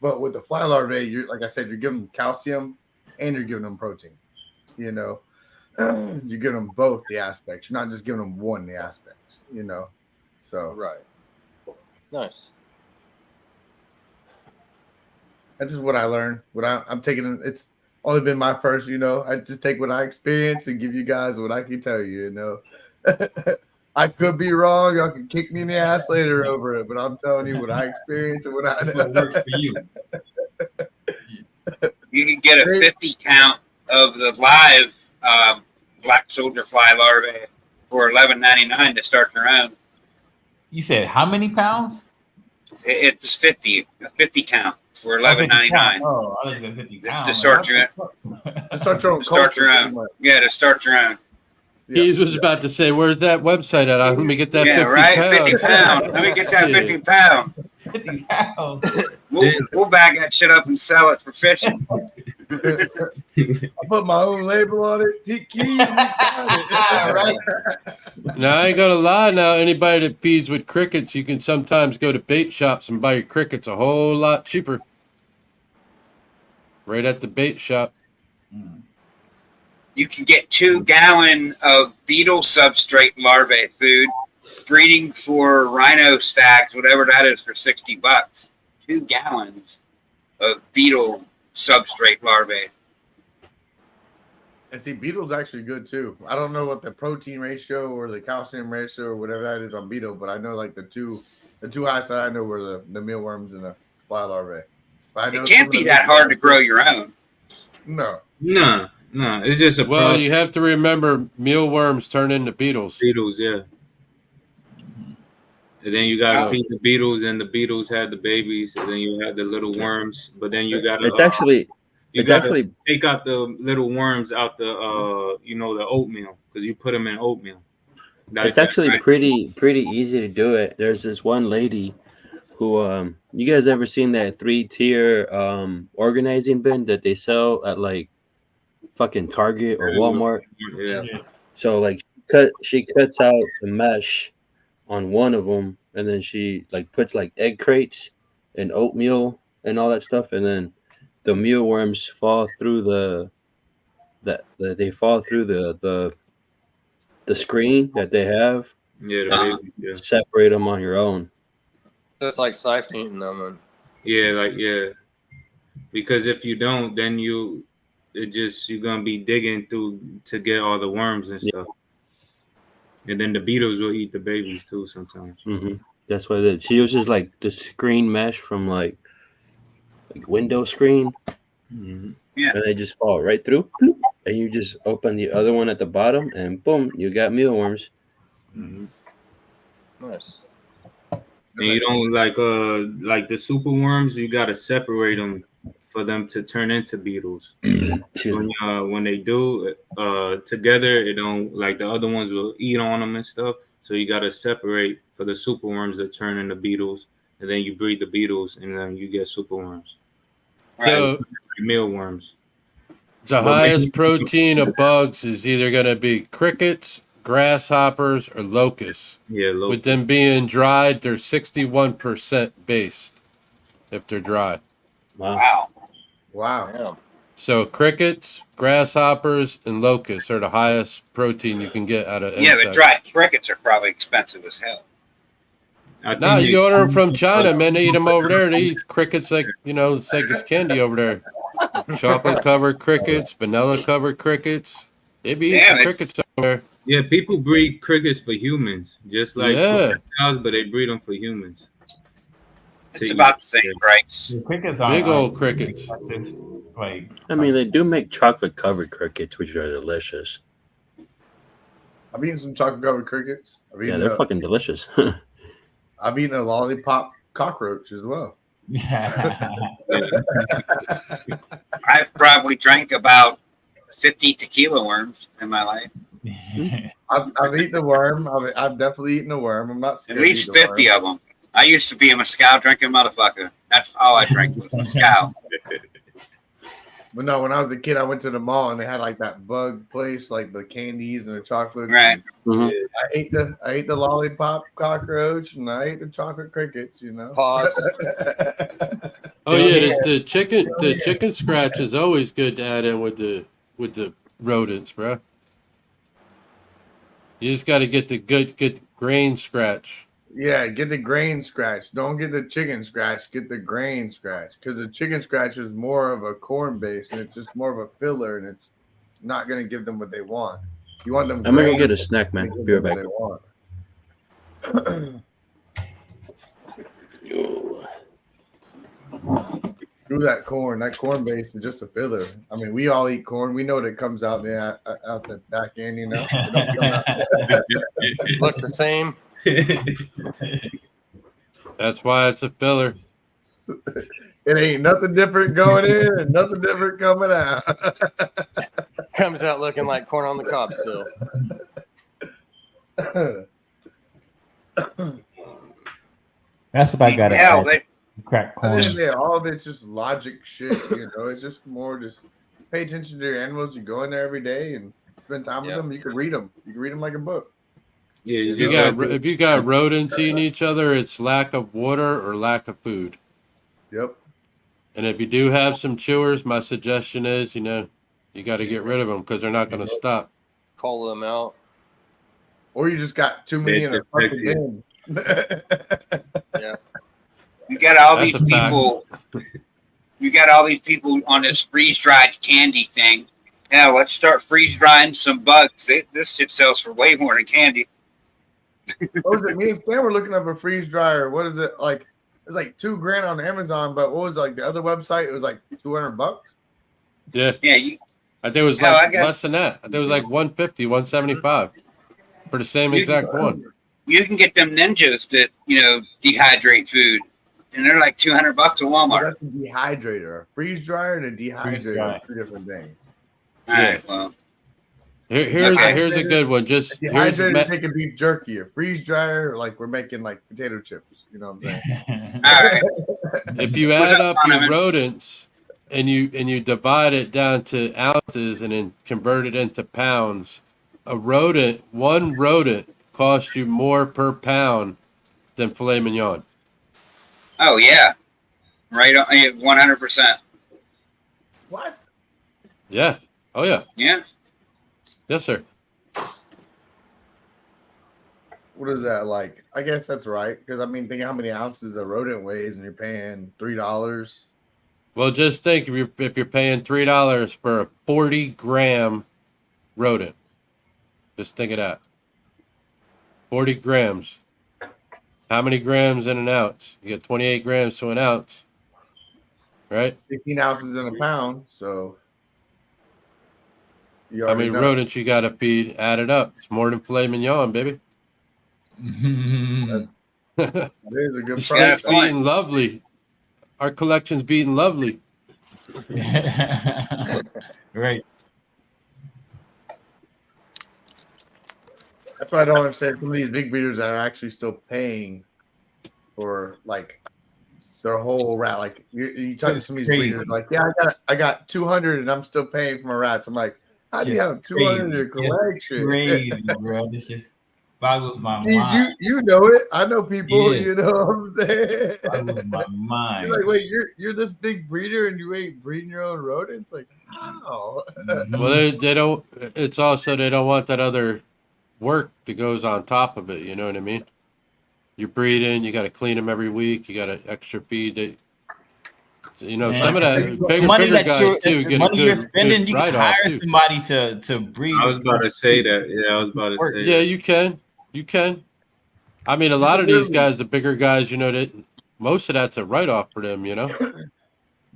But with the fly larvae, you're like I said, you're giving them calcium and you're giving them protein. You're giving them both the aspects. You're not just giving them one of the aspects. So Right. Nice. that's just what I learned. I'm taking it's only been my first, I just take what I experience and give you guys what I can tell you, I could be wrong. Y'all can kick me in the ass later over it, but I'm telling you what I experienced and what I That's what works for you. You can get a 50 count of the live black soldier fly larvae for $11.99 to start your own. You said how many pounds? It's a 50 count for $11.99. Oh, I was at 50 pounds. To start your own. Yeah, to start your own. Keys was about to say, "Where's that website at? Let me get that 50 right. pounds. 50 pounds. Let me get that 50 pounds. 50 pounds. We'll bag that shit up and sell it for fishing. I put my own label on it. Tiki. Right. Now, I ain't gonna lie. Now, anybody that feeds with crickets, you can sometimes go to bait shops and buy your crickets a whole lot cheaper. Right at the bait shop. You can get 2 gallons of beetle substrate larvae food, breeding for rhino stacks, whatever that is, for $60. 2 gallons of beetle substrate larvae. And see, beetle's actually good too. I don't know what the protein ratio or the calcium ratio or whatever that is on beetle, but I know like the two highest that I know were the mealworms and the fly larvae. But I know it can't be that hard to grow your own. No. No, it's just a Well, process. you have to remember, mealworms turn into beetles. Beetles, yeah. And then you gotta feed the beetles, and the beetles had the babies, and then you have the little worms. But then you gotta take out the little worms out the the oatmeal, because you put them in oatmeal. It's actually pretty easy to do it. There's this one lady who you guys ever seen that 3-tier organizing bin that they sell at like fucking Target or Walmart? Yeah. So like she cuts out the mesh on one of them, and then she like puts like egg crates and oatmeal and all that stuff, and then the mealworms fall through the screen that they have. Yeah, the babies, yeah. Separate them on your own. So it's like siphoning them. And... Yeah. Because if you don't, then you're gonna be digging through to get all the worms and stuff. And then the beetles will eat the babies too sometimes. Mm-hmm. That's why she uses like the screen mesh from like window screen. Mm-hmm. Yeah. And they just fall right through. Bloop, and you just open the other one at the bottom, and boom, you got mealworms. Mm-hmm. Nice. And you don't like the super worms. You gotta separate them for them to turn into beetles. When they do together, it don't like the other ones will eat on them and stuff. So you gotta separate for the super worms that turn into beetles, and then you breed the beetles, and then you get super worms. Right. So mealworms. the highest protein of bugs is either going to be crickets, grasshoppers, or locusts. Yeah, With them being dried, they're 61% based if they're dry. Wow. Yeah. So crickets, grasshoppers, and locusts are the highest protein you can get out of insects. Yeah, but dry crickets are probably expensive as hell. No, you order them from China, man. They eat them over there. They eat crickets like, it's like it's candy over there. Chocolate-covered crickets, vanilla-covered crickets. They be eating crickets over there. Yeah, people breed crickets for humans, just like cows, but they breed them for humans. It's about the same price. Crickets Big old crickets. Like, I mean, they do make chocolate-covered crickets, which are delicious. I've eaten some chocolate-covered crickets. Yeah, they're fucking delicious. I've eaten a lollipop cockroach as well. I've probably drank about 50 tequila worms in my life. I've eaten the worm. I've definitely eaten the worm. I'm not scared. At least 50 of them. I used to be a mezcal drinking motherfucker. That's all I drank was mezcal. But no, when I was a kid, I went to the mall and they had like that bug place, like the candies and the chocolates. Right. Mm-hmm. I ate the lollipop cockroach and I ate the chocolate crickets. Pause. Oh yeah, the chicken scratch is always good to add in with the rodents, bro. You just got to get the good grain scratch. Yeah, get the grain scratch. Don't get the chicken scratch. Get the grain scratch because the chicken scratch is more of a corn base and it's just more of a filler and it's not going to give them what they want. You want them. I'm gonna go grain get a snack, to man. give Be right them back. what they want. Screw that corn. That corn base is just a filler. I mean, we all eat corn. We know that it comes out the back end. You know, it don't come out. Looks the same. That's why it's a filler. It ain't nothing different going in and nothing different coming out. Comes out looking like corn on the cob still. That's what I got to Hell, add. Crack corn. Yeah, all of it's just logic shit. You know, it's just more just pay attention to your animals. You go in there every day and spend time with them. You can read them. You can read them like a book. Yeah, you If you just got if you got rodents eating each other, it's lack of water or lack of food. Yep. And if you do have some chewers, my suggestion is, you know, you got to get rid of them because they're not going to stop. Call them out. Or you just got too many in a fucking bin. Yeah. You got all That's these a fact. people. You got all these people on this freeze dried candy thing. Yeah, let's start freeze drying some bugs. This shit sells for way more than candy. What was it? Me and Stan were looking up a freeze dryer. What is it like? It was like $2,000 on Amazon, but what was like the other website? It was like $200. Yeah. Yeah, I think it was Hell, like I got- less than that. I think it was like 150, 175 for the same exact one. you can get them ninjas that dehydrate food, and they're like $200 at Oh, Walmart. that's a dehydrator. A freeze dryer and a dehydrator are two different things. All right, well, Here's Okay. a good one. Just A here's dehydrator is making beef jerky. A freeze dryer, like we're making like potato chips. You know what I'm saying? all right. if you What's add up, up your Donovan? rodents and you divide it down to ounces and then convert it into pounds, one rodent costs you more per pound than filet mignon. Oh yeah, right on, 100%. What? Yeah. Oh yeah. Yeah. Yes, sir. What is that like? I guess that's right. Because I mean, think how many ounces a rodent weighs, and you're paying $3. Well, just think if you're paying $3 for a 40-gram rodent. Just think of that. 40 grams. How many grams in an ounce? You get 28 grams to an ounce, right? 16 ounces in a pound. So you How already many know. rodents you got to feed? Add it up. It's more than filet mignon, baby. That is a good The price. steak's beating lovely. Our collection's beating lovely. Right. That's why I don't understand some of these big breeders that are actually still paying for like their whole rat. Like you talk to some of these Crazy. breeders, like, yeah, I got 200 and I'm still paying for my rats. I'm like, how do you Just have 200 in your crazy. Just collection? Crazy, bro. This just boggles my Jeez, mind. you know it. I know people. Yeah. You know what I'm saying? Boggles my mind. You're like, wait, you're this big breeder and you ain't breeding your own rodents? Like, how? Well, they don't. It's also they don't want that other work that goes on top of it. You know what I mean? You're breeding. You got to clean them every week. You got to extra feed. You know, Man, some of that the bigger money that guys too the get a money you're good, spending, good you can write-off hire too. somebody to breed. I was about to say that. Yeah, I was about to say Yeah, that. you can. You can. I mean, a lot of these guys, the bigger guys, you know, that most of that's a write-off for them. You know.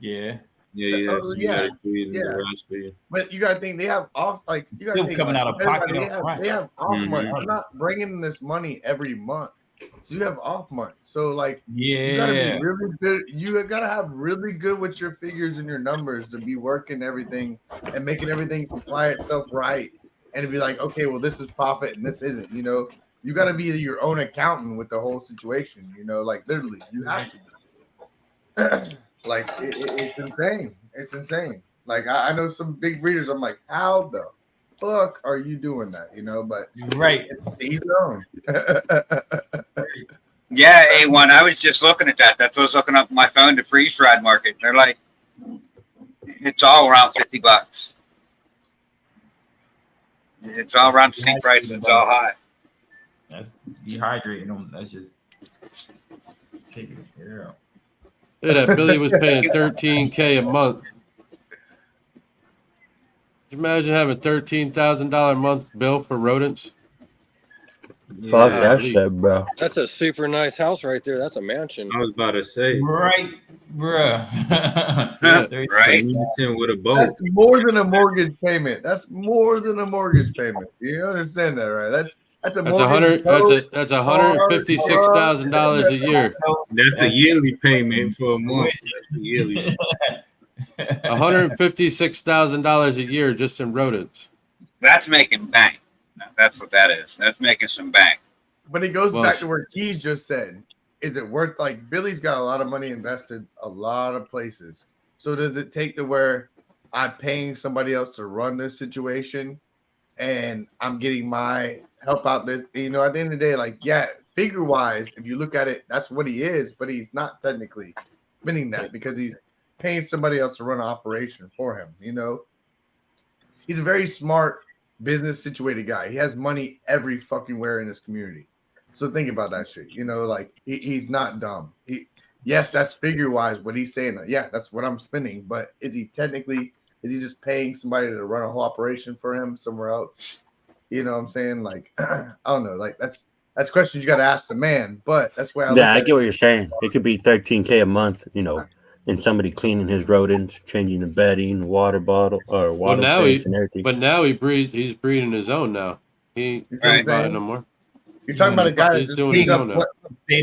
Yeah. Yeah, Oh, so you yeah. gotta feed Yeah. the rest for you. But you gotta think they have off, like you gotta Still think coming like, out of pocket everybody, up front. they have off Mhm. months. I'm not bringing this money every month, so you have off months. So like, you gotta Yeah. be really good. You gotta have really good with your figures and your numbers to be working everything and making everything supply itself right, and to be like, okay, well, this is profit and this isn't. You know, you gotta be your own accountant with the whole situation. You know, like literally, you have to. Like it's insane. It's insane. Like I know some big breeders. I'm like, how the fuck are you doing that? You know, but You're right. it's each their own. Yeah, A1. I was just looking at that. That's what I was looking up on my phone, the freeze dried market. They're like, it's all around $50. It's all around the same price. It's all high. That's dehydrating them. That's just Take it, girl. Yeah, that Billy was paying $13K a month. Can you imagine having $13,000 a month bill for rodents? Fuck Yeah, that Golly. shit, bro. That's a super nice house right there. That's a mansion. I was about to say. right, bruh. Yeah. Right? Mansion with a boat. That's more than a mortgage payment. That's more than a mortgage payment. You understand that, right? That's a That's mortgage. that's $156,000 a year. That's a yearly payment for a month. That's a yearly. $156,000 a year just in rodents. That's making bank. That's what that is. That's making some bank. But it goes Well, back to where Keys just said. Is it worth, like, Billy's got a lot of money invested a lot of places. So does it take to where I'm paying somebody else to run this situation and I'm getting my help out this, at the end of the day, like, yeah, figure wise, if you look at it, that's what he is, but he's not technically spending that because he's paying somebody else to run an operation for him. He's a very smart business situated guy. He has money every fucking where in this community. So think about that shit. Like he's not dumb. Yes, that's figure wise what he's saying. Yeah, that's what I'm spending. But is he just paying somebody to run a whole operation for him somewhere else? You know what I'm saying? Like, I don't know. Like that's questions you got to ask the man. But that's why I get what you're saying. It could be $13K a month, and somebody cleaning his rodents, changing the bedding, water bottle or water tanks and everything. But now he's breeding his own now. He ain't buying no more. You're talking about a guy that just picked up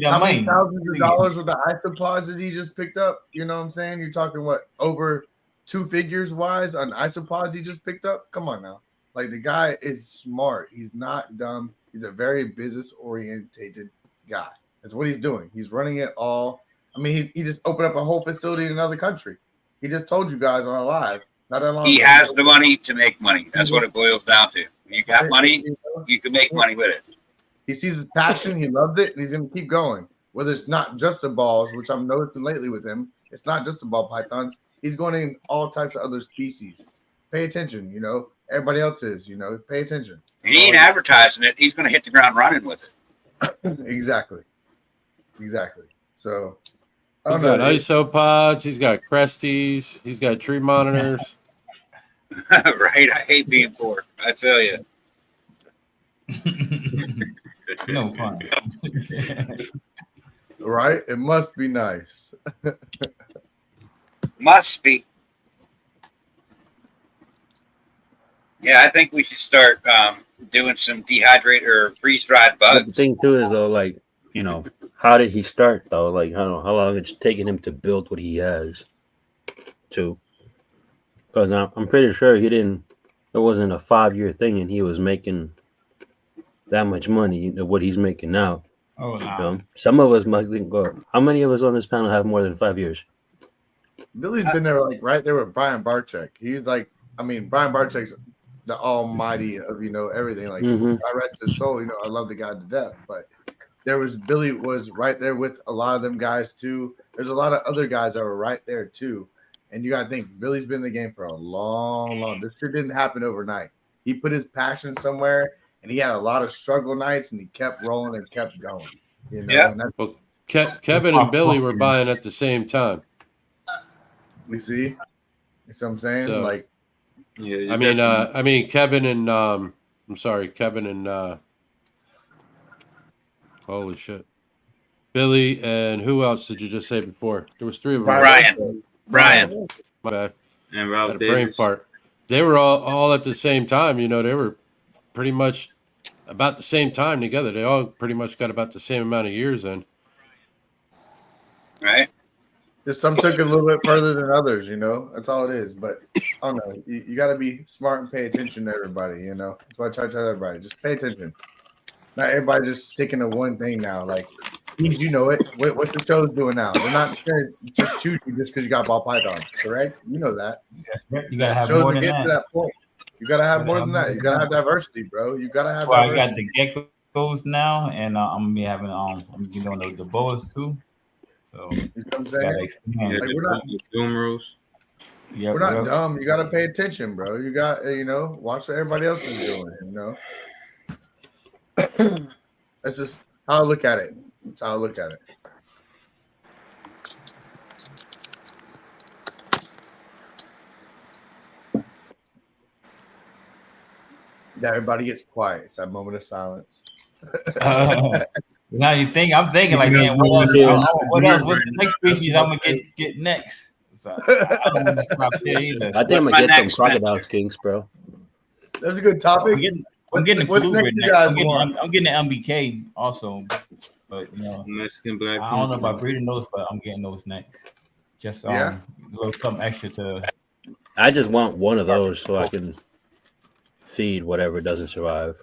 how many money. thousands of dollars with the isopods that he just picked up? You know what I'm saying? You're talking over two figures wise on isopods he just picked up? Come on now. Like the guy is smart. He's not dumb. He's a very business orientated guy. That's what he's doing. He's running it all. I mean, he just opened up a whole facility in another country. He just told you guys on a live not that long He ago. has the money to make money. That's what it boils down to. You got money, you can make money with it. He sees his passion, he loves it, and he's going to keep going. Whether it's not just the balls, which I'm noticing lately with him, it's not just the ball pythons. He's going in all types of other species. Pay attention, Everybody else is, pay attention. He ain't advertising it. He's going to hit the ground running with it. Exactly. So, I He's don't got know. isopods. He's got cresties. He's got tree monitors. Right? I hate being poor. I feel you. No fun. Right? It must be nice. Must be. Yeah, I think we should start doing some dehydrated or freeze-dried But bugs. the thing too is though, like, how did he start though? Like, I don't know how long it's taken him to build what he has. Because I'm pretty sure it wasn't a 5-year thing, and he was making that much money. What he's making now. Oh, no. Some of us might think, how many of us on this panel have more than 5 years? Billy's been there, like, right there with Brian Barczyk. He's like, Brian Barczyk's the almighty of, everything. Like, I rest his soul. I love the guy to death. But Billy was right there with a lot of them guys, too. There's a lot of other guys that were right there, too. And you got to think, Billy's been in the game for a long. This shit didn't happen overnight. He put his passion somewhere, and he had a lot of struggle nights, and he kept rolling and kept going. Yeah. And Well, Kevin and Billy were buying at the same time. we see. You see what I'm saying? So- like, Yeah. I mean, Kevin and Kevin and holy shit, Billy and who else did you just say before? There was 3 of them. Brian. My bad. And Had Ralph a brain Davis. fart. They were all at the same time. They were pretty much about the same time together. They all pretty much got about the same amount of years in. Right? just some took it a little bit further than others. That's all it is. But I don't know. You got to be smart and pay attention to everybody. That's why I try to tell everybody, just pay attention. Not everybody just sticking to one thing now. Like, you know it. What's the show's doing now? They're not going to just choose you just because you got ball pythons, correct? You know that. You gotta have Shows more to than get to that. that point. You gotta have more than that. You gotta have diversity, bro. You gotta have That's why I diversity. got the geckos now, and I'm gonna be having I'm doing the boas too. So You know what I'm gotta saying? expand. Like, we're not- the doom rules. Yep, We're not yep. dumb. You gotta pay attention, bro. You got watch what everybody else is doing. That's just how I look at it. That's how I look at it. Now everybody gets quiet. It's that moment of silence. Now I'm thinking like, You man, know, what else? What's the right next now. species I'm gonna get next? So I don't want to stop there either. I think I'm What's gonna my get some next crocodile venture? skinks, bro. That's a good topic. I'm getting a What's Kaluga next you next. guys want? I'm getting an MBK also, but Mexican black. I don't know king about snake. breeding those, but I'm getting those next. Just Yeah. a little something extra to. I just want one of those so I can feed whatever doesn't survive.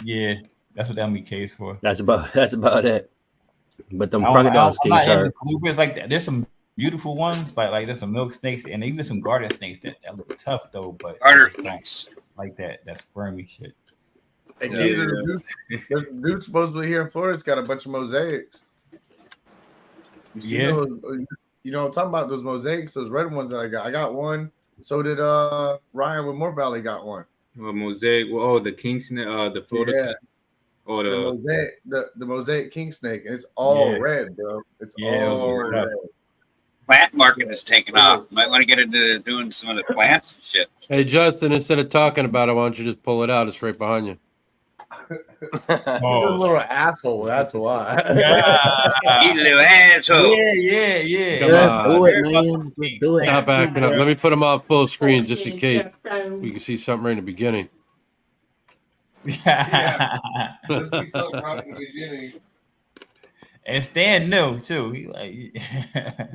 Yeah, that's what the MBK is for. That's about it. But them I'm crocodile not skinks into are. Kalugas like that. There's some beautiful ones, like there's some milk snakes and even some garter snakes that look tough though, but I Garter just don't snakes. like that spermy shit. Hey, Yeah, these are there's a dude supposedly here in Florida. It's got a bunch of mosaics. You see Yeah. those? You know, I'm talking about those mosaics, those red ones that I got. I got one. So did Ryan with More Valley got one. Mosaic. Oh, the king snake. The Florida. Yeah. King. Or The the mosaic, the mosaic king snake, and it's all Yeah. red, bro. It's Yeah, those all are red. tough. Plant market is taking off. Might want to get into doing some of the plants and shit. Hey, Justin, instead of talking about it, why don't you just pull it out? It's right behind you. He's a little asshole. That's why. You little asshole. Yeah. Come Let's on. do it, Care about some man. snakes. Do it. Stop acting up. Let me put them off full screen just in case Okay, we can see something right in the beginning. Let's be so proud in the beginning. And Stan knew too. He like,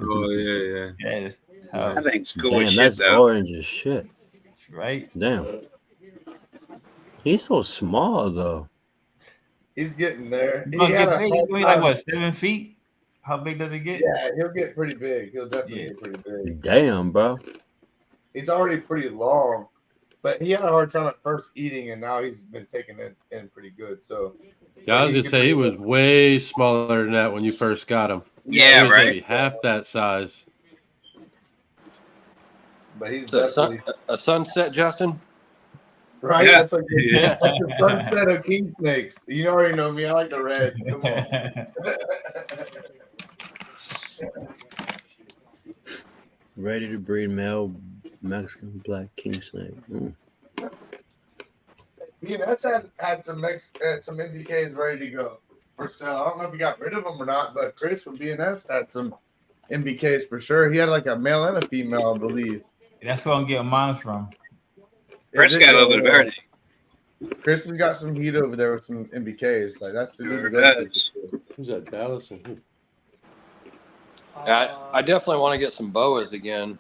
oh yeah. it's That tough, thing's cool Damn, as shit, that's though. orange as shit. right? Damn. He's so small though. He's getting there. He's He gonna had get a big. He's hard gonna be like time- what, 7 feet? How big does it get? Yeah, he'll get pretty big. He'll definitely Yeah. get pretty big. Damn, bro. He's already pretty long, but he had a hard time at first eating, and now he's been taking it in pretty good. So Yeah, I was he gonna can say he be- was way smaller than that when you first got him. Yeah, he was right. maybe half that size. But he's So definitely a sunset, Justin. right. Yeah. That's like Yeah. that's a sunset of king snakes. You already know me. I like the red. Come on. Ready to breed male Mexican black king snake. BNS had some some MBKs ready to go for sale. I don't know if he got rid of them or not, but Chris from BNS had some MBKs for sure. He had like a male and a female, I believe. That's where I'm getting mine from. Chris Is it, got a little bit of everything. Chris has got some heat over there with some MBKs. Like that's the dude Sure to go to. does. Who's that, Dallas? Or who? I definitely want to get some boas again.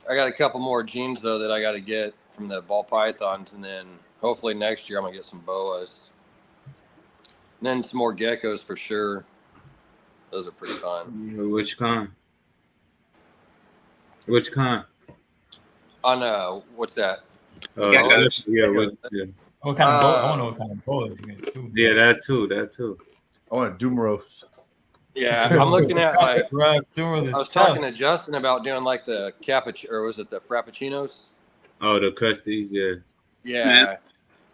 I got a couple more genes though that I got to get from the ball pythons, and then hopefully next year I'm gonna get some boas. And then some more geckos for sure. Those are pretty fun. Which kind? Which kind? On what's that? Geckos. Yeah. What kind of bowl? I want to know what kind of bowl you get too. Yeah, that too. I want a Dumaros. Yeah, I'm looking at like Bro, I was talking to Justin about doing like the cappuccino, or was it the frappuccinos? Oh, the crusties, yeah. Yeah.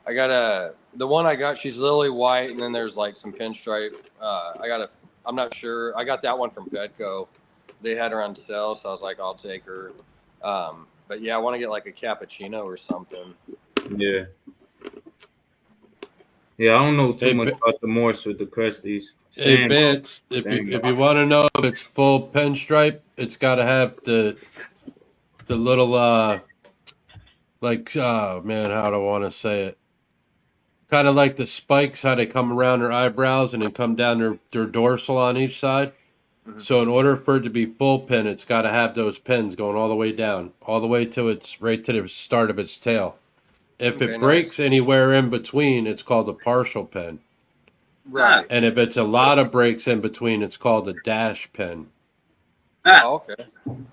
I got the one I got, she's lily white, and then there's like some pinstripe. I'm not sure. I got that one from Petco. They had her on sale, so I was like, I'll take her. But yeah, I want to get like a cappuccino or something. Yeah. Yeah, I don't know too Hey, much about the Morse with the crusties. Hey, Same. Bits, if you want to know if it's full pinstripe, it's got to have the little like man, how do I want to say it? Kind of like the spikes, how they come around their eyebrows and then come down their dorsal on each side. Mhm. So in order for it to be full pin, it's got to have those pins going all the way down, all the way to right to the start of its tail. If Okay, it breaks nice. anywhere in between, it's called a partial pin. Right. And if it's a lot of breaks in between, it's called a dash pin. Oh, okay. Learned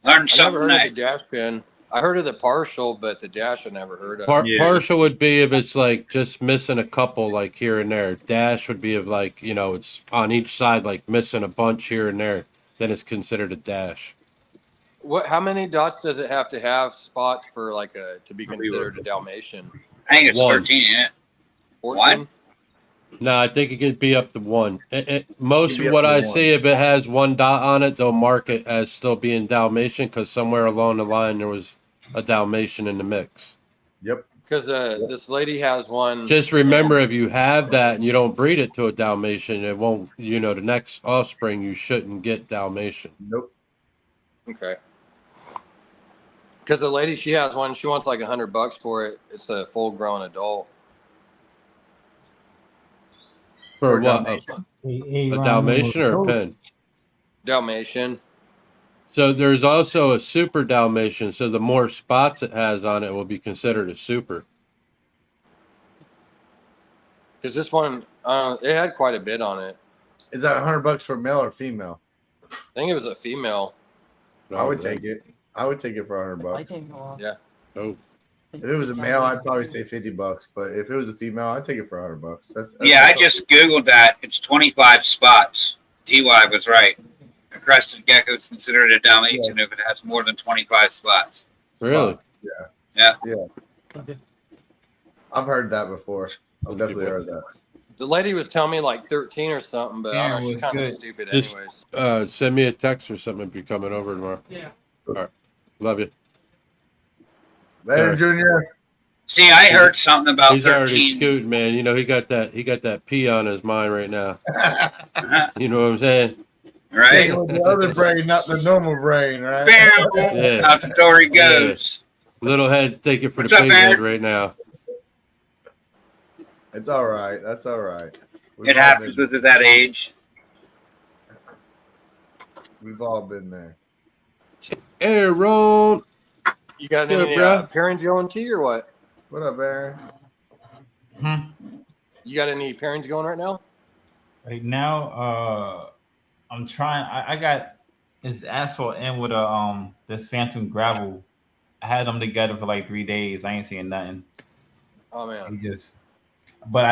I never something heard of tonight. the dash pin. I heard of the partial, but the dash I never heard of. Yeah. Partial would be if it's like just missing a couple, like here and there. Dash would be if like, it's on each side, like missing a bunch here and there. Then it's considered a dash. How many dots does it have to have spots for like to be considered a Dalmatian? I think it's One. 13, yeah. 14? No, I think it could be up to one. Most Could be of up what to I one. see, if it has one dot on it, they'll mark it as still being Dalmatian because somewhere along the line there was a Dalmatian in the mix. Yep. Because this lady has one. Just remember, if you have that and you don't breed it to a Dalmatian, it won't. The next offspring you shouldn't get Dalmatian. Nope. Okay. Because the lady, she has one. She wants like $100 for it. It's a full-grown adult. For Or what? Dalmatian. A Dalmatian or a pin? Dalmatian. So there's also a super Dalmatian. So the more spots it has on it will be considered a super. Because this one, it had quite a bit on it. Is that $100 for male or female? I think it was a female. I would take it. I would take it for $100. Yeah. Oh. If it was a male, I'd probably say $50. But if it was a female, I'd take it for $100. That's Yeah, I just Googled that. It's 25 spots. TY was right. A crested gecko is considered a Dalmatian if it has more than 25 spots. Really? Yeah. I've heard that before. I've definitely heard that. The lady was telling me like 13 or something, but I don't know, she's kind of stupid Just anyways. send me a text or something if you're coming over tomorrow. Yeah. All right. Love you. Later, Junior. See, I heard something about He's already 13. scooting, man. He got that pee on his mind right now. You know what I'm saying? Right? With the other brain, not the normal brain, right? Bam! Yeah. Out the door he goes. Little head, take it for What's the up, big man? head right now. It's all right. That's all right. It happens at that age. We've all been there. Aaron. You got Good, any bro. pairings going tea or what? What up, Aaron? You got any pairings going right now? Right now, I'm trying. I got this asphalt in with this phantom gravel. I had them together for like 3 days. I ain't seeing nothing. Oh man. But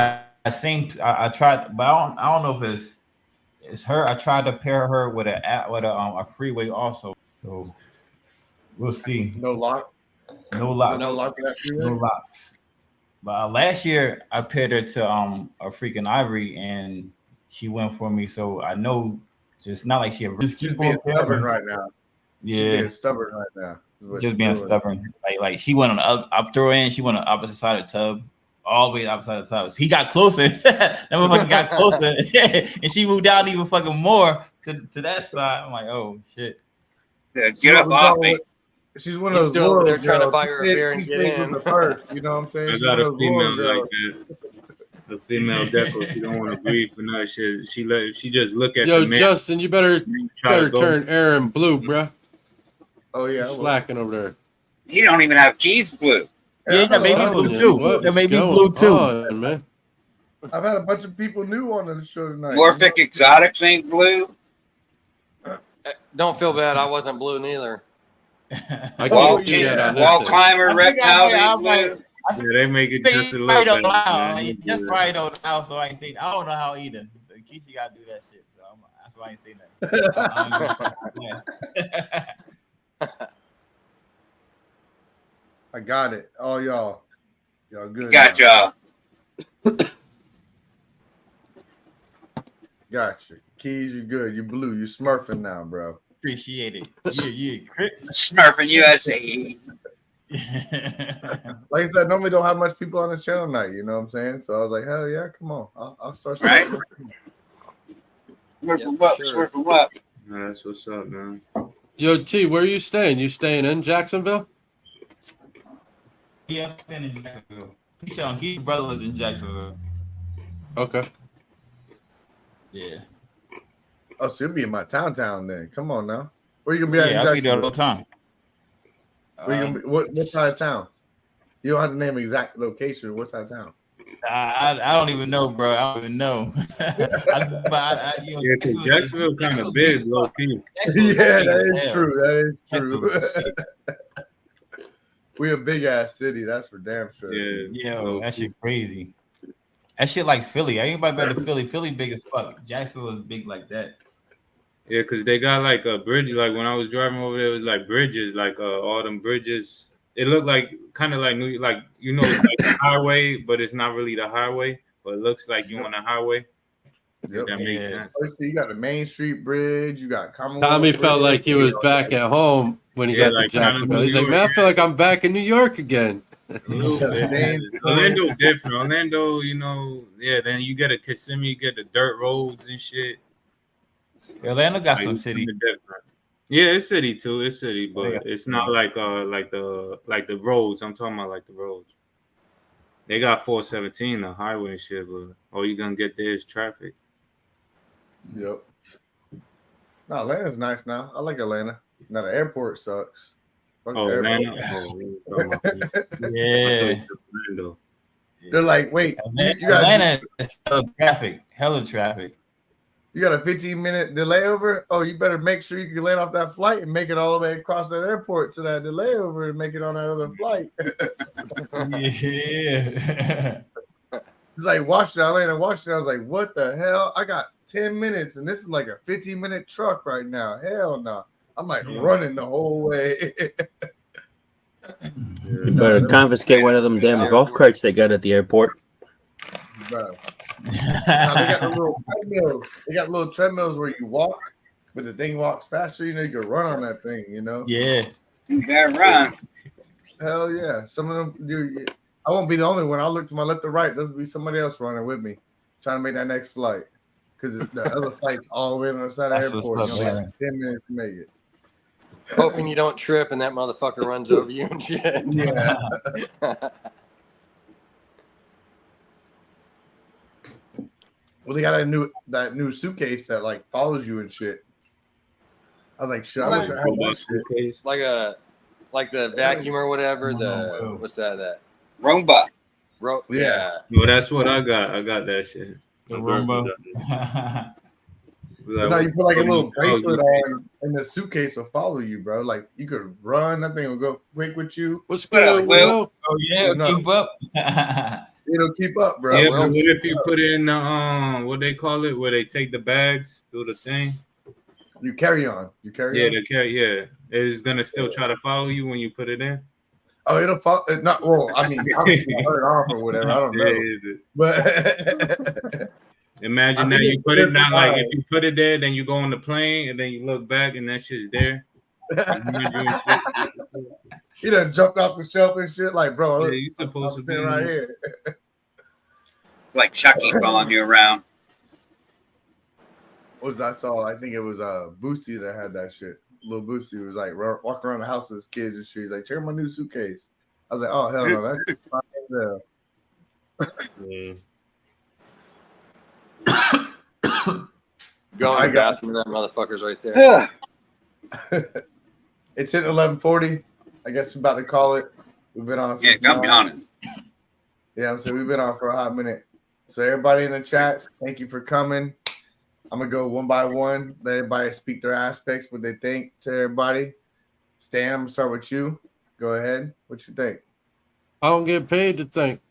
I tried, but I don't know if it's her. I tried to pair her with a freeway also. So we'll see. No lock. No locks. No lock in that freeway? No locks. But last year I paired her to a freaking Ivory, and she went for me. So I know it's not like She's being stubborn right now. Yeah, She's being stubborn right now. just being stubborn. Like she went on the up throw in. She went on the opposite side of the tub, all the way opposite of the tub. So he got closer. That motherfucker got closer, and she moved down even fucking more to that side. I'm like, oh shit. Yeah, get up off me. She's one of those still over there trying to girls. buy her a beer and She get stays in. with the first, you know what I'm saying? I She's got one a of those female loyal like girls. that. A female definitely. She don't want to breathe for nothing. She just look at Yo, the man. Justin, you better try to go. turn Aaron blue, bruh. Oh yeah, You're slacking over there. He don't even have keys blue. Yeah, that made me Telling blue you, too. what That is made me going blue too. on, man? I've had a bunch of people new on the show tonight. Morphic Exotics ain't blue. Don't feel bad. I wasn't blue neither. I Wall, can't see that on wall this thing. climber I think reptiles I ain't might- blue. Yeah, they make it just a Probably little don't better. know. man. Just probably don't know, so I ain't seen. I don't know how either. Keisha got to do that shit. So that's why I ain't seen that. I got it. All y'all good. Got now. y'all. Gotcha. Keys, you good. You blue. You smurfing now, bro. Appreciate it. Yeah. Smurfing USA. Like I said, normally don't have much people on the channel tonight. You know what I'm saying? So I was like, hell yeah, come on. I'll start. Right. Yeah, Smurfing up, sure. smurfing up. Nah, that's what's up, man. Yo, T, where are you staying? You staying in Jacksonville? Yeah, I'm staying in Jacksonville. Keith's brother lives in Jacksonville. Okay. Yeah. Oh, so you'll be in my town then. Come on now. Where you gonna be at? Yeah, in I'll be there all the Jacksonville? time. Where you gonna be? What side of town? You don't have to name exact location. What side of town? I don't even know, bro. I don't even know. Yeah, because Jacksonville kind of big, low key. Yeah, that is true. That is true. We a big ass city, that's for damn sure. Yeah, Yo, that shit crazy. That shit like Philly. Anybody better than Philly? Philly big as fuck. Jacksonville is big like that. Yeah, because they got like a bridge. Like when I was driving over there, it was like bridges, like all them bridges. It looked like kind of like New, like it's like a highway, but it's not really the highway. but it looks like you on a highway. Yep. That makes Yeah. sense. You got the Main Street Bridge. You got Commonwealth Tommy Bridge. felt like he was back at home when he Yeah, got like to kind of Jacksonville. New He's like, York, man, I feel like I'm back in New York again. A little bit. Main- Orlando different. Orlando, you know, yeah. Then you get a Kissimmee, you get the dirt roads and shit. Atlanta got Like, some it's city. different. Yeah, it's city too. It's city, but Yeah. it's not like the roads. I'm talking about like the roads. They got 417, the highway and shit, but all you gonna get there is traffic. Yep. No, Atlanta's nice now. I like Atlanta. Now the airport sucks. Fuck Oh, the airport. Atlanta. Oh, we was talking about that. I thought Yeah. you said Orlando. They're like, wait, Atlanta is hella traffic. you got a 15-minute delay over? Oh, you better make sure you can land off that flight and make it all the way across that airport to that delay over and make it on that other flight. Yeah. It's like Washington. I landed in Washington. I was like, what the hell? I got 10 minutes and this is like a 15-minute truck right now. Hell no. I'm like running the whole way. You better confiscate one of them damn golf carts they got at the airport. Bro. Now, they got the little treadmills. They got little treadmills where you walk, but the thing walks faster. You know, you can run on that thing, you know? Yeah. You got run. Hell yeah. Some of them do. I won't be the only one. I'll look to my left or right. There'll be somebody else running with me, trying to make that next flight. Because the other flight's all the way on the side of the That's airport. what's You up, only have 10 minutes to make it. Hoping you don't trip and that motherfucker runs over you and shit. Yeah. Well, they got that new suitcase that like follows you and shit. I was like, shit, I wish I had that shit. Like the vacuum or whatever. The what's that? Roomba. Yeah. Well, that's what I got. I got that shit. The My girlfriend Roomba. got it. Now you put like a little bracelet on, and the suitcase will follow you, bro. Like you could run, that thing will go quick with you. What's good, Will? Oh yeah, No. keep up. It'll keep up, bro. Yeah, Well, but what if you put in the what they call it, where they take the bags, do the thing? You carry on. You carry Yeah, on. the carry. Yeah, it's gonna still try to follow you when you put it in. Oh, it'll follow. Not well. I mean, obviously turn it off or whatever. I don't know. Yeah, is it? But Imagine I that mean, you put it it's not like fine. if you put it there, then you go on the plane and then you look back and that shit's there. he done jumped off the shelf and shit. Like, bro, Yeah, look, you supposed to I'm be sitting right here. It's like Chucky following you around. What was I saw? I think it was Boosie that had that shit. Little Boosie was like walking around the house with his kids and shit. He's like, check out my new suitcase. I was like, oh hell no, that's fine as hell. Yeah. Go I in the got- bathroom, that motherfucker's right there. It's hit 11:40. I guess we're about to call it. We've been on Yeah, since got me 9. on it. Yeah, I'm saying we've been on for a hot minute. So everybody in the chats, thank you for coming. I'm gonna go one by one. Let everybody speak their aspects, what they think to everybody. Stan, I'm gonna start with you. Go ahead. What you think? I don't get paid to think.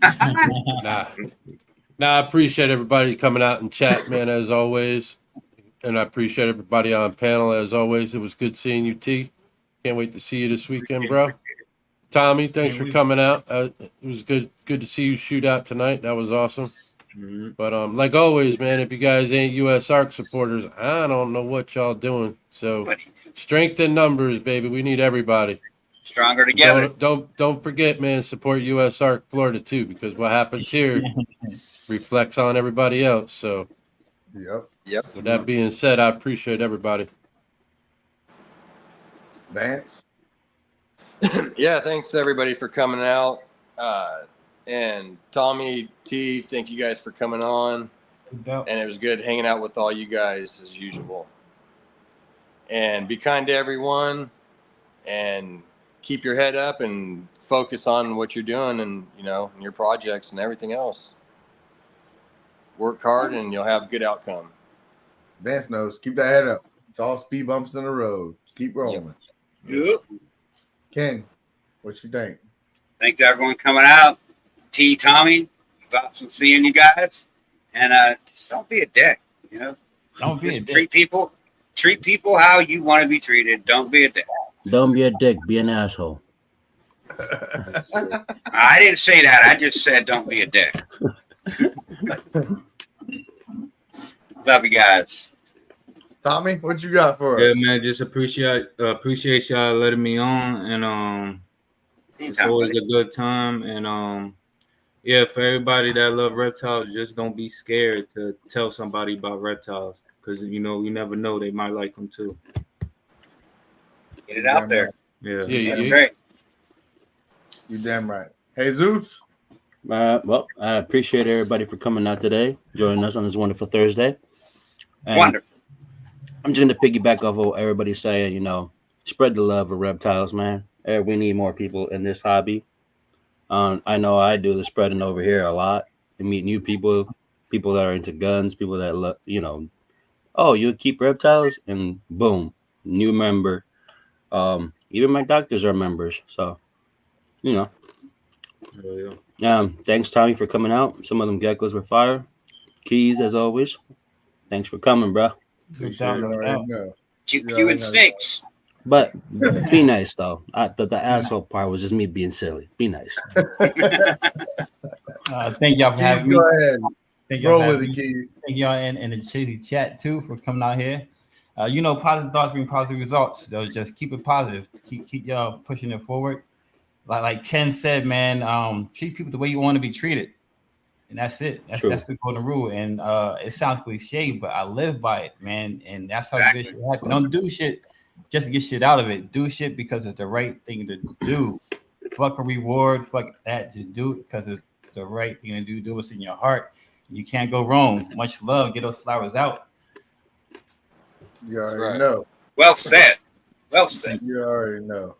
Nah. I appreciate everybody coming out and chat, man, as always. And I appreciate everybody on panel, as always. It was good seeing you, T. Can't wait to see you this weekend, bro. Tommy, thanks for coming out. It was good to see you shoot out tonight. That was awesome. Mm-hmm. But like always, man, if you guys ain't US ARC supporters, I don't know what y'all doing. So strength in numbers, baby. We need everybody. Stronger together. Don't forget, man, support US ARC Florida too, because what happens here reflects on everybody else. So Yep. with that being said, I appreciate everybody. Vance. Yeah, thanks to everybody for coming out. And Tommy, T, thank you guys for coming on. And it was good hanging out with all you guys as usual. And be kind to everyone and keep your head up and focus on what you're doing and, your projects and everything else. Work hard and you'll have a good outcome. Vance knows. Keep that head up. It's all speed bumps in the road. Keep rolling. Yep. Ken, what you think? Thanks everyone coming out. T, Tommy, awesome seeing you guys. And just don't be a dick. Don't be a Just dick. treat people how you want to be treated. Don't be a dick. Don't be a dick. Be an asshole. I didn't say that. I just said don't be a dick. Love you guys. Tommy, what you got for Yeah, us? man. Just appreciate y'all letting me on, and it's Anytime, always buddy. a good time. And yeah, for everybody that love reptiles, just don't be scared to tell somebody about reptiles, because you never know, they might like them too. Get it out there. Yeah. Yeah, That's right. You damn right. Hey, Zeus. Well, I appreciate everybody for coming out today, joining us on this wonderful Thursday. And Wonderful. I'm just gonna piggyback off of what everybody's saying. Spread the love of reptiles, man. We need more people in this hobby. I know I do the spreading over here a lot. I meet new people that are into guns, people that love, oh, you keep reptiles, and boom, new member. Even my doctors are members, so thanks Tommy for coming out. Some of them geckos were fire. Keys as always. Thanks for coming, bro. No doubt, You no already doubt. know. QQ and snakes. But be nice though. The asshole part was just me being silly. Be nice. Thank y'all for Keys, having me. go ahead. Thank y'all Roll for with having it, me. Keys. Thank y'all in the cheesy chat too for coming out here. Positive thoughts bring positive results. So just keep it positive. Keep y'all pushing it forward. Like Ken said, man, treat people the way you want to be treated. And that's it. That's the golden rule. And it sounds cliche, but I live by it, man. And that's how good shit happens. Don't do shit just to get shit out of it. Do shit because it's the right thing to do. Fuck a reward, fuck that. Just do it because it's the right thing to do. Do what's in your heart. You can't go wrong. Much love. Get those flowers out. You already right. know. Well said. Well said. You already know.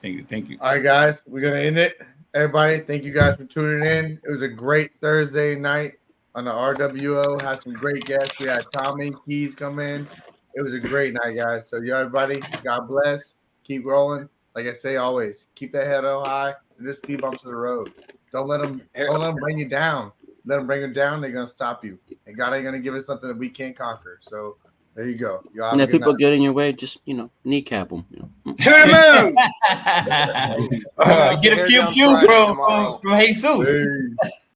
Thank you. All right, guys, we're gonna end it. Everybody, thank you guys for tuning in. It was a great Thursday night on the RWO. Had some great guests. We had Tommy Keys come in. It was a great night, guys. So, everybody, God bless. Keep rolling. Like I say always, keep that head up high and just speed bumps to the road. Don't let them bring you down. Let them bring you down. They're gonna stop you. And God ain't gonna give us something that we can't conquer. So there you go. You have And a if good people night. get in your way, just kneecap them. To the moon. Get a pew from Jesus. Hey.